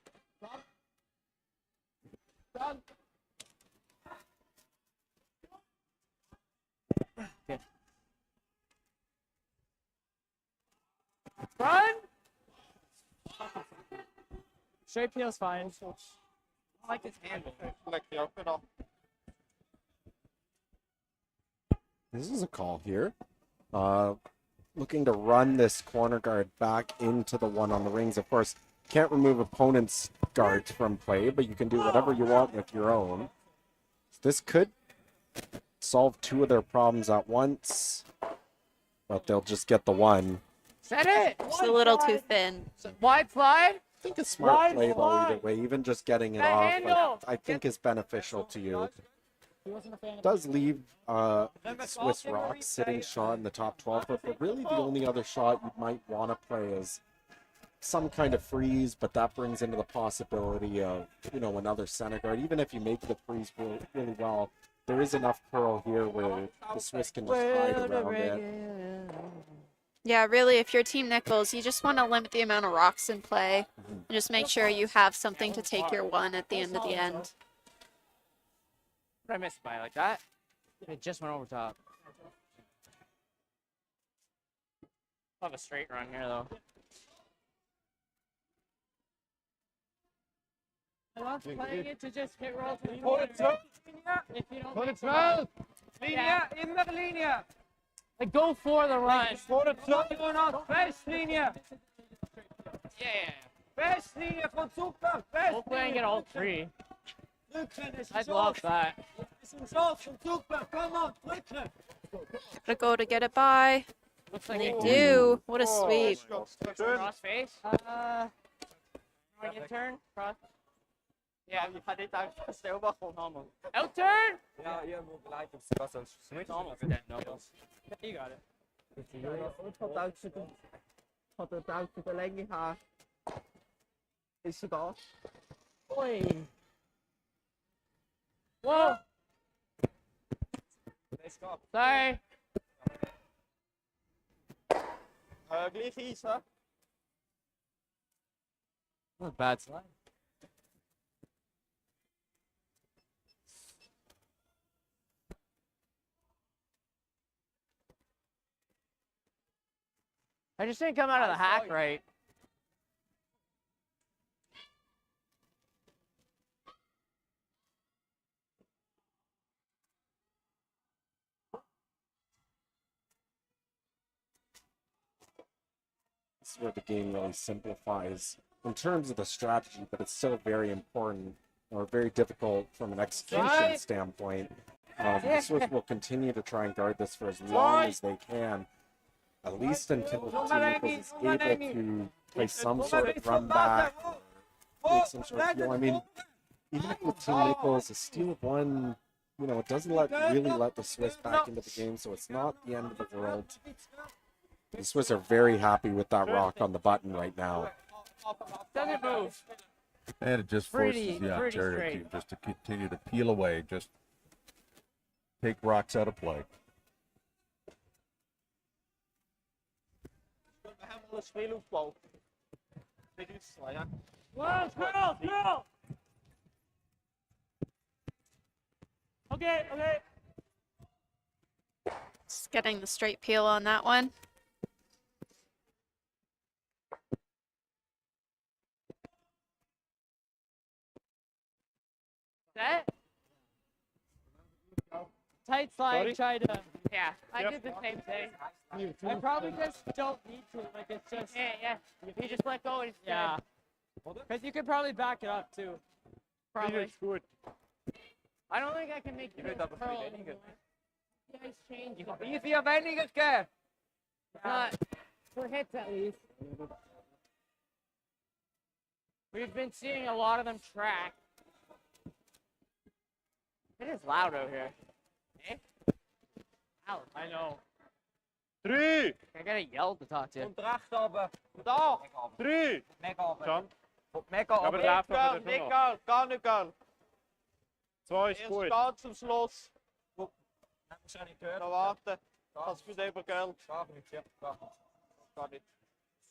Okay. Run! Straight peel's fine. I like his handle. This is a call here. Looking to run this corner guard back into the 1 on the rings. Of course, can't remove opponent's guards from play, but you can do whatever you want with your own. This could solve 2 of their problems at once, but they'll just get the 1. Set it! It's a little too thin. Wide slide? I think a smart Slide, play though either slide. way, even just getting it That off, handle. I think is beneficial to you. He wasn't a fan of Does leave Swiss Rock sitting shot in the top 12, but really the only other shot you might want to play is some kind of freeze, but that brings into the possibility of, another center guard. Even if you make the freeze really well, there is enough curl here where the Swiss can just hide around it. Yeah, really, if you're Team Nicholls, you just want to limit the amount of rocks in play. And just make sure you have something to take your 1 at the end of the end. What I missed by like that? It just went over top. I'll have a straight run here though. I love playing it to just hit roll to the Vorne corner. 12. If you don't Vorne make 12. Linie, immer Linie. Like go for the run. Vorne 12 und auf Festlinie. Yeah. Festlinie von Super. Hopefully I can get all 3. Drücken, es I'd ist love auf. that. Es ist auf von Super. Come on, drücken. Gotta go to get it by. Looks like They it. do. What a sweep. Cross face. Want to get turn? Cross. Yeah. Out turn. Ja, hier moet gelijk op was als switch. Almost dead. No. You got it. Had er buiten de länge haar. Is ze daar? Oi. Whoa. Let's go. Sorry. Gleich iets, hè? Not a bad slide. I just didn't come out of the hack right. that's where the game really simplifies in terms of the strategy, but it's still very important or very difficult from an execution standpoint. The Swiss will continue to try and guard this for as long as they can, at least until Team Nicholls is able to play some sort of run back or make some sort of steal. I mean, even if with Team Nicholls, a steal of one, you know, it doesn't really let the Swiss back into the game, so it's not the end of the world. The Swiss are very happy with that rock on the button right now. Doesn't move. And it just Pretty- forces the pretty Ontario straight. team just to continue to peel away, just take rocks out of play. We hebben wel een speelopbouw. Dit is ja. Girl! Okay, okay. Just getting the straight peel on that one. Set. Tight slide, try to. Yeah, I Yep. did the same thing. I probably just don't need to. Like, it's just. Yeah. You just let go and it's Yeah. dead. Because you could probably back it up too. Probably. Is goed. I don't think I can make you curl anymore. You guys change. Hier via weniger, gell? Not for hits at least. We've been seeing a lot of them track. It is loud out here. Eh? Loud. I know. 3, I gotta yell to talk to you. Und rechts oben. Da! 3. Mega oben. John, Mega aber oben. lauf doch Girl, wieder nicht noch. girl, gar nicht girl. 2 ist Erst gut. ganz zum Schluss. Noch warten. Kannst du selber girl. Gar nicht, ja. Gar nicht.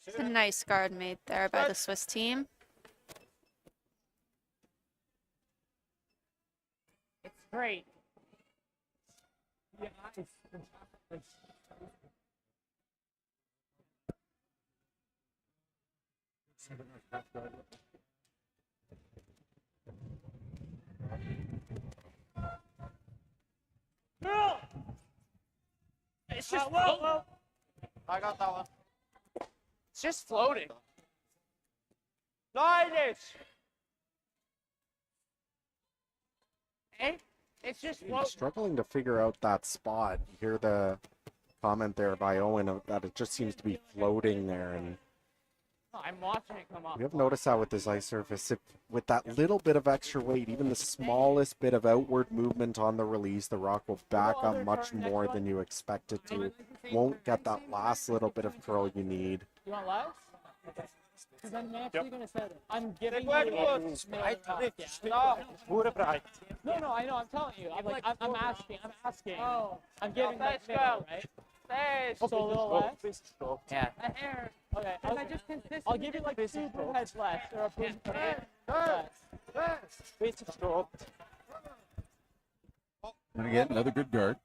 It's a nice guard made there by the Swiss team. It's great. Girl! It's just Whoa. I got that one. It's just floating. Nice! Eh? It's just I'm floating. struggling to figure out that spot. You hear the comment there by Owen of that it just seems to be floating there, and I'm watching it come off. we have noticed that with this ice surface, with that little bit of extra weight, even the smallest bit of outward movement on the release, the rock will back up much more than you expect it to. Won't get that last little bit of curl you need. You want less? Because I'm actually gonna set it. I'm giving you. Good, a good. minute top, yeah. No! Boerenbreit. No, I know. I'm telling you. I'm asking. Oh. I'm giving Let's like go. right? Thanks! So a little less. Yeah. A hair. Okay. I'll give you like 2 blue heads less or a blue head less. And again, another good guard.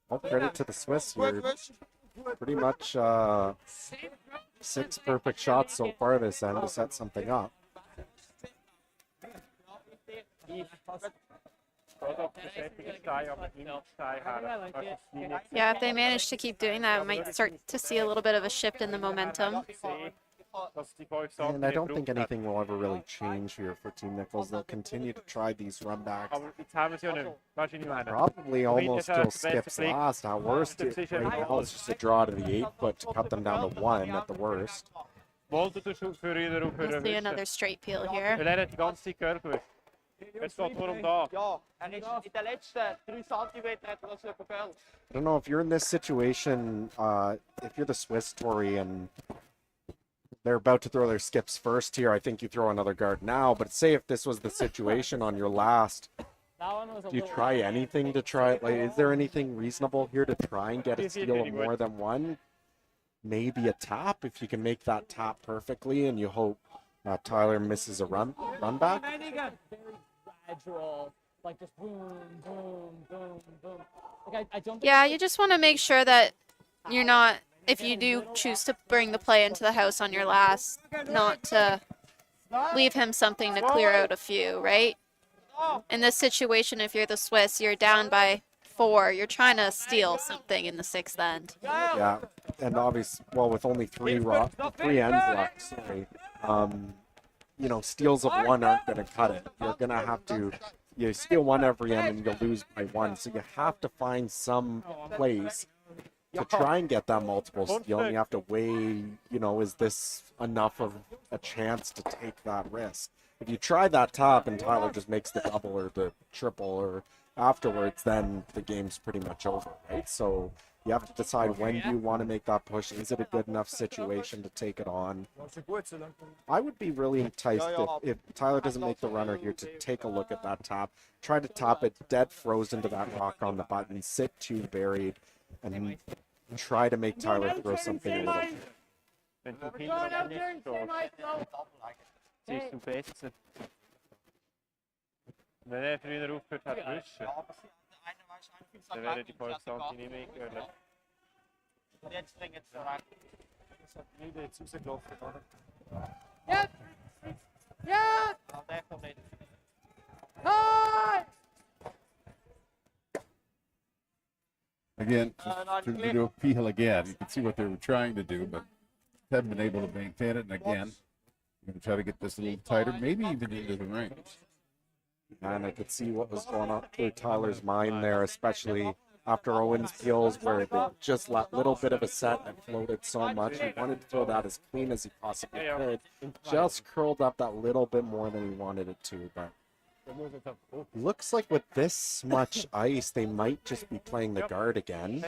All credit to the Swiss here. Pretty much 6 perfect shots so far this end to set something up. Wat op gezette sta je op het niet sta je harder. Als je die niet Yeah, if they manage to keep doing that, we might start to see a little bit of a shift in the momentum. ziet, als die 5 staat. And I don't think anything will ever really change here for Team Nicholls. They'll continue to try these run backs. Aber iets hebben ze nu. Wat je nu aan. Probably almost till skips last. At worst, right now it's just a draw to the 8 foot to cut them down to 1 at the worst. Wollte dus voor ieder op We'll see another straight peel here. We leiden die ganze tijd körper. Het staat gewoon daar. Ja, en in de laatste 3 centimeter heeft hij super girl. I don't know if you're in this situation, if you're the Swiss Tory and they're about to throw their skips first here, I think you throw another guard now. But say if this was the situation on your last, That one was a do you little. try anything to try? Like, is there anything reasonable here to try and get a steal of more than one? Maybe a tap if you can make that tap perfectly, and you hope Tyler misses a run back. Very gradual, like just boom, boom, boom, boom. Like I don't. Yeah, you just want to make sure that you're not, if you do choose to bring the play into the house on your last, not to leave him something to clear out a few, right? In this situation, if you're the Swiss, you're down by 4. You're trying to steal something in the 6th end. Yeah, and obviously, well, with only three ends left, sorry, steals of one aren't going to cut it. You're going to have to, you steal one every end and you lose by one. So you have to find some place to try and get that multiple steal. And you have to weigh, is this enough of a chance to take that risk? If you try that top and Tyler just makes the double or the triple or afterwards, then the game's pretty much over, right? So you have to decide when do you want to make that push. Is it a good enough situation to take it on? I would be really enticed if Tyler doesn't make the runner here to take a look at that top. Try to top it dead frozen to that rock on the button. Sit two buried and try to make Tyler throw something a little. Wenn du hinten nicht stehst, siehst du besser. Wenn er früher aufgehört hat zu wischen, dann wäre die Polizei nicht mehr gehört. Und jetzt springt es zurück. Das hat wieder jetzt rausgelaufen, oder? Ja! Ja! Ja, der kommt nicht. Hi! Again, to do a peel again, you can see what they were trying to do, but haven't been able to maintain it. And again, you're going to try to get this a little tighter, maybe even into the ring. And I could see what was going on through Tyler's mind there, especially after Owen's peels, where they just let little bit of a set and floated so much. He wanted to throw that as clean as he possibly could. Just curled up that little bit more than he wanted it to, but looks like with this much ice, they might just be playing the guard again.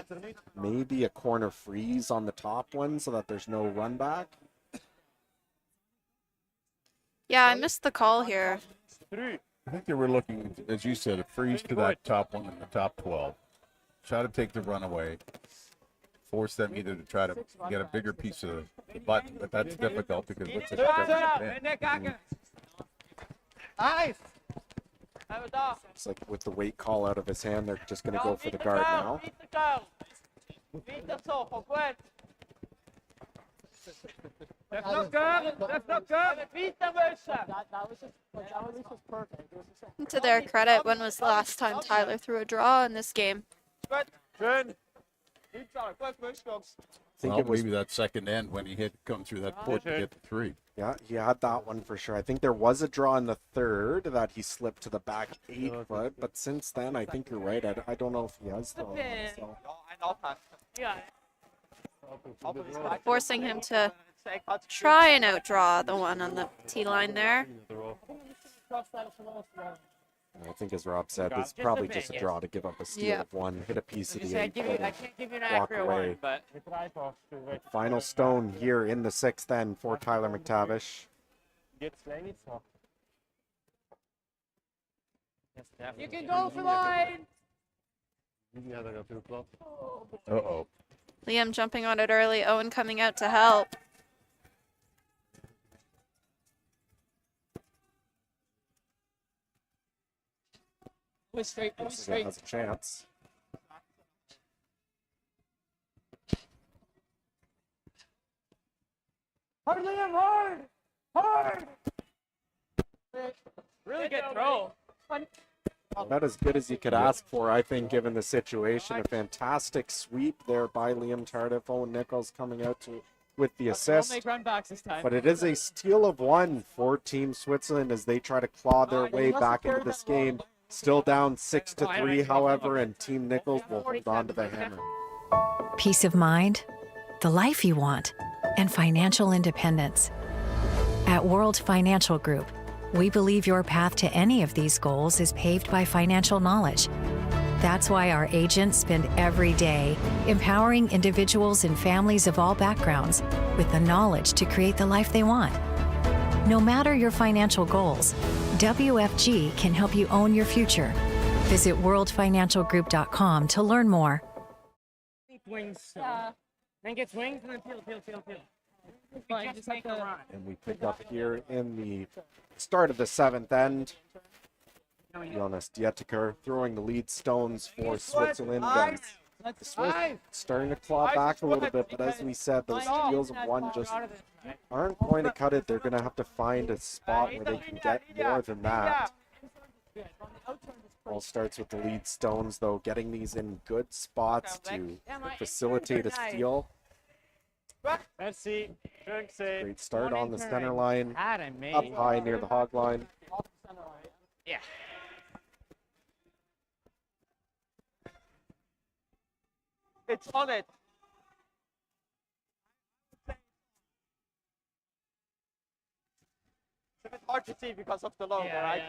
Maybe a corner freeze on the top one so that there's no run back. Yeah, I missed the call here. I think they were looking, as you said, a freeze to that top one in the top 12. Try to take the run away. Force them either to try to get a bigger piece of the button, but that's difficult because what's it? Nice! It's like with the weight call out of his hand, they're just going to go for the guard now. That's not good! That's not good! That was just perfect. To their credit, when was the last time Tyler threw a draw in this game? Schön! I think Well, it was, maybe that second end when he hit come through that foot to get the three. yeah, he had that one for sure. I think there was a draw in the third that he slipped to the back 8 foot, but since then, I think you're right. I don't know if he has thrown one, so. Yeah. Forcing him to try and outdraw the one on the tee line there. I think, as Rob said, this is probably just a draw to give up a steal of one, hit a piece of the 8 foot, I can't give you an walk accurate away. one, but Final stone here in the 6th end for Tyler McTavish. you can go for line. Uh-oh. Liam jumping on it early, Owen coming out to help. Go straight, go Looks like straight. it has a chance. Hard, Liam, hard! Hard! Really good throw. About as good as you could ask for, I think, given the situation. A fantastic sweep there by Liam Tardif. Owen Nicholls coming out with the We'll assist. make run backs this time. But it is a steal of one for Team Switzerland as they try to claw their way back into this game. Still down 6-3, however, and Team Nicholls will hold on to the hammer. Peace of mind, the life you want, and financial independence. At World Financial Group, we believe your path to any of these goals is paved by financial knowledge. That's why our agents spend every day empowering individuals and families of all backgrounds with the knowledge to create the life they want. No matter your financial goals, WFG can help you own your future. Visit worldfinancialgroup.com to learn more. Wings. Then gets wings and then peel. Fine, just make a run. And we pick up here in the start of the 7th end. Jonas Dieteker throwing the lead stones for Switzerland. And the Swiss starting to claw back a little bit, but as we said, those steals of one just aren't going to cut it. They're going to have to find a spot where they can get more than that. All starts with the lead stones, though, getting these in good spots to facilitate a steal. Merci. Schön gesehen. Great start on the center line, Had I made. up high near the hog line. Yeah. It's on it. It's a bit hard to see because of the logo, right?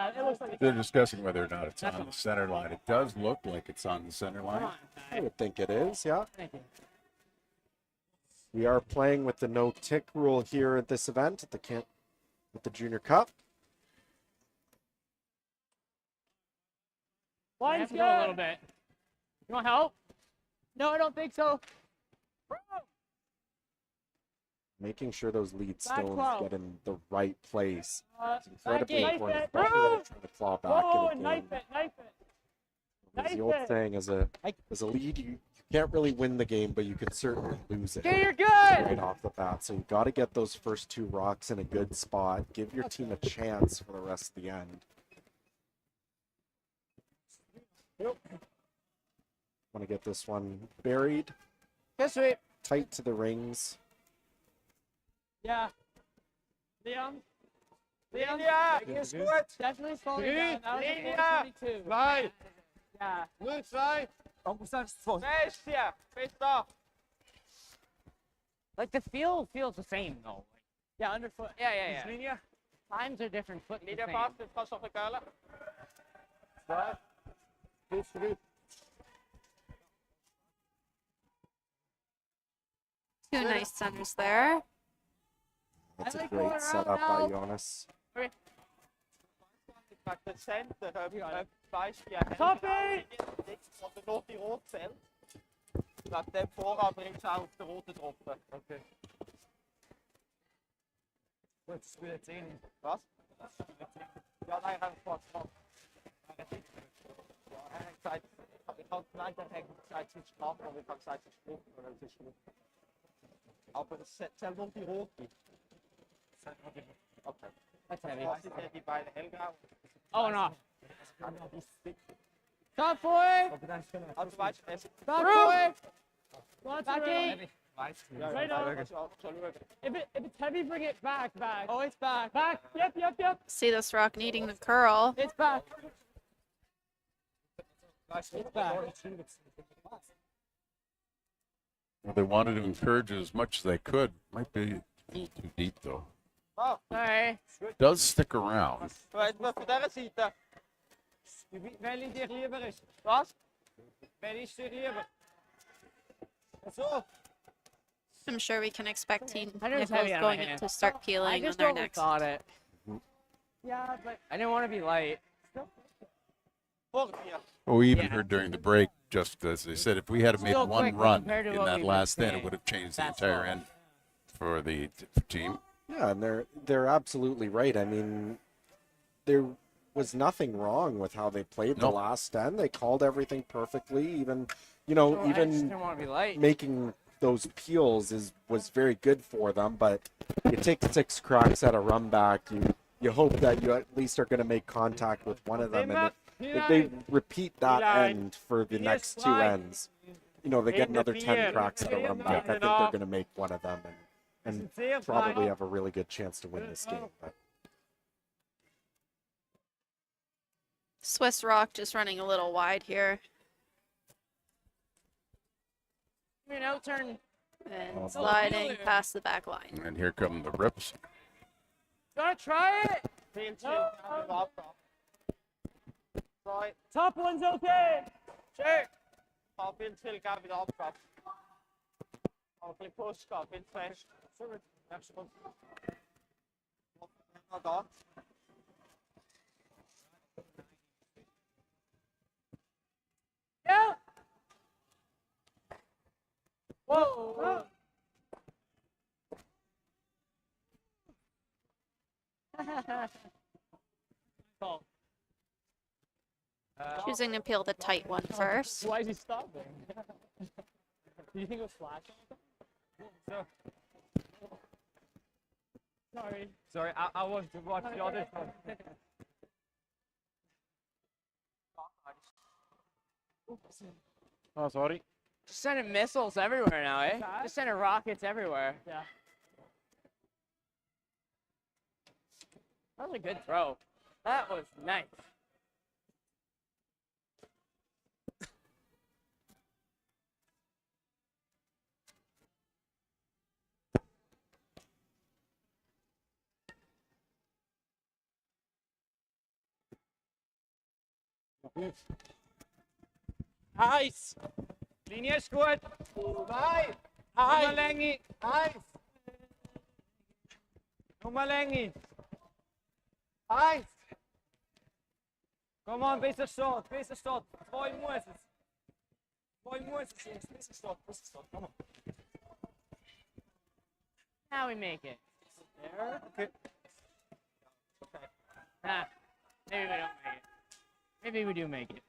It looks like They're discussing whether or not it's on the center line. It does look like it's on the center line. I would think it is, yeah. Thank you. We are playing with the no tick rule here at this event at the Junior Cup. I have line's to go a little good. bit. You want help? No, I don't think so. Making sure those lead Back stones 12. get in the right place. It's Back incredibly eight. important, Knife it. especially when you're trying to claw back Whoa, in a knife game. it, knife it. As the Knife old it. saying, as a lead, you can't really win the game, but you can certainly lose it Okay, you're good. right off the bat. So you got to get those first two rocks in a good spot. Give your team a chance for the rest of the end. Want to get this one buried, Good sweep. tight to the rings. Yeah. Liam. Liam. Linia, is goed. Definitely slowing down. That was Linia. 22. Zwei. Yeah. Goed, zwei. Zes, ja. Peter. Like the feel feels the same though. Yeah, underfoot. Yeah. Linia. Times are different. Foot the Linia same. vast, dit gaat op de kuilen. Zwei. Goed, goed. Two nice centers there. That's a like great going setup around by now. Jonas. Ik maak de center, vijf, ja. Toppie! Want er nog die rood zijn. Laat hem vooraan brengt ze op de rode droppen. Oké. Goed, speel 10. Wat? Ja, nee, hij heeft wat. Ich habe nein, der hängt seit sich Strafe, aber ich habe seit sich Spruch, oder das ist gut. Aber es zählt nur die rote. Okay. That's heavy. Was sind denn die beiden hellgrau? Oh no. Stop boy. Also weißt du, es Stop boy. Lots Back of eight. room. ja, Right ja, on. ja, schon schauen. If it's heavy, bring it back. Oh, it's back. Back. Yep. See this rock needing the curl. It's back. It's back. Well, they wanted to encourage it as much as they could. Might be a little too deep though. Oh, Sorry. Does stick around. weet je voor daar zitten? Welke die liever is? Wat? Welke is die liever? Zo. I'm sure we can expect Team I know it's Nicholls heavy on my going hand. to start I peeling on just their next. overthought it. Yeah, but I didn't want to be light. Voor hier. Well, we even Yeah. heard during the break, just as they said, if we had made Still one quick, but run compared to in what that we've been last end, it saying, would have changed the that's entire all. end for the team. Yeah, and they're absolutely right. I mean, there was nothing wrong with how they played the Nope. last end. They called everything perfectly. Even I just even didn't want to be light. making those peels was very good for them. But you take 6 cracks at a run back, you hope that you at least are going to make contact with one of them, and if they repeat that end for the next 2 ends, they get another 10 cracks at a run back. I think they're going to make one of them and probably have a really good chance to win this game. But Swiss rock just running a little wide here. An out turn. And sliding past the back line. And here come the rips. gotta try it. Veel chill. Right. Top one's okay. Check. Ga veel chill, ga weer opkap. Ga veel push, ga veel fresh. Sorry. Nou dan. Yeah. Whoa. Choosing to peel the tight one first. Why is he stopping? Do you think it was flashing? Sorry. Sorry, I want to watch the other one. Oh, sorry. Just sending missiles everywhere now, eh? Just sending rockets everywhere. Yeah. That was a good throw. That was nice. Eis. Linie ist gut. Zwei. Nummer Länge. Eins. Nummer Länge. Eins. Come on, besser Start, besser Start. Zwei muss es. Zwei muss es, Jungs. Besser Start, besser Start. Come on. Now we make it. There. Okay. Okay. Nah, maybe we don't make it. Maybe we do make it.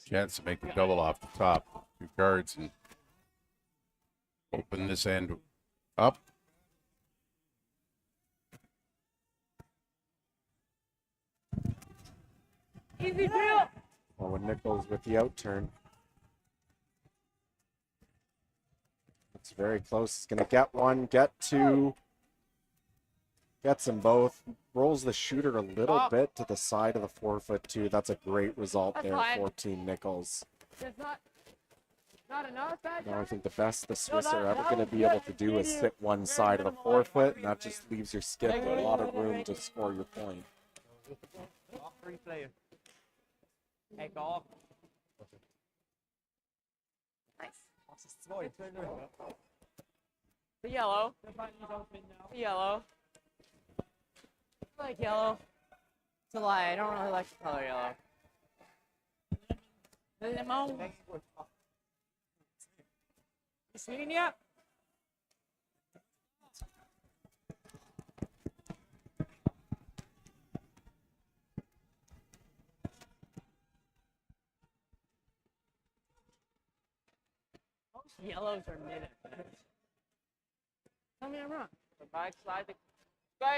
Chance to make the double off the top. 2 guards and open this end up. Easy deal. Well, with Nicholls with the out turn. It's very close. He's going to get one, get two. Gets them both. Rolls the shooter a little bit to the side of the 4-foot too. That's a great result That's there, fine. 14 Nicholls. That's not enough, bad Now I guy? think the best the Swiss are ever going to be able to do is sit one side of the 4-foot, and that just leaves your skip a lot of room to score your point. Free player. Hey, go off. Nice. Das ist 2. The yellow. The yellow. I like yellow. It's a lie. I don't really like the color yellow. Limo. Ist Linie. Most yellows are mid at best. Tell me I'm wrong. The back slide.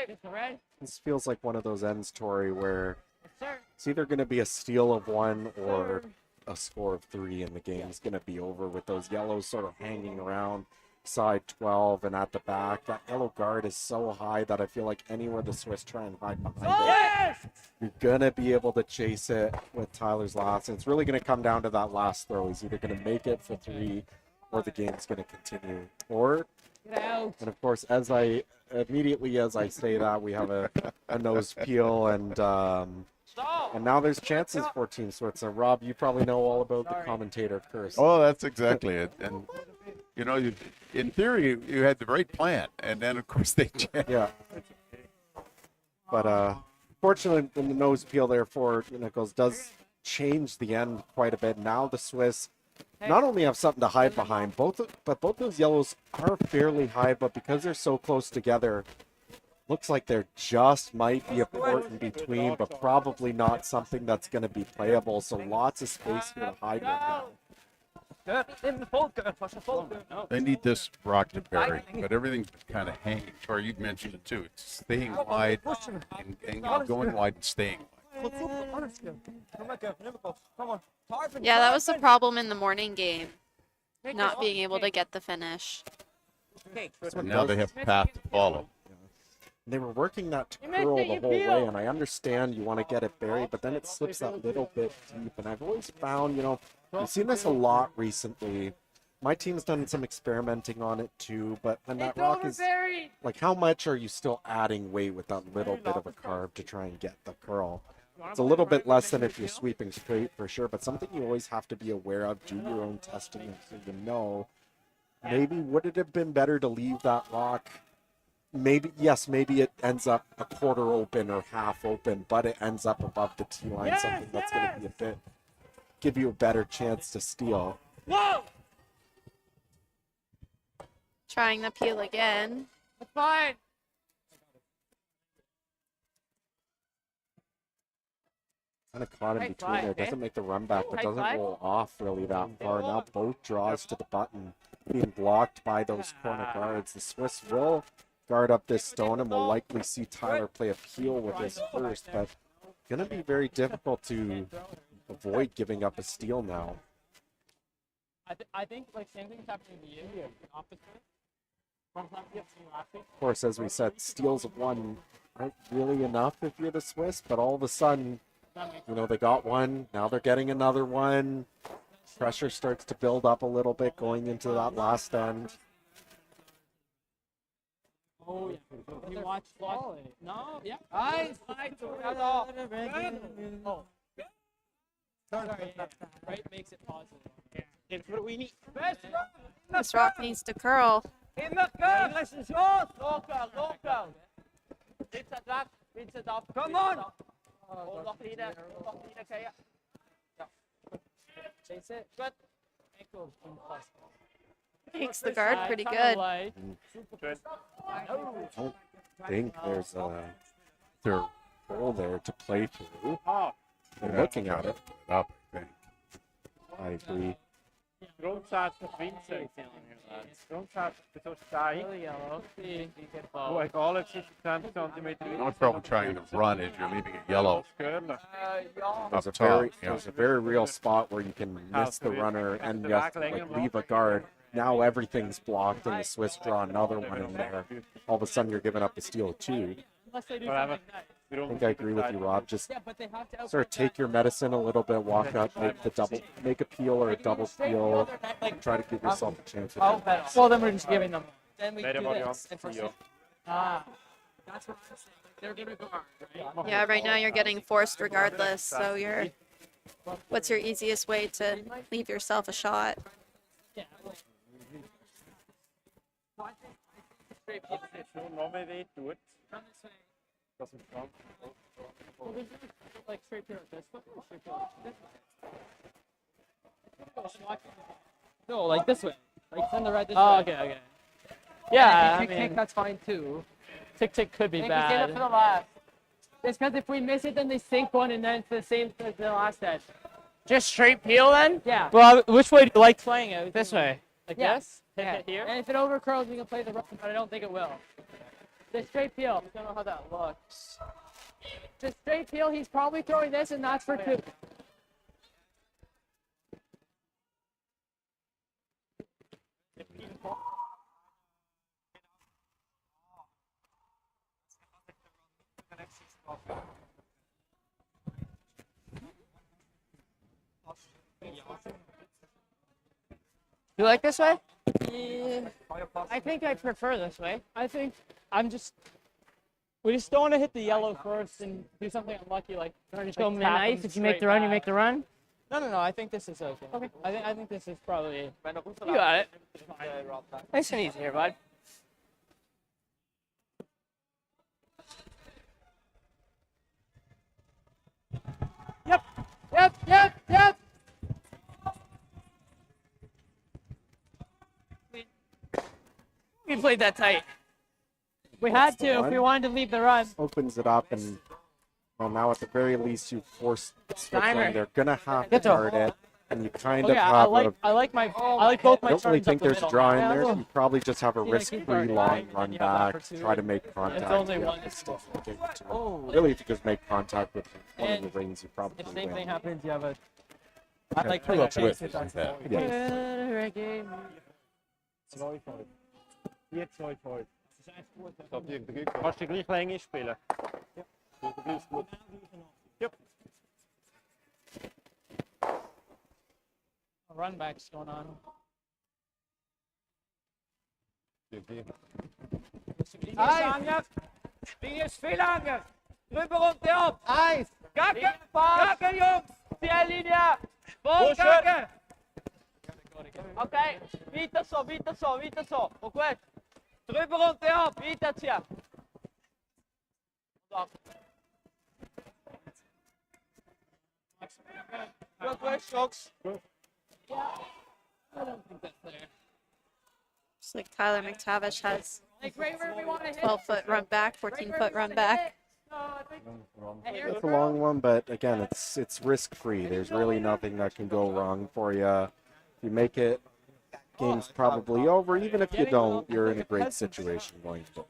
Just the red? This feels like one of those ends, Tori, where Yes, sir. it's either going to be a steal of 1 or a score of 3, and the game's going to be over with those yellows sort of hanging around side 12 and at the back. That yellow guard is so high that I feel like anywhere the Swiss try and hide behind it, you're going to be able to chase it with Tyler's last. And it's really going to come down to that last throw. He's either going to make it for 3 or the game's going to continue. Or, Get out. and of course, immediately as I say that, we have a nose peel, and now there's chances for Team Switzer. Rob, you probably know all about the commentator curse. Oh, that's exactly it. And you know, in theory, you had the right plan, and then of course they changed. Yeah. But fortunately, the nose peel there for Nicholls does change the end quite a bit. Now the Swiss not only have something to hide behind, both those yellows are fairly high, but because they're so close together, looks like there just might be a port in between, but probably not something that's going to be playable. So lots of space here to hide right now. In the full curve. Was a full curve. They need this rock to bury, but everything's kind of hanging. Or you mentioned it too. It's staying wide and going wide and staying wide. Come on. Tarpon. Yeah, that was the problem in the morning game. Not being able to get the finish. And now they have a path to follow. They were working that You missed curl it, the you whole peel. way, and I understand you want to get it buried, but then it slips that little bit deep. And I've always found, we've seen this a lot recently. My team's done some experimenting on it too, but when that It's rock is overburied. like, how much are you still adding weight with that little bit of a carve to try and get the curl? It's a little bit less than if you're sweeping straight for sure, but something you always have to be aware of. Do your own testing so you know. Maybe would it have been better to leave that rock? Maybe it ends up a quarter open or half open, but it ends up above the tee line. Something that's going to be give you a better chance to steal. Whoa! Trying the peel again. That's fine. Kind of caught in High between five, there. eh? Doesn't make the run back, but High doesn't five. roll off really that far. Now both draws to the button, being blocked by those corner guards. The Swiss will guard up this stone, and we'll likely see Tyler play a peel with his first, but gonna be very difficult to avoid giving up a steal now. I think like same thing's happening to you. Opposite. Sometimes you have seen last week. Of course, as we said, steals of one aren't really enough if you're the Swiss, but all of a sudden, you know, they got one. Now they're getting another one. Pressure starts to build up a little bit going into that last end. Oh yeah. You watch No, yeah. Nice. Oh. Sorry, yeah. Right makes it positive. Yeah. It's what we need. This rock needs to curl. In the curve. Local. It's a duck. Come on. Chase it. Good. Ankle plus. Makes the guard pretty Kinda good. like- Good. I don't think there's a goal there to play through. Oh, They're looking at it. Up, I think. I agree. Grundsätzlich Winzer. Grundsätzlich so steil. Really yellow. See. Wo egal ob es 20 cm The only problem trying to run is you're leaving it yellow Görle. There's a top, very, yeah. there's a very real spot where you can miss the runner and you have to like leave a guard. Now everything's blocked and the Swiss draw another one in there. All of a sudden you're giving up a steal of two. Unless they do Whatever. something nice. I think I agree with you, Rob. Just Yeah, but they have to sort of take your medicine a little bit, walk up, make a peel or a double peel, and try to give yourself a chance at it. Well, then we're just giving them. Then we Beide do this. Varianten. Ja. Ah. That's what I'm saying. Like, they're gonna guard, right? Yeah, right now you're getting forced regardless. So what's your easiest way to leave yourself a shot? Yeah. Nur noch mehr weh tut, Come this way. dass im Strand. Well, there's no, like straight here with this foot or straight here with this foot? No, like this way. Like send the right this Oh, way. okay. Yeah, I If you kick, mean, that's fine too. tick could be Make me stand up bad. for the last. It's because if we miss it, then they sink one, and then it's the same as the last edge. Just straight peel then? Yeah. Well, which way do you like playing it? This way. Like Yeah. this? Hit Yeah. it here? And if it overcurls, we can play the run, but I don't think it will. The straight peel. I don't know how that looks. Just straight peel, he's probably throwing this, and that's for two. You like this way? I think I prefer this way. I think we just don't want to hit the yellow first and do something unlucky like Just go nice. If you make the run, you make the run. No. I think this is okay. Okay. I think this is probably. You got it. Nice and easy here, bud. Yep. We played that tight. We had to if we wanted to leave the run. Opens it up and, well, now at the very least you force Timer. Switzerland. They're going to have to Get to- guard it. And you kind Okay, of I have like a, I like both my I don't really turns think up the there's a middle. draw in Yeah, there. well, You probably just have a like risk-free guard, long right? run And you have that back, for two. try to make contact. only yeah, one. it's tough to get to. Really, if you just make contact with one of And the rings, you probably If same win. thing happens, you have a. I like Two playing up chase with if is that's that. all. Yeah. 2-5. 4-2-5. Kannst du gleich Länge spielen? Ja. Du gleich gut. Yep. Run backs going on. Linie ist viel Angriff. Drüber und ab. Eins. Gacke, Jungs. Ziellinie. Voll Gacke. Okay, weiter so. Und gut. Drüber und ab. Weiterziehen. Gut, Schocks. Just like Tyler McTavish has Like right where we want to hit. 12-foot run back, 14-foot run back. It's a long one, but again, it's risk-free. There's really nothing that can go wrong for you. If you make it, game's probably over. Even if you don't, you're in a great situation going forward.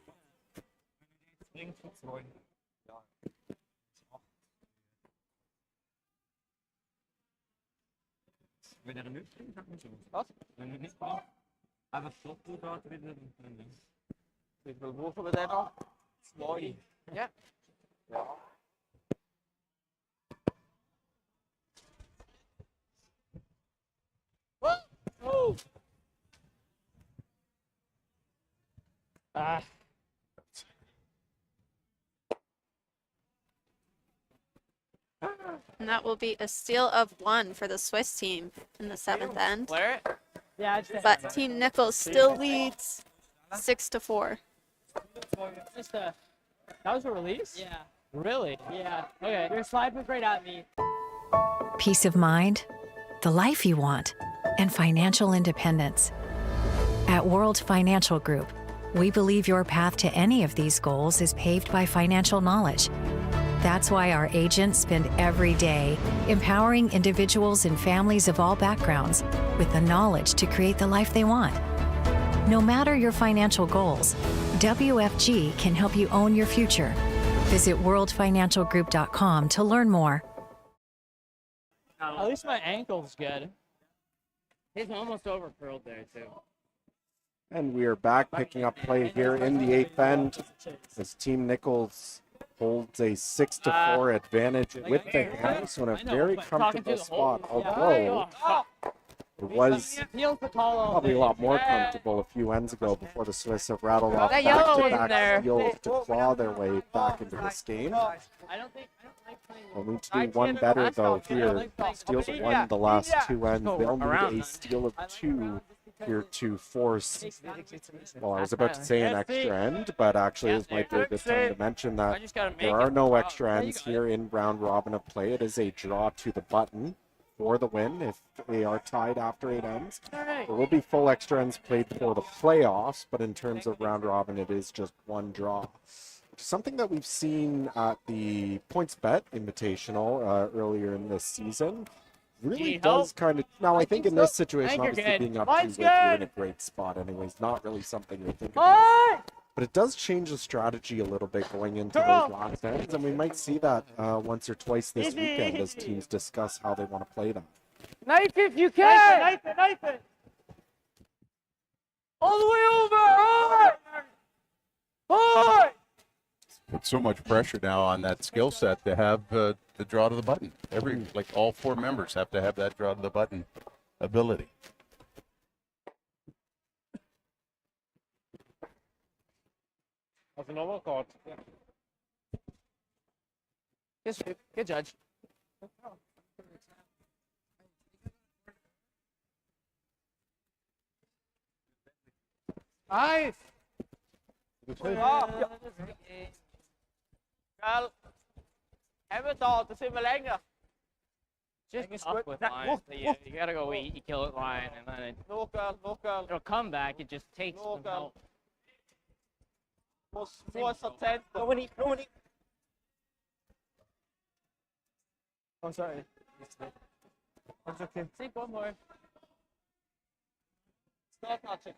Wenn er nicht bringt, hat man schon. Was? Wenn er nicht bringt, einfach so geht wieder. Wie viel brauchen wir denn noch? 2. Ja. Ja. Oh. Ah. And that will be a steal of 1 for the Swiss team in the 7th end. Flare it. Yeah, it's But Team Nicholls still leads 6-4. just that was a release? Yeah. Really? Yeah. Okay. Your slide was right at me. Peace of mind, the life you want, and financial independence. At World Financial Group, we believe your path to any of these goals is paved by financial knowledge. That's why our agents spend every day empowering individuals and families of all backgrounds with the knowledge to create the life they want. No matter your financial goals, WFG can help you own your future. Visit worldfinancialgroup.com to learn more. At least my ankle's good. He's almost over curled there too. And we are back picking up play here in the 8th end as Team Nicholls holds a 6-4 advantage with the hammer, so in a very comfortable spot, although it was probably a lot more comfortable a few ends ago before the Swiss have rattled off That yellow wasn't back-to-back there. steals to claw their way back into this game. I don't like playing They'll need to do one better though here. Steals have won the last 2 ends. They'll need a steal of 2 here to force, well, I was about to say an extra end, but actually this might be a good time to mention that there are no extra ends here in round robin of play. It is a draw to the button for the win if they are tied after 8 ends. There will be full extra ends played for the playoffs, but in terms of round robin, it is just 1 draw. Something that we've seen at the PointsBet Invitational earlier in this season really does kind of, now I think in this situation, obviously being up 2 you're in a great spot anyways, not really something you're thinking about. But it does change the strategy a little bit going into those last ends, and we might see that once or twice this weekend as teams discuss how they want to play them. Knife if you can! Knife it! All the way over! Hard! Put so much pressure now on that skill set to have the draw to the button. Like all 4 members have to have that draw to the button ability. Also nochmal Kart. Good judge. Nice! Gal. Hebben het zien we länger. Just up with line. You gotta go eat, kill it line, and then No girl. it'll come back. It just takes some help. More attent. No money. I'm sorry. That's okay. Take one more. Start matching.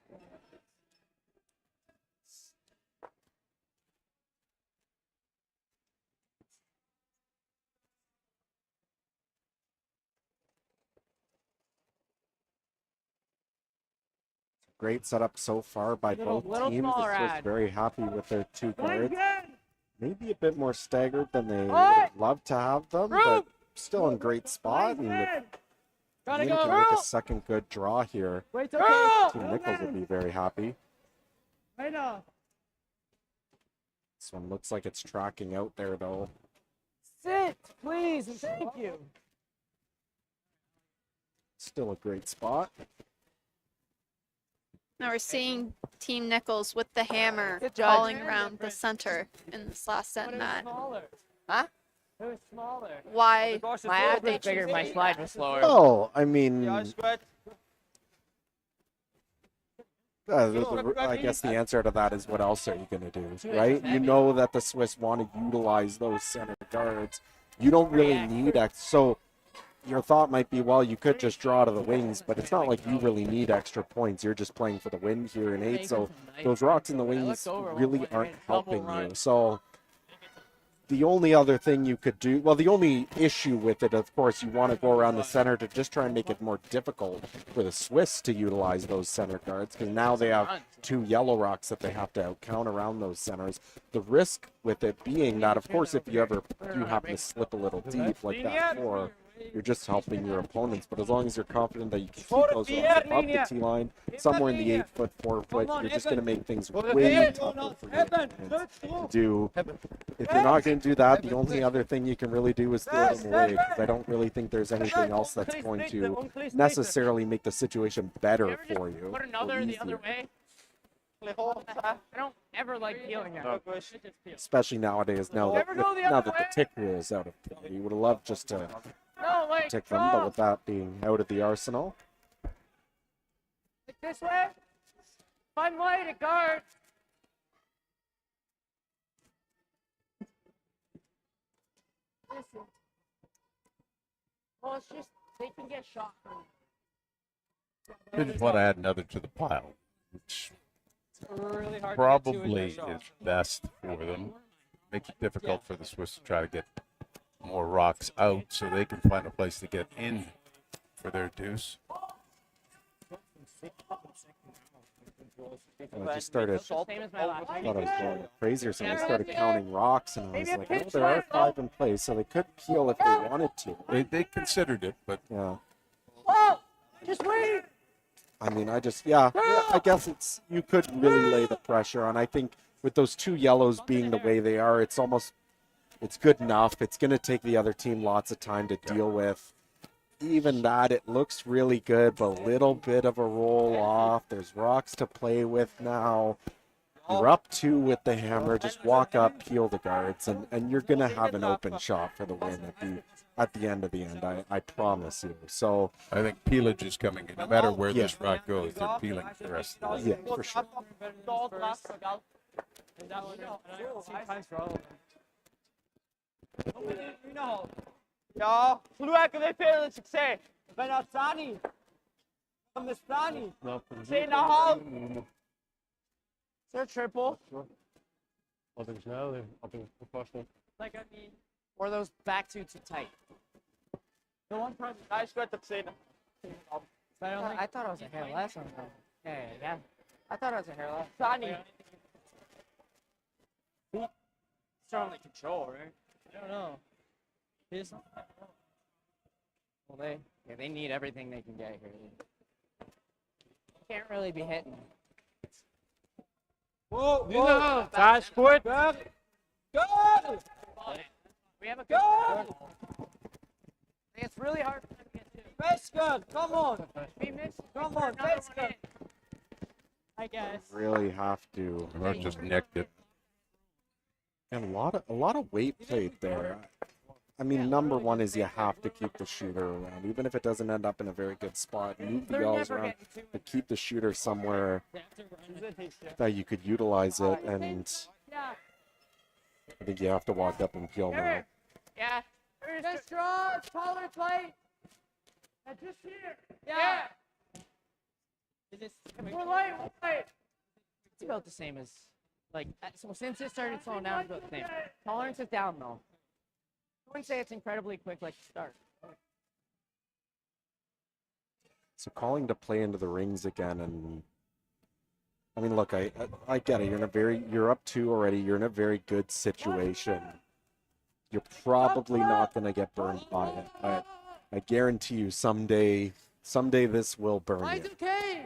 Great setup so far by both teams. The Swiss very happy with their 2 guards. Maybe a bit more staggered than they would have loved to have them, but still in great spot. And if they can make a second good draw here, Team Nicholls would be very happy. This one looks like it's tracking out there though. Sit, please, and thank you. Still a great spot. Now we're seeing Team Nicholls with the hammer falling around the center in this last set mat. Huh? It was smaller. Why? My ass was bigger, my slide was slower. Oh, I mean, Ja, is goed. I guess the answer to that is what else are you going to do, right? You know that the Swiss want to utilize those center guards. You don't really need so your thought might be, well, you could just draw to the wings, but it's not like you really need extra points. You're just playing for the win here in 8, so those rocks in the wings really aren't helping you. So the only other thing you could do, well, the only issue with it, of course, you want to go around the center to just try and make it more difficult for the Swiss to utilize those center guards, because now they have 2 yellow rocks that they have to count around those centers. The risk with it being that, of course, if you ever do happen to slip a little deep like that before, you're just helping your opponents. But as long as you're confident that you can keep those rocks above the T line, somewhere in the 8 foot, 4 foot, you're just going to make things way tougher for your opponents to do. If you're not going to do that, the only other thing you can really do is throw them away, because I don't really think there's anything else that's going to necessarily make the situation better for you. Put another the other way. I don't ever like peeling it. Especially nowadays, now that the tick rule is out of play. You would have loved just to tick them, but with that being out of the arsenal. Like this way. Fun way to guard. Listen. Well, it's just they can get shot from it. They just want to add another to the pile, which Really hard probably is best for them. Makes it difficult for the Swiss to try to get more rocks out so they can find a place to get in for their deuce. I just started, Same as my last thought I was going crazy or something. I started counting rocks, and I was like, oh, there are 5 in place, so they could peel if they wanted to. They considered it, but Yeah. Oh, just wait. I mean, I guess it's, you could really lay the pressure on. I think with those 2 yellows being the way they are, it's good enough. It's going to take the other team lots of time to deal with. Even that, it looks really good, but a little bit of a roll off. There's rocks to play with now. You're up 2 with the hammer. Just walk up, peel the guards, and you're going to have an open shot for the win at the end of the end. I promise you. So I think peelage is coming in. No matter where this rock goes, they're peeling the rest of the yeah, for sure. Ja, sluhajte vi pelen succes. Ben Atsani. Mistani. 10,5. Is there a triple? Wat ik snel, wat ik vast op. Like I mean, or those back two too tight. The one person. Nice got the 10. I thought it was a hair less on them. Yeah. I thought it was a hair less. Sani. Strongly control, right? I don't know. His. Well, they need everything they can get here. Can't really be hitting. Whoa. That's goed. Go! We have a good. I think it's really hard for them to get to. Best good. Come on. We missed. Come on. Best good. I guess. Really have to. Or just nicked it. And a lot of weight plate there. I mean, number one is you have to keep the shooter around, even if it doesn't end up in a very good spot. Move the yells around, but keep the shooter somewhere that you could utilize it. And I think you have to walk up and peel now. Yeah. Just draw. Taller plate. Just here. Yeah. More light. It's about the same as, like, so since it started slowing down, it's about the same. Tolerance is down, though. I wouldn't say it's incredibly quick like start. So calling to play into the rings again, and I mean, look, I get it. You're up 2 already. You're in a very good situation. You're probably not going to get burned by it. But I guarantee you, someday this will burn you. Okay.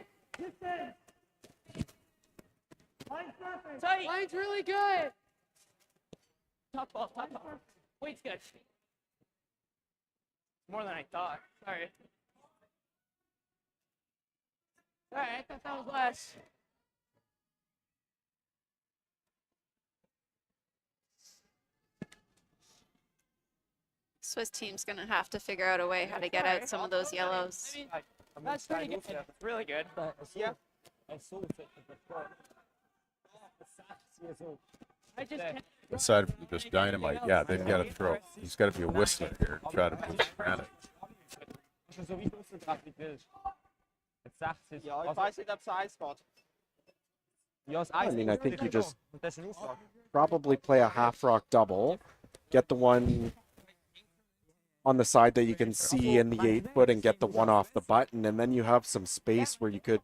Line's really good. Top ball. Weight's good. More than I thought. Sorry. Sorry, I thought that was less. Swiss team's gonna have to figure out a way how to get out some of those yellows. That's pretty good. It's really good, but Yeah. I just can't. Aside from just dynamite, yeah, they've got to throw. He's got to be a whistler here to try to move granite. So wie kommst du gerade mit Bild? Jetzt 80. Ja, ich weiß nicht, ob es Eis geht. Ja, das Eis. I mean, I think you just Das ist ein Aufschlag. probably play a half rock double, get the one on the side that you can see in the 8-foot and get the one off the button, and then you have some space where you could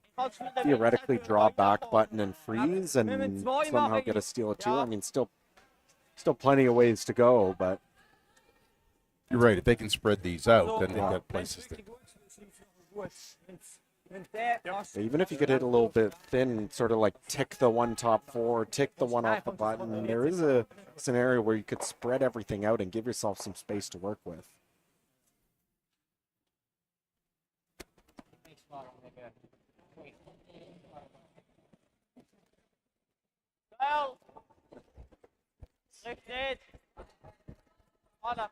theoretically draw back button and freeze and somehow get a steal of 2. I mean, still plenty of ways to go, but You're right. If they can spread these out, then they've got places to. even if you could hit a little bit thin, sort of like tick the one top 4, tick the one off the button, there is a scenario where you could spread everything out and give yourself some space to work with. Well, lift it. Vater.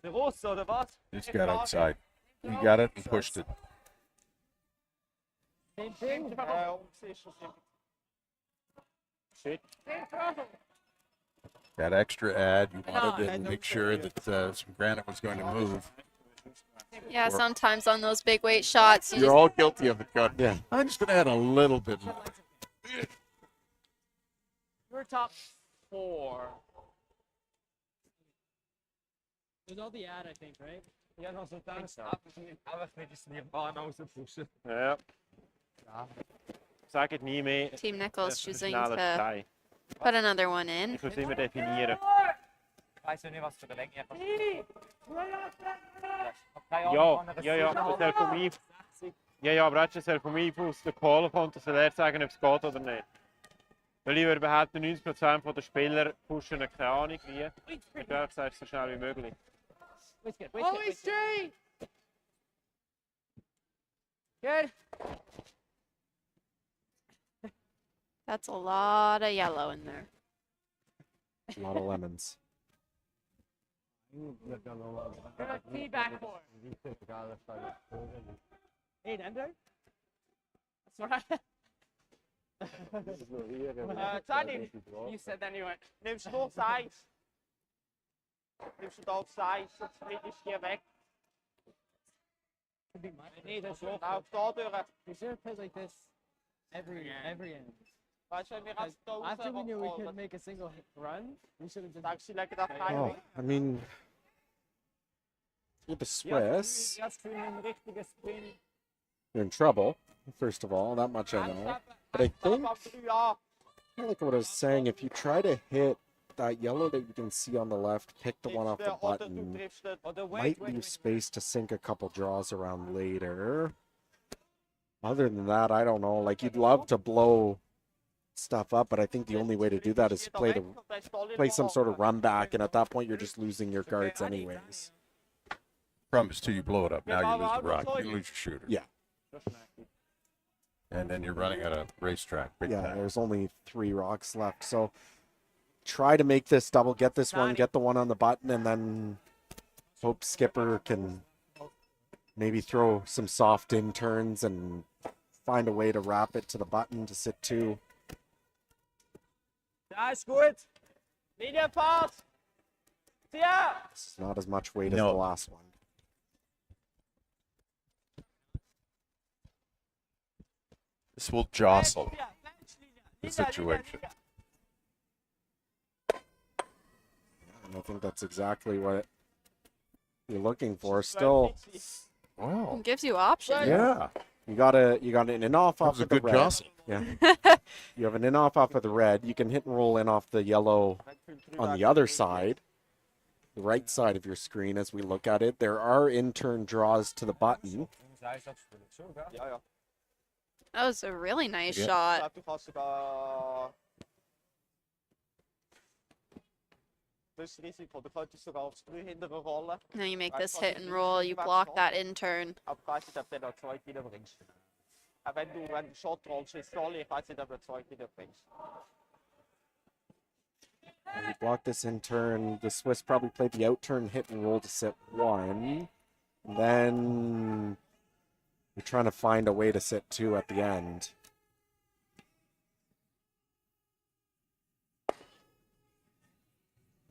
Der Russe, oder was? It's got outside. You got it and pushed it. Same thing. Shit. That extra ad, you wanted to make sure that some granite was going to move. Yeah, sometimes on those big weight shots, you You're just all guilty of it, God. Yeah. I'm just going to add a little bit more. We're top 4. There's all the ad, I think, right? Ja, noch so Angst. Aber ich will es nie Bahn rauspushen. Ja. Sagt nie mehr. Team Nicholls Das ist choosing schneller to Stein. put another one in. Ich muss immer definieren. Ich weiß ja nicht, was für eine Länge einfach. Ja, das soll von mir. Ja, aber das soll von mir aus der Call kommt, dass er sagen, ob es geht oder nicht. Weil ich würde behaupten, 90% der Spieler pushen keine Ahnung wie. Ich glaube, es so schnell wie möglich. Always straight. Good. That's a lot of yellow in there. A lot of lemons. Feedback for. Hey, Ender. That's right. Tani, you said anyway. Nimmst du nur Size? Nimmst du da auf Size, sonst ist hier weg. Nee, that's Auf da durch. We should have played like this every end. Weißt du, wenn wir Because jetzt da after we knew we could rausrollen, make a single hit run, we should have just. denkst du, sie legen das Oh, rein? I mean, with the Swiss, Ich habe das Gefühl, ein richtiger Spin. you're in trouble, first of all, that much I know. But I think, like what I was saying, if you try to hit that yellow that you can see on the left, pick the one off the button, might leave space to sink a couple draws around later. Other than that, I don't know. Like, you'd love to blow stuff up, but I think the only way to do that is to play some sort of run back, and at that point, you're just losing your guards anyways. Problem is, till you blow it up, now you lose the rock, you lose your shooter. Yeah. And then you're running at a racetrack. Big Yeah, time. there's only 3 rocks left, so try to make this double, get this one, get the one on the button, and then hope Skipper can maybe throw some soft in turns and find a way to wrap it to the button to sit 2. Ja, ist gut. Linienfahrt. Zieh! It's not as much weight as No. the last one. This will jostle the situation. And I think that's exactly what you're looking for. Still, Wow. It gives you options. yeah. You got an in off That off was a of the good red. jostle. Yeah. You have an in off of the red. You can hit and roll in off the yellow on the other side, the right side of your screen as we look at it. There are in turn draws to the button. Ja, ja. That was a really nice Yeah. Ich shot. glaube, du kannst sogar. Das Risiko, du könntest sogar aufs 3 hintere rollen. Now you make this hit and roll, you block that in turn. Aber ich weiß nicht, ob du noch 2 reinbringst. Aber wenn du Shot rollst, ist Soll, ich weiß nicht, ob du 2 reinbringst. And you block this in turn. The Swiss probably played the out turn hit and roll to sit 1. Then you're trying to find a way to sit 2 at the end.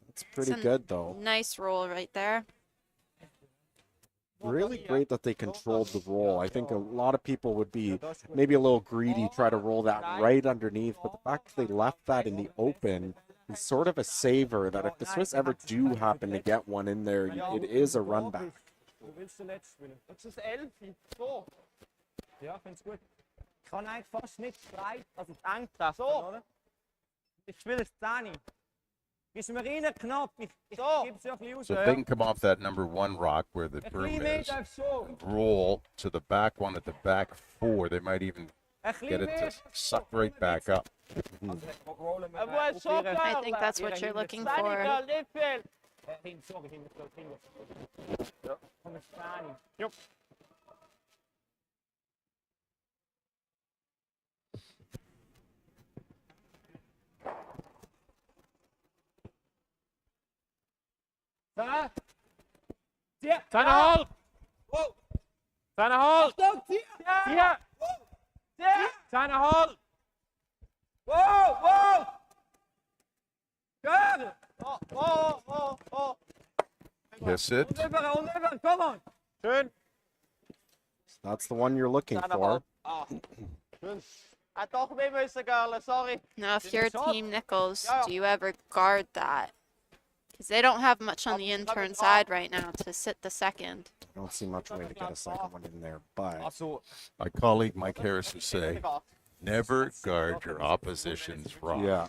It's pretty Some good though. Nice roll right there. Really great that they controlled the roll. I think a lot of people would be maybe a little greedy, try to roll that right underneath, but the fact that they left that in the open He's sort of a saver that if the Swiss ever do happen to get one in there, it is a run back. Du willst zuletzt spielen. Das ist 11. So. Ja, find's gut. Ich kann eigentlich fast nicht breit, also eng treffen, oder? Ich spiele es 10. Gib's mir rein, knapp. Ich gib's ja ein bisschen raus. So if they can come off that number 1 rock where the Ein berm bisschen is, mehr darfst du. and roll to the back one at the back 4, they might even Ein get bisschen it mehr. to suck right back up. Rollen wir Aber es probieren. I think that's what you're looking for. Nicht viel. Hin, sorry, hin. Ja. Komm, jetzt 10. Jupp. Da. Tier. 2,5! Wow. 2,5! Achtung, Tier. 4! Tier. 2,5! Wow, wow. Good. Oh. Kiss it. Unüber, come on. Schön! That's the one you're looking for. Doch mehr müssen, Girl, sorry. Now, if you're Team Nicholls, do you ever guard that? Because they don't have much on the intern side right now to sit the second. I don't see much way to get a second one in there, but Also, My colleague Mike Harris would say, never guard your opposition's rock. yeah.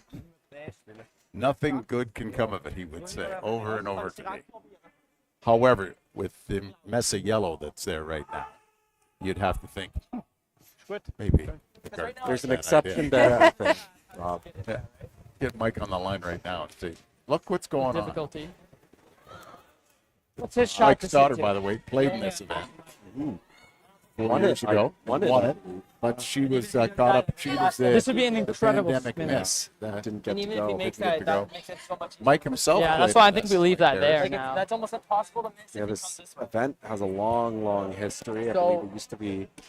Nothing good can come of it, he would say, over and over to me. However, with the mess of yellow that's there right now, you'd have to think, maybe. guard There's an that exception idea. to everything, Rob. Yeah. Get Mike on the line right now and see, look what's going on. Difficulty. What's his shot? Mike's daughter, by the way, played in this event. 4 Won years it. ago. Won it. Won it. But she was caught up. She was This would be an the incredible pandemic spin. miss. That Didn't get And to even if he go. makes Didn't get that, to that go. makes it so much. Mike himself. Yeah, that's played why I in think this, we leave Mike that there Harris. now. That's almost impossible to miss Yeah, if you this come this way. event has a long history. I So- believe it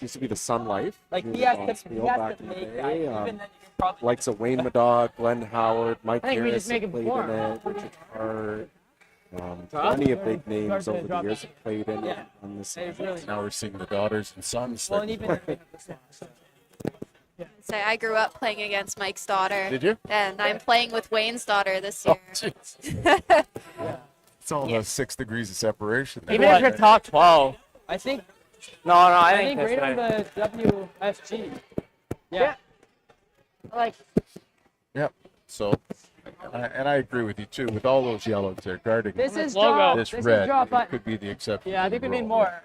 used to be the Sun Life. Like It he was has on to, Spiel he has back to in the make day. that. Even then, you can probably. Likes of Wayne Maddock, Glenn Howard, Mike I think we Harris just make have him played in perform. it, Richard Hart. Plenty of big names over the years have played in it on this It's event. really. Now we're seeing the daughters and sons. Well, that- and even if we have this one. Say, I grew up playing against Mike's daughter. Did you? And I'm playing with Wayne's daughter this year. Oh, jeez. It's all about 6 degrees of separation. there. Even if you're top 12. I think. No, I I think think this right on way. the WFG. Yeah. Like, Yep. So, and I agree with you too. With all those yellows there guarding This is logo. drop. this This red, is drop, it but could be the exception. yeah, I to think the we need rule. more.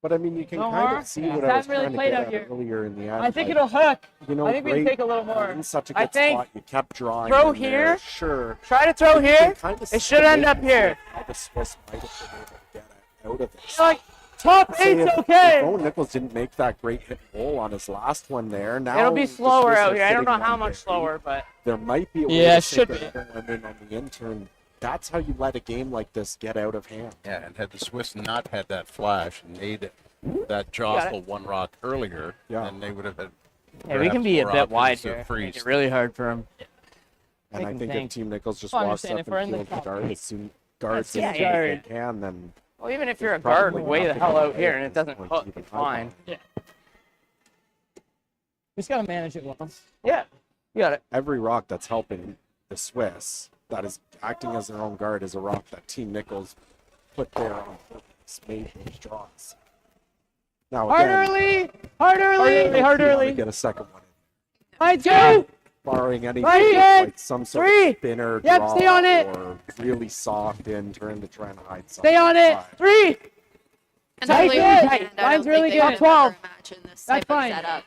But I mean, you can No kind more? of see Yeah. what That I was really trying to played get out at here. earlier in the end. I think like, it'll hook. you know, I think we can great take a little more. in such a I good think- spot. You kept drawing. Throw in there, here. Sure. try to throw You here. can kind of It should end up here. how the Swiss might have been able to get out of this. Like, top Say 8's if okay. Bo Nicholls didn't make that great hit roll on his last one there. Now It'll be the slower Swiss out are here. I don't know sitting how on much their slower, but There might be a way Yeah, to it should stick be. another one in on the intern. That's how you let a game like this get out of hand. Yeah, and had the Swiss not had that flash and made that jostle 1 rock earlier, Yeah. then they would have had. yeah, we can be a perhaps bit more wide options to here. freeze. Make it really hard for him. And I Make 'em think if think. Team Nicholls just Well, I'm walks saying up if and we're in the fields the top guard eight. as soon guards Yeah, as soon as they yeah. can, then Well, even if you're a Probably guard way the nothing hell to out do here at and it this doesn't point hook, to even it's hide fine. on. We just gotta manage it well. Yeah, you got it. Every rock that's helping the Swiss that is acting as their own guard is a rock that Team Nicholls put there on purpose, made those draws. Now Hard again, early! Hard early! Hard see how they early! get a second one in. Let's go! Barring anything Right in! like some sort Three! of spinner Yep, draw stay on it! or really soft in turn to try and hide something. Stay on it! But 3! And Tight early it! weekend, Tight. I don't Line's think really they good. could ever 12. imagine this That's type of fine. setup.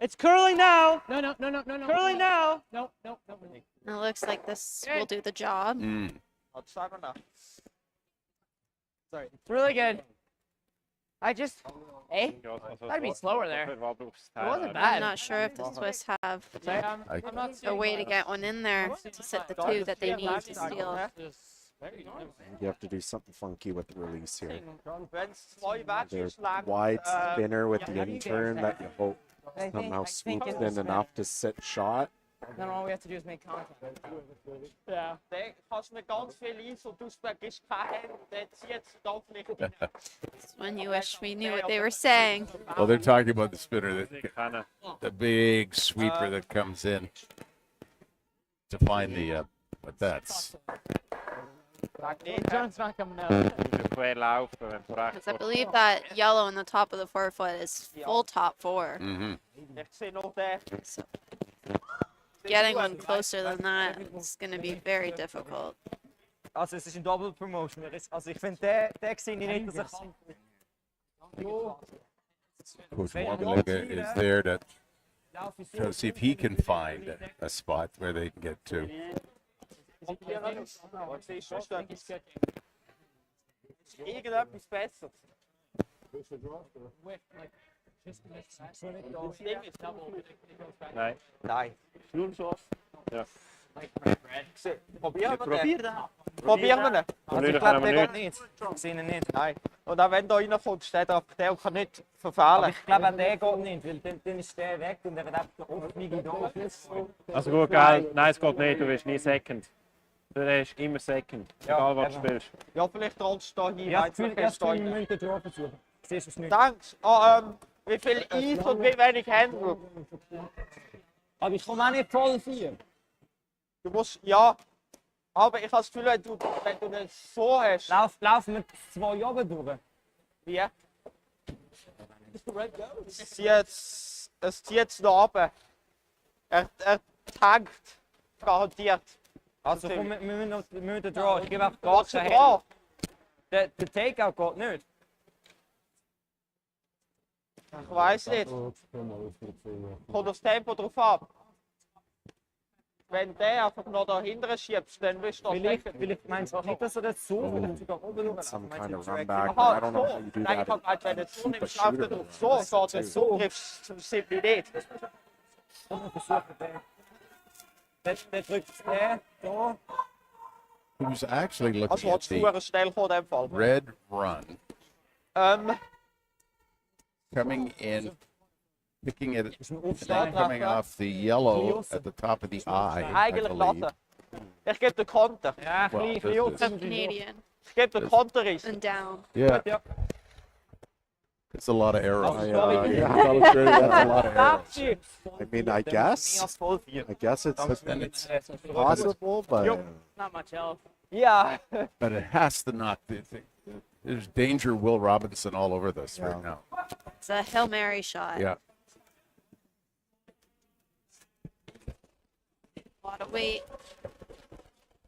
It's curling now! No. Curling now! No. And it looks like this will do the job. Mm. Sorry. It's really good. I just... Hey? Gotta be slower there. It wasn't I'm bad. not sure if the Swiss have Sorry, I'm not a way to get one in there to set the 2 that they need to steal. you have to do something funky with the release here. Wenn's 2 There's weggeschlagen. wide spinner with the intern that you hope somehow swoops in enough to sit shot. Then all we have to do is make contact. Yeah. Der kannst mir ganz viel Eis und du vergisst keine Hände, der zieht es doch nicht rein. It's when you wish we knew what they were saying. Well, they're talking about the spinner, Kind of. the big sweeper that comes in. to find the, but that's, John's not coming out. Muss quer laufen, wenn du rechts Because I gehst. believe that yellow in the top of the forefoot is full top four. mhm. Ich sehe noch den. So getting one closer than that is going to be very difficult. Also es ist ein Double Promotion. Also ich finde, der sehe ich nicht, dass er Coach Warmeliger is there to try to see if he can find a spot where they can get to. Irgendetwas Besseres. Nein. Nein. Schulschuss. Ja. Probieren wir den. Probieren wir ihn. Also ich Nicht, glaube, können der wir geht nicht. Ich sehe ihn nicht. Nein. Und auch wenn da reinkommt, steht er, der kann nicht Aber verfehlen. ich glaube, auch der geht nicht, weil dann ist der weg und er hat einfach den Offenen da. Also gut, gell? Nein, es geht nicht, du wirst nie Second. Du bist immer Second, egal was du spielst. Ja, vielleicht rollst du da hin, Ja, weil ich fühle, es da wir rein. müssen den Draw versuchen. Siehst du es nicht? Denkst wie viel Eis und wie wenig Händel? Aber ich komme auch nicht voll 4. Du musst, ja. Aber ich habe das Gefühl, wenn du das so hast. Laufen wir 2 oben durch. Wie? Es zieht noch runter. Er tankt. Garantiert. Also komm, wir müssen den Draw. Ich gebe einfach Machst Gas. du dran? Der Takeout geht nicht. Ich weiß nicht. Kommt das Tempo drauf ab. Wenn der einfach noch dahinter schiebst, dann bist du noch Vielleicht meinst du nicht, dass er das so vielleicht sogar oben schauen. Some Meinst kind du, of dass er run weg- back, but I Aha, don't know how so. you do Nein, ich that. habe gemeint, wenn du Keep so a nimmst, shooter läuft er drauf. there. So geht es. So triffst du simply nicht. Komm, wir versuchen den. Der drückt den, da. Who's actually looking Also at hat the es schnell von dem Fall. red run, Ähm, coming in, picking it, Ist ein and then Aufschlag. coming off the yellow at the top of the eye, I eigentlich believe. lassen. Ich gebe den Konter. Ja, Well, ein this bisschen is- Canadian Ich gebe den Konter ist. and down. Yeah, Ja. it's a lot of arrows. Yeah, that's a lot of arrows. I mean, I guess it's possible, but Not much else. Ja. But it has to knock there's danger Will Robinson all over this right Yeah. now. It's a Hail Mary shot. Yeah. A lot of weight.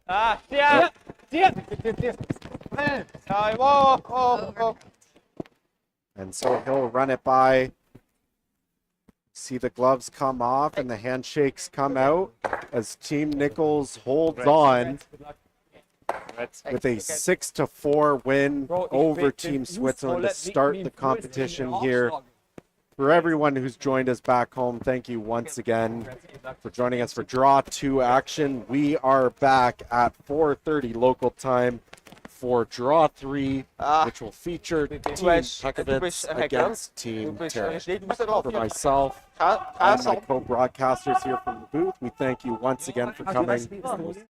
Ah, ja. Ja, oh. and so he'll run it by. See the gloves come off and the handshakes come out as Team Nicholls holds on with a 6-4 win over Team Switzerland to start the competition here. For everyone who's joined us back home, thank you once again for joining us for Draw 2 action. We are back at 4:30 local time for Draw 3, which will feature Team Hekevitz against Team Terra. For myself and my co-broadcasters here from the booth, we thank you once again for coming.